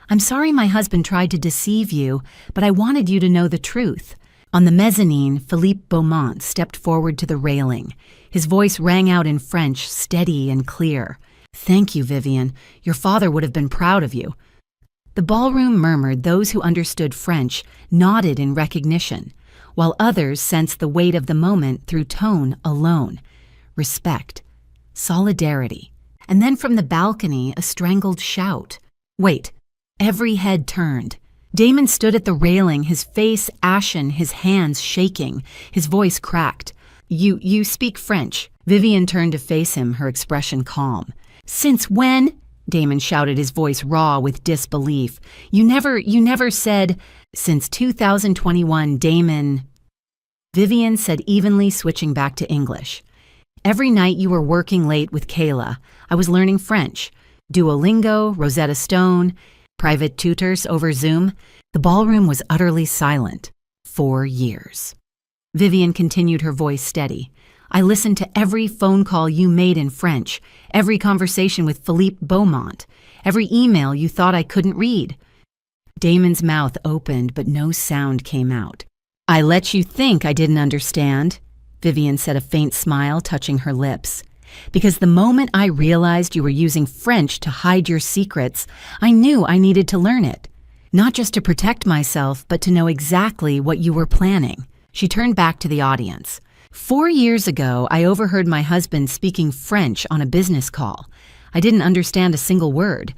"I'm sorry my husband tried to deceive you, but I wanted you to know the truth." On the mezzanine, Philippe Beaumont stepped forward to the railing. His voice rang out in French, steady and clear. "Thank you, Vivian. Your father would have been proud of you." The ballroom murmured. Those who understood French nodded in recognition, while others sensed the weight of the moment through tone alone. Respect. Solidarity. And then from the balcony, a strangled shout. "Wait." Every head turned. Damon stood at the railing, his face ashen, his hands shaking, his voice cracked. You speak French." Vivian turned to face him, her expression calm. "Since when?" Damon shouted, his voice raw with disbelief. You never said." "Since 2021, Damon." Vivian said evenly, switching back to English. "Every night you were working late with Kayla, I was learning French. Duolingo, Rosetta Stone. Private tutors over Zoom? The ballroom was utterly silent. 4 years. Vivian continued, her voice steady. I listened to every phone call you made in French, every conversation with Philippe Beaumont, every email you thought I couldn't read. Damon's mouth opened, but no sound came out. I let you think I didn't understand, Vivian said, a faint smile touching her lips. Because the moment I realized you were using French to hide your secrets, I knew I needed to learn it. Not just to protect myself, but to know exactly what you were planning. She turned back to the audience. 4 years ago, I overheard my husband speaking French on a business call. I didn't understand a single word,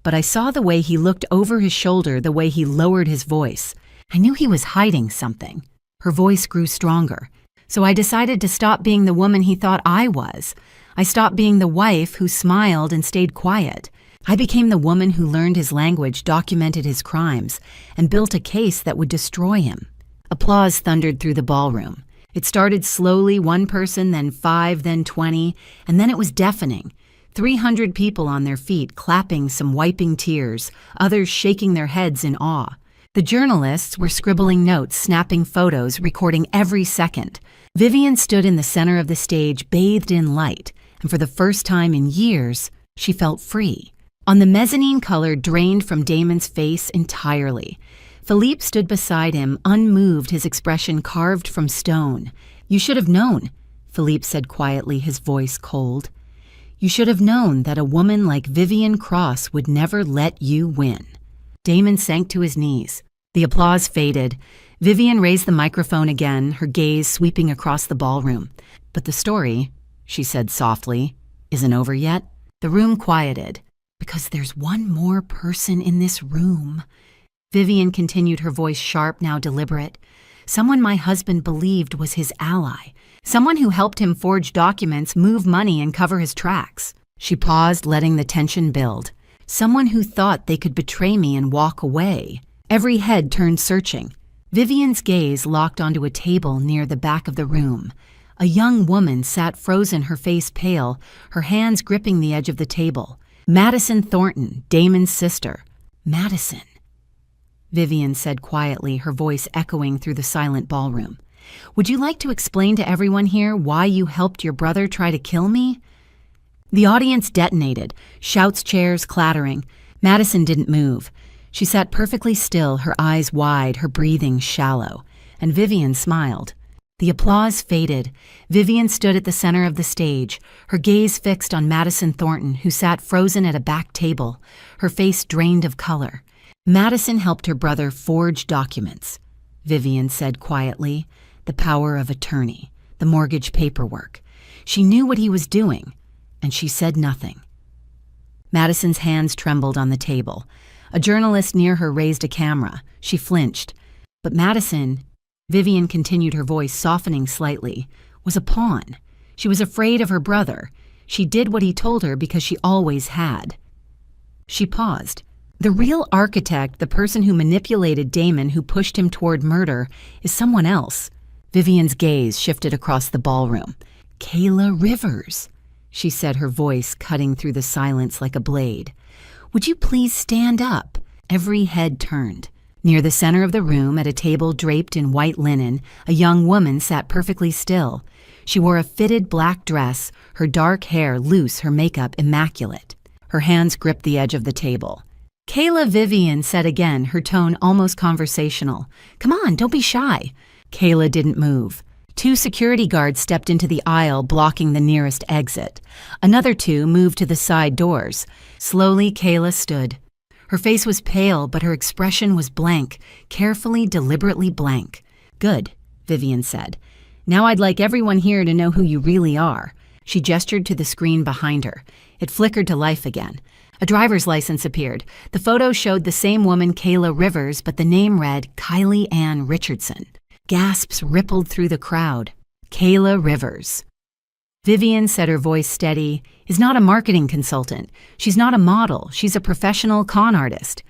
but I saw the way he looked over his shoulder, the way he lowered his voice. I knew he was hiding something. Her voice grew stronger. So I decided to stop being the woman he thought I was. I stopped being the wife who smiled and stayed quiet. I became the woman who learned his language, documented his crimes, and built a case that would destroy him. Applause thundered through the ballroom. It started slowly, 1 person, then 5, then 20, and then it was deafening. 300 people on their feet, clapping, some wiping tears, others shaking their heads in awe. The journalists were scribbling notes, snapping photos, recording every second. Vivian stood in the center of the stage, bathed in light, and for the first time in years, she felt free. On the mezzanine, color drained from Damon's face entirely. Philippe stood beside him, unmoved, his expression carved from stone. You should have known, Philippe said quietly, his voice cold. You should have known that a woman like Vivian Cross would never let you win. Damon sank to his knees. The applause faded. Vivian raised the microphone again, her gaze sweeping across the ballroom. But the story, she said softly, isn't over yet. The room quieted. Because there's one more person in this room. Vivian continued, her voice sharp, now deliberate. Someone my husband believed was his ally. Someone who helped him forge documents, move money, and cover his tracks. She paused, letting the tension build. Someone who thought they could betray me and walk away. Every head turned searching. Vivian's gaze locked onto a table near the back of the room. A young woman sat frozen, her face pale, her hands gripping the edge of the table. Madison Thornton, Damon's sister. Madison. Vivian said quietly, her voice echoing through the silent ballroom. Would you like to explain to everyone here why you helped your brother try to kill me? The audience detonated, shouts, chairs clattering. Madison didn't move. She sat perfectly still, her eyes wide, her breathing shallow. And Vivian smiled. The applause faded. Vivian stood at the center of the stage, her gaze fixed on Madison Thornton, who sat frozen at a back table, her face drained of color. Madison helped her brother forge documents, Vivian said quietly, the power of attorney, the mortgage paperwork. She knew what he was doing, and she said nothing. Madison's hands trembled on the table. A journalist near her raised a camera. She flinched. But Madison, Vivian continued, her voice softening slightly, was a pawn. She was afraid of her brother. She did what he told her because she always had. She paused. The real architect, the person who manipulated Damon, who pushed him toward murder, is someone else. Vivian's gaze shifted across the ballroom. Kayla Rivers, she said, her voice cutting through the silence like a blade. Would you please stand up? Every head turned. Near the center of the room, at a table draped in white linen, a young woman sat perfectly still. She wore a fitted black dress, her dark hair loose, her makeup immaculate. Her hands gripped the edge of the table. Kayla, Vivian said again, her tone almost conversational. Come on, don't be shy. Kayla didn't move. 2 security guards stepped into the aisle, blocking the nearest exit. Another 2 moved to the side doors. Slowly, Kayla stood. Her face was pale, but her expression was blank, carefully, deliberately blank. Good, Vivian said. Now I'd like everyone here to know who you really are. She gestured to the screen behind her. It flickered to life again. A driver's license appeared. The photo showed the same woman, Kayla Rivers, but the name read Kylie Ann Richardson. Gasps rippled through the crowd. Kayla Rivers. Vivian said, her voice steady, is not a marketing consultant. She's not a model. She's a professional con artist.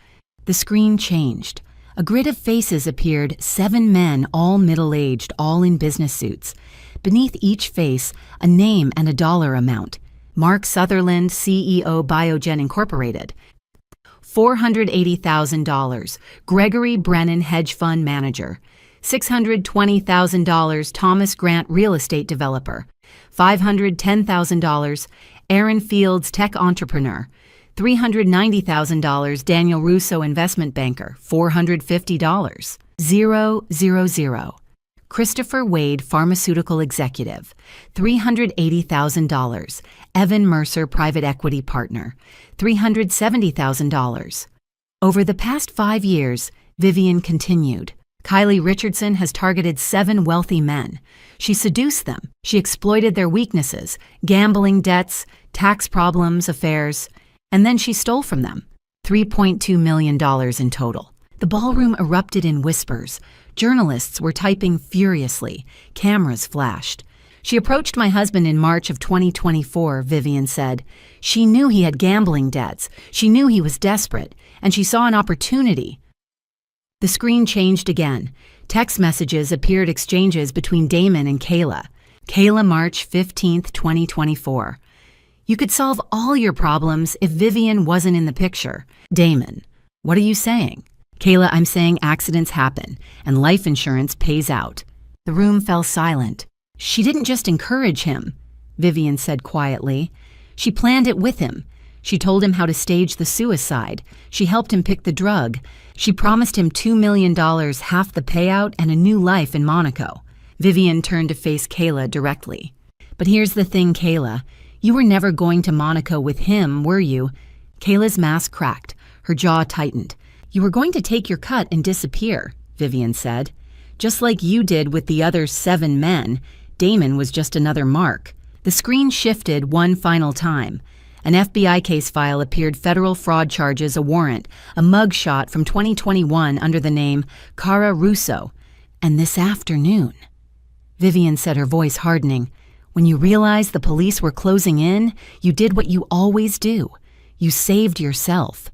The screen changed. A grid of faces appeared, 7 men, all middle-aged, all in business suits. Beneath each face, a name and a dollar amount. Mark Sutherland, CEO Biogen Incorporated. $480,000, Gregory Brennan hedge fund manager. $620,000, Thomas Grant real estate developer. $510,000, Aaron Fields tech entrepreneur. $390,000, Daniel Russo investment banker. $450. 000. Christopher Wade pharmaceutical executive. $380,000, Evan Mercer private equity partner. $370,000. Over the past 5 years, Vivian continued, Kylie Richardson has targeted 7 wealthy men. She seduced them. She exploited their weaknesses, gambling debts, tax problems, affairs, and then she stole from them. $3.2 million in total. The ballroom erupted in whispers. Journalists were typing furiously. Cameras flashed. She approached my husband in March of 2024, Vivian said. She knew he had gambling debts. She knew he was desperate, and she saw an opportunity. The screen changed again. Text messages appeared exchanges between Damon and Kayla. Kayla, March 15, 2024. You could solve all your problems if Vivian wasn't in the picture. Damon, what are you saying? Kayla, I'm saying accidents happen, and life insurance pays out. The room fell silent. She didn't just encourage him, Vivian said quietly. She planned it with him. She told him how to stage the suicide. She helped him pick the drug. She promised him $2 million, half the payout, and a new life in Monaco. Vivian turned to face Kayla directly. But here's the thing, Kayla. You were never going to Monaco with him, were you? Kayla's mask cracked. Her jaw tightened. You were going to take your cut and disappear, Vivian said. Just like you did with the other 7 men, Damon was just another mark. The screen shifted one final time. An FBI case file appeared, federal fraud charges, a warrant, a mugshot from 2021 under the name Cara Russo. And this afternoon, Vivian said, her voice hardening, when you realized the police were closing in, you did what you always do. You saved yourself.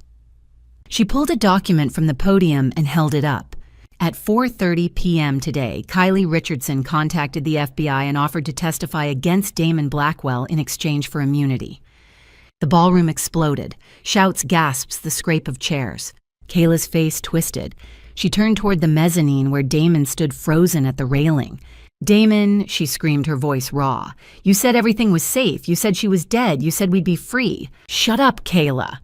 She pulled a document from the podium and held it up. At 4:30 p.m. today, Kylie Richardson contacted the FBI and offered to testify against Damon Blackwell in exchange for immunity. The ballroom exploded. Shouts, gasps, the scrape of chairs. Kayla's face twisted. She turned toward the mezzanine where Damon stood frozen at the railing. Damon, she screamed, her voice raw. You said everything was safe. You said she was dead. You said we'd be free. Shut up, Kayla,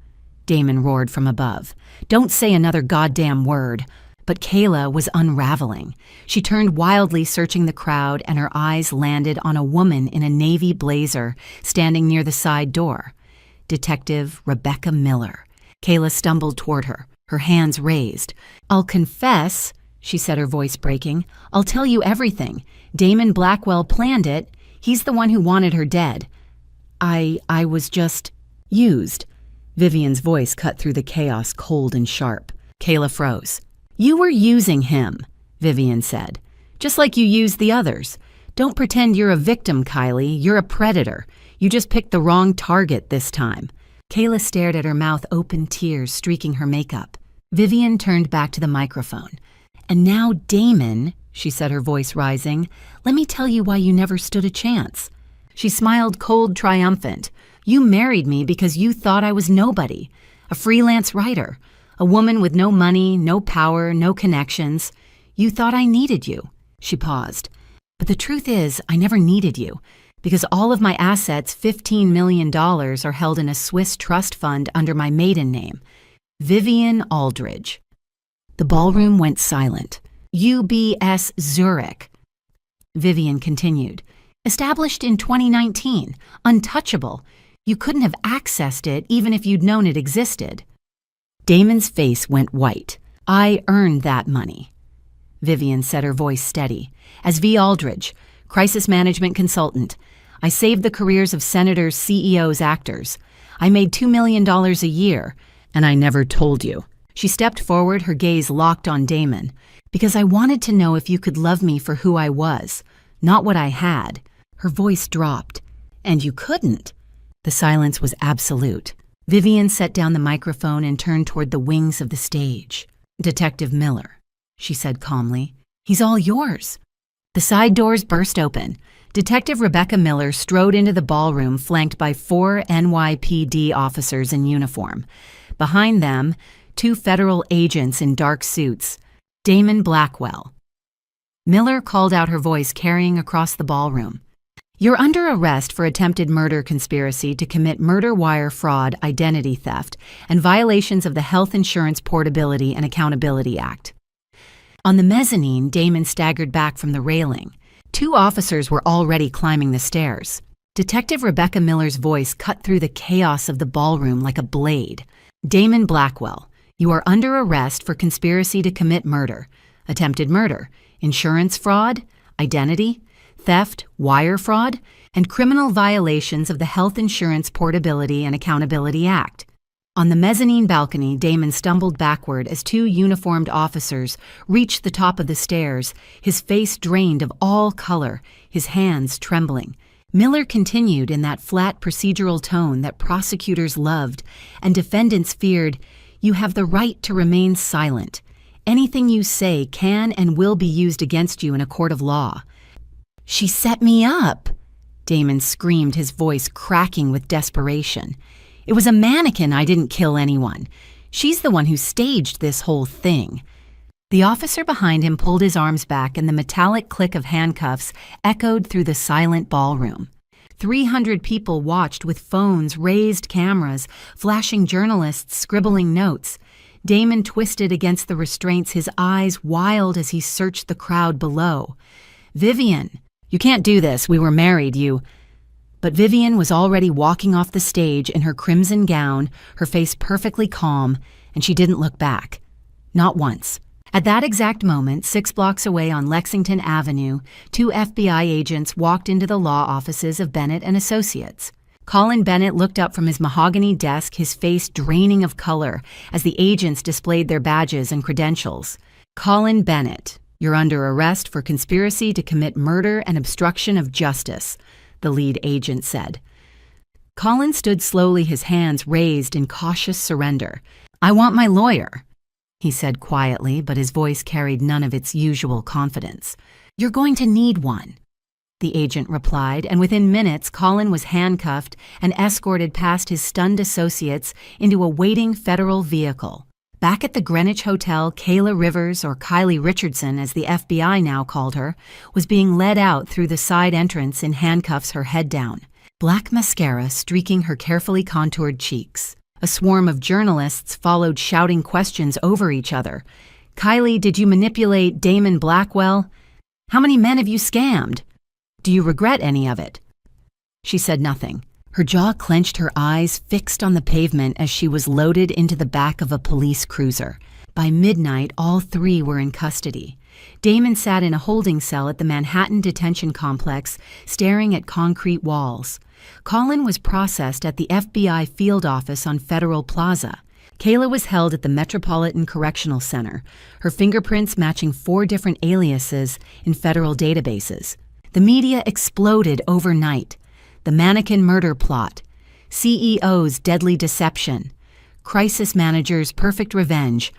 Damon roared from above. Don't say another goddamn word. But Kayla was unraveling. She turned wildly, searching the crowd, and her eyes landed on a woman in a navy blazer standing near the side door. Detective Rebecca Miller. Kayla stumbled toward her, her hands raised. I'll confess, she said, her voice breaking. I'll tell you everything. Damon Blackwell planned it. He's the one who wanted her dead. I was just used. Vivian's voice cut through the chaos, cold and sharp. Kayla froze. You were using him, Vivian said. Just like you used the others. Don't pretend you're a victim, Kylie. You're a predator. You just picked the wrong target this time. Kayla stared at her mouth open, tears streaking her makeup. Vivian turned back to the microphone. And now, Damon, she said, her voice rising, let me tell you why you never stood a chance. She smiled, cold, triumphant. You married me because you thought I was nobody. A freelance writer. A woman with no money, no power, no connections. You thought I needed you. She paused. But the truth is, I never needed you, because all of my assets, $15 million, are held in a Swiss trust fund under my maiden name, Vivian Aldridge. The ballroom went silent. UBS Zurich. Vivian continued. Established in 2019, untouchable. You couldn't have accessed it even if you'd known it existed. Damon's face went white. I earned that money. Vivian said, her voice steady. As V. Aldridge, crisis management consultant, I saved the careers of senators, CEOs, actors. I made $2 million a year, and I never told you. She stepped forward, her gaze locked on Damon. Because I wanted to know if you could love me for who I was, not what I had. Her voice dropped. And you couldn't. The silence was absolute. Vivian set down the microphone and turned toward the wings of the stage. Detective Miller, she said calmly. He's all yours. The side doors burst open. Detective Rebecca Miller strode into the ballroom flanked by 4 NYPD officers in uniform. Behind them, 2 federal agents in dark suits, Damon Blackwell. Miller called out, her voice carrying across the ballroom. "You're under arrest for attempted murder conspiracy to commit murder, wire fraud, identity theft, and violations of the Health Insurance Portability and Accountability Act." On the mezzanine, Damon staggered back from the railing. 2 officers were already climbing the stairs. Detective Rebecca Miller's voice cut through the chaos of the ballroom like a blade. "Damon Blackwell, you are under arrest for conspiracy to commit murder, attempted murder, insurance fraud, identity, theft, wire fraud, and criminal violations of the Health Insurance Portability and Accountability Act." On the mezzanine balcony, Damon stumbled backward as 2 uniformed officers reached the top of the stairs, his face drained of all color, his hands trembling. Miller continued in that flat procedural tone that prosecutors loved and defendants feared. "You have the right to remain silent. Anything you say can and will be used against you in a court of law." "She set me up!" Damon screamed, his voice cracking with desperation. "It was a mannequin. I didn't kill anyone. She's the one who staged this whole thing." The officer behind him pulled his arms back and the metallic click of handcuffs echoed through the silent ballroom. 300 people watched with phones, raised cameras, flashing journalists scribbling notes. Damon twisted against the restraints, his eyes wild as he searched the crowd below. "Vivian, you can't do this. We were married, you..." But Vivian was already walking off the stage in her crimson gown, her face perfectly calm, and she didn't look back. Not once. At that exact moment, 6 blocks away on Lexington Avenue, 2 FBI agents walked into the law offices of Bennett and Associates. Colin Bennett looked up from his mahogany desk, his face draining of color, as the agents displayed their badges and credentials. "Colin Bennett, you're under arrest for conspiracy to commit murder and obstruction of justice," the lead agent said. Colin stood slowly, his hands raised in cautious surrender. "I want my lawyer," he said quietly, but his voice carried none of its usual confidence. "You're going to need one," the agent replied, and within minutes Colin was handcuffed and escorted past his stunned associates into a waiting federal vehicle. Back at the Greenwich Hotel, Kayla Rivers, or Kylie Richardson as the FBI now called her, was being led out through the side entrance in handcuffs, her head down, black mascara streaking her carefully contoured cheeks. A swarm of journalists followed, shouting questions over each other. "Kylie, did you manipulate Damon Blackwell? How many men have you scammed? Do you regret any of it?" She said nothing. Her jaw clenched, her eyes fixed on the pavement as she was loaded into the back of a police cruiser. By midnight, all 3 were in custody. Damon sat in a holding cell at the Manhattan Detention Complex, staring at concrete walls. Colin was processed at the FBI field office on Federal Plaza. Kayla was held at the Metropolitan Correctional Center, her fingerprints matching 4 different aliases in federal databases. The media exploded overnight. The mannequin murder plot, CEO's deadly deception, crisis manager's perfect revenge,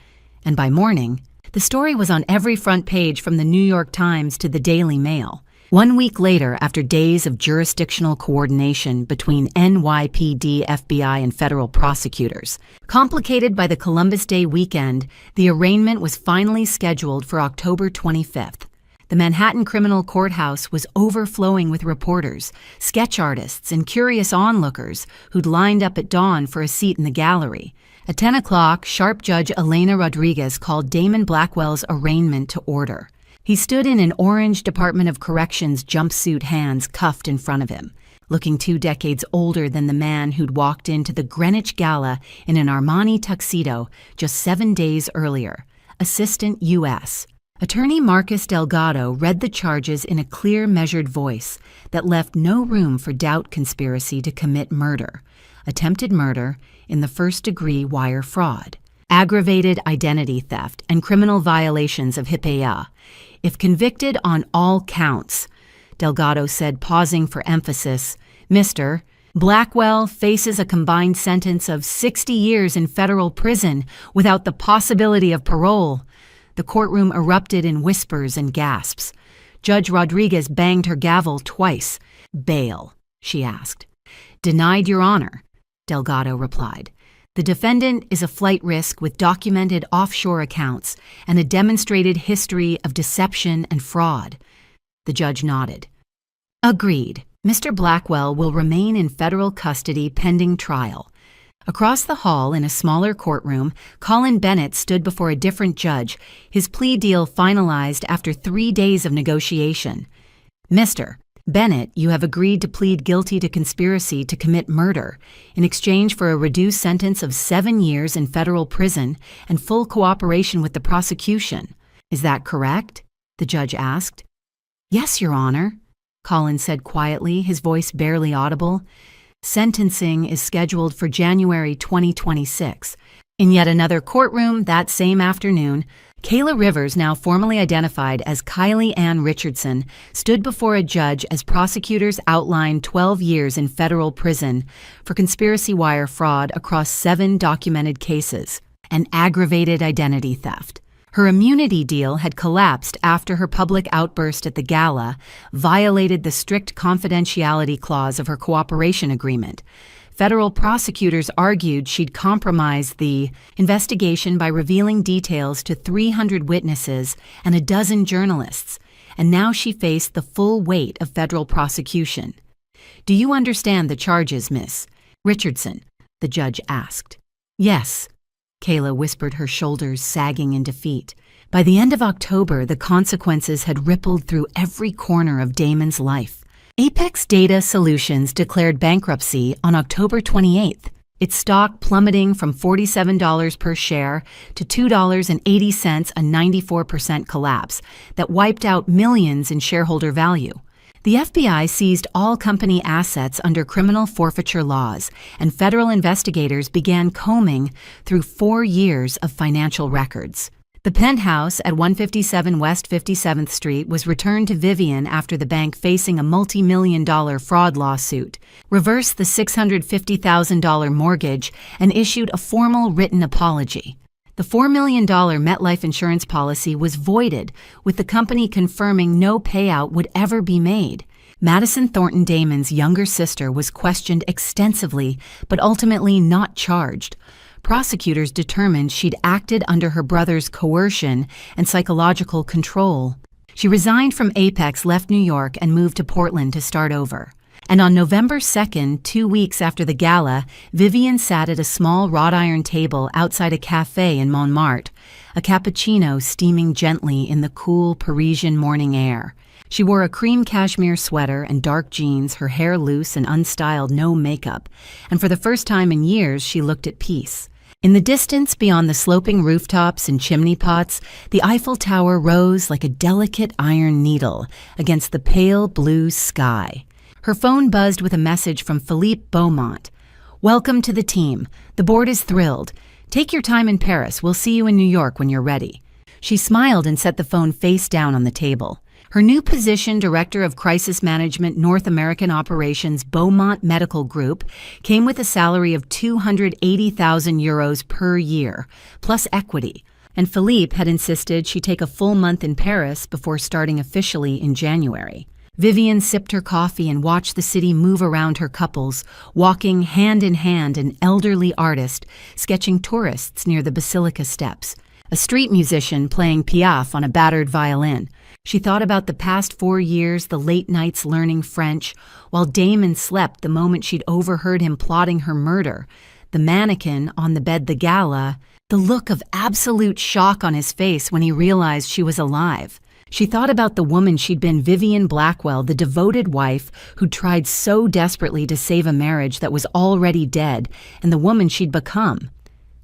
and by morning, the story was on every front page from the New York Times to the Daily Mail. 1 week later, after days of jurisdictional coordination between NYPD, FBI, and federal prosecutors, complicated by the Columbus Day weekend, the arraignment was finally scheduled for October 25th. The Manhattan Criminal Courthouse was overflowing with reporters, sketch artists, and curious onlookers who'd lined up at dawn for a seat in the gallery. At 10 o'clock, sharp Judge Elena Rodriguez called Damon Blackwell's arraignment to order. He stood in an orange Department of Corrections jumpsuit, hands cuffed in front of him, looking 2 decades older than the man who'd walked into the Greenwich Gala in an Armani tuxedo just 7 days earlier, Assistant U.S. Attorney Marcus Delgado read the charges in a clear, measured voice that left no room for doubt: conspiracy to commit murder, attempted murder in the first-degree wire fraud, aggravated identity theft, and criminal violations of HIPAA. If convicted on all counts, Delgado said, pausing for emphasis, Mr. Blackwell faces a combined sentence of 60 years in federal prison without the possibility of parole. The courtroom erupted in whispers and gasps. Judge Rodriguez banged her gavel twice. "Bail," she asked. "Denied, Your Honor," Delgado replied. "The defendant is a flight risk with documented offshore accounts and a demonstrated history of deception and fraud." The judge nodded. "Agreed. Mr. Blackwell will remain in federal custody pending trial." Across the hall in a smaller courtroom, Colin Bennett stood before a different judge, his plea deal finalized after 3 days of negotiation. "Mr. Bennett, you have agreed to plead guilty to conspiracy to commit murder in exchange for a reduced sentence of 7 years in federal prison and full cooperation with the prosecution. Is that correct?" the judge asked. "Yes, Your Honor," Colin said quietly, his voice barely audible. Sentencing is scheduled for January 2026. In yet another courtroom that same afternoon, Kayla Rivers, now formally identified as Kylie Ann Richardson, stood before a judge as prosecutors outlined 12 years in federal prison for conspiracy wire fraud across 7 documented cases and aggravated identity theft. Her immunity deal had collapsed after her public outburst at the gala violated the strict confidentiality clause of her cooperation agreement. Federal prosecutors argued she'd compromised the investigation by revealing details to 300 witnesses and a dozen journalists, and now she faced the full weight of federal prosecution. "Do you understand the charges, Miss Richardson?" the judge asked. "Yes," Kayla whispered, her shoulders sagging in defeat. By the end of October, the consequences had rippled through every corner of Damon's life. Apex Data Solutions declared bankruptcy on October 28th, its stock plummeting from $47 per share to $2.80, a 94% collapse that wiped out millions in shareholder value. The FBI seized all company assets under criminal forfeiture laws, and federal investigators began combing through 4 years of financial records. The penthouse at 157 West 57th Street was returned to Vivian after the bank, facing a multi-million-dollar fraud lawsuit, reversed the $650,000 mortgage, and issued a formal written apology. The $4 million MetLife insurance policy was voided, with the company confirming no payout would ever be made. Madison Thornton Damon's younger sister was questioned extensively, but ultimately not charged. Prosecutors determined she'd acted under her brother's coercion and psychological control. She resigned from Apex, left New York, and moved to Portland to start over. And on November 2nd, 2 weeks after the gala, Vivian sat at a small wrought iron table outside a cafe in Montmartre, a cappuccino steaming gently in the cool Parisian morning air. She wore a cream cashmere sweater and dark jeans, her hair loose and unstyled, no makeup, and for the first time in years she looked at peace. In the distance, beyond the sloping rooftops and chimney pots, the Eiffel Tower rose like a delicate iron needle against the pale blue sky. Her phone buzzed with a message from Philippe Beaumont. "Welcome to the team. The board is thrilled. Take your time in Paris. We'll see you in New York when you're ready." She smiled and set the phone face down on the table. Her new position, Director of Crisis Management North American Operations, Beaumont Medical Group, came with a salary of €280,000 per year, plus equity, and Philippe had insisted she take a full month in Paris before starting officially in January. Vivian sipped her coffee and watched the city move around her couples, walking hand in hand, an elderly artist sketching tourists near the Basilica steps, a street musician playing Piaf on a battered violin. She thought about the past 4 years, the late nights learning French, while Damon slept the moment she'd overheard him plotting her murder, the mannequin on the bed, the gala, the look of absolute shock on his face when he realized she was alive. She thought about the woman she'd been, Vivian Blackwell, the devoted wife who'd tried so desperately to save a marriage that was already dead, and the woman she'd become.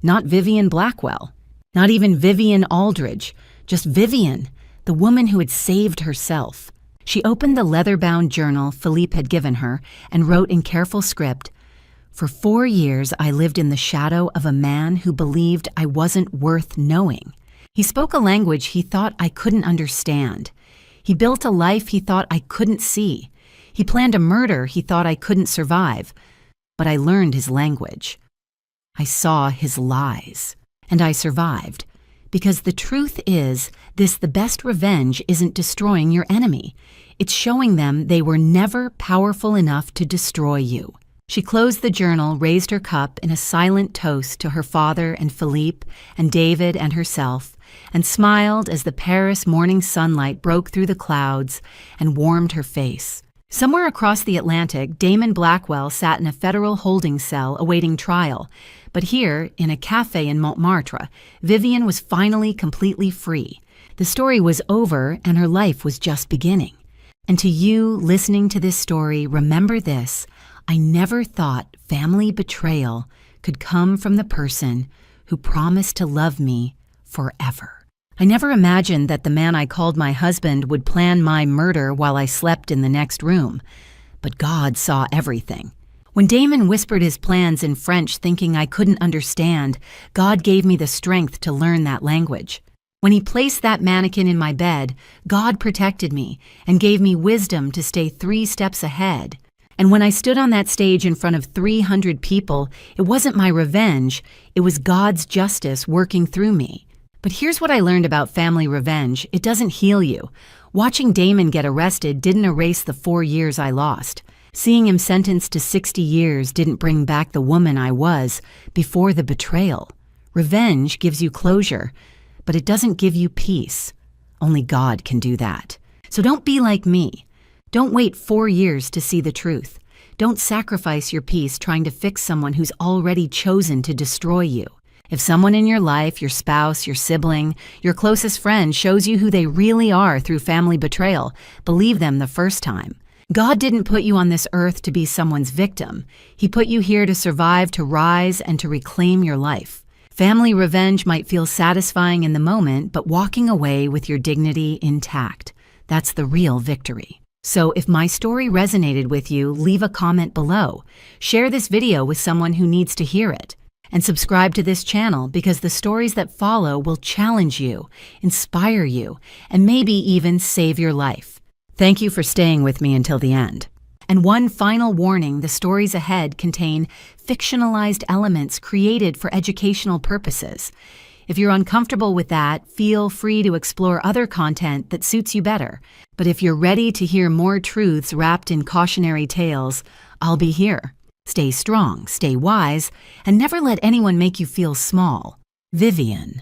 Not Vivian Blackwell. Not even Vivian Aldridge. Just Vivian, the woman who had saved herself. She opened the leather-bound journal Philippe had given her and wrote in careful script, "For 4 years I lived in the shadow of a man who believed I wasn't worth knowing. He spoke a language he thought I couldn't understand. He built a life he thought I couldn't see. He planned a murder he thought I couldn't survive. But I learned his language. I saw his lies. And I survived. Because the truth is, the best revenge isn't destroying your enemy. It's showing them they were never powerful enough to destroy you. She closed the journal, raised her cup in a silent toast to her father and Philippe and David and herself, and smiled as the Paris morning sunlight broke through the clouds and warmed her face. Somewhere across the Atlantic, Damon Blackwell sat in a federal holding cell awaiting trial. But here, in a cafe in Montmartre, Vivian was finally completely free. The story was over and her life was just beginning. And to you listening to this story, remember this: I never thought family betrayal could come from the person who promised to love me forever. I never imagined that the man I called my husband would plan my murder while I slept in the next room. But God saw everything. When Damon whispered his plans in French thinking I couldn't understand, God gave me the strength to learn that language. When he placed that mannequin in my bed, God protected me and gave me wisdom to stay 3 steps ahead. And when I stood on that stage in front of 300 people, it wasn't my revenge, it was God's justice working through me. But here's what I learned about family revenge: it doesn't heal you. Watching Damon get arrested didn't erase the 4 years I lost. Seeing him sentenced to 60 years didn't bring back the woman I was before the betrayal. Revenge gives you closure, but it doesn't give you peace. Only God can do that. So don't be like me. Don't wait 4 years to see the truth. Don't sacrifice your peace trying to fix someone who's already chosen to destroy you. If someone in your life, your spouse, your sibling, your closest friend shows you who they really are through family betrayal, believe them the first time. God didn't put you on this earth to be someone's victim. He put you here to survive, to rise, and to reclaim your life. Family revenge might feel satisfying in the moment, but walking away with your dignity intact, that's the real victory. So if my story resonated with you, leave a comment below. Share this video with someone who needs to hear it. And subscribe to this channel because the stories that follow will challenge you, inspire you, and maybe even save your life. Thank you for staying with me until the end. And one final warning: the stories ahead contain fictionalized elements created for educational purposes. If you're uncomfortable with that, feel free to explore other content that suits you better. But if you're ready to hear more truths wrapped in cautionary tales, I'll be here. Stay strong, stay wise, and never let anyone make you feel small. Vivian.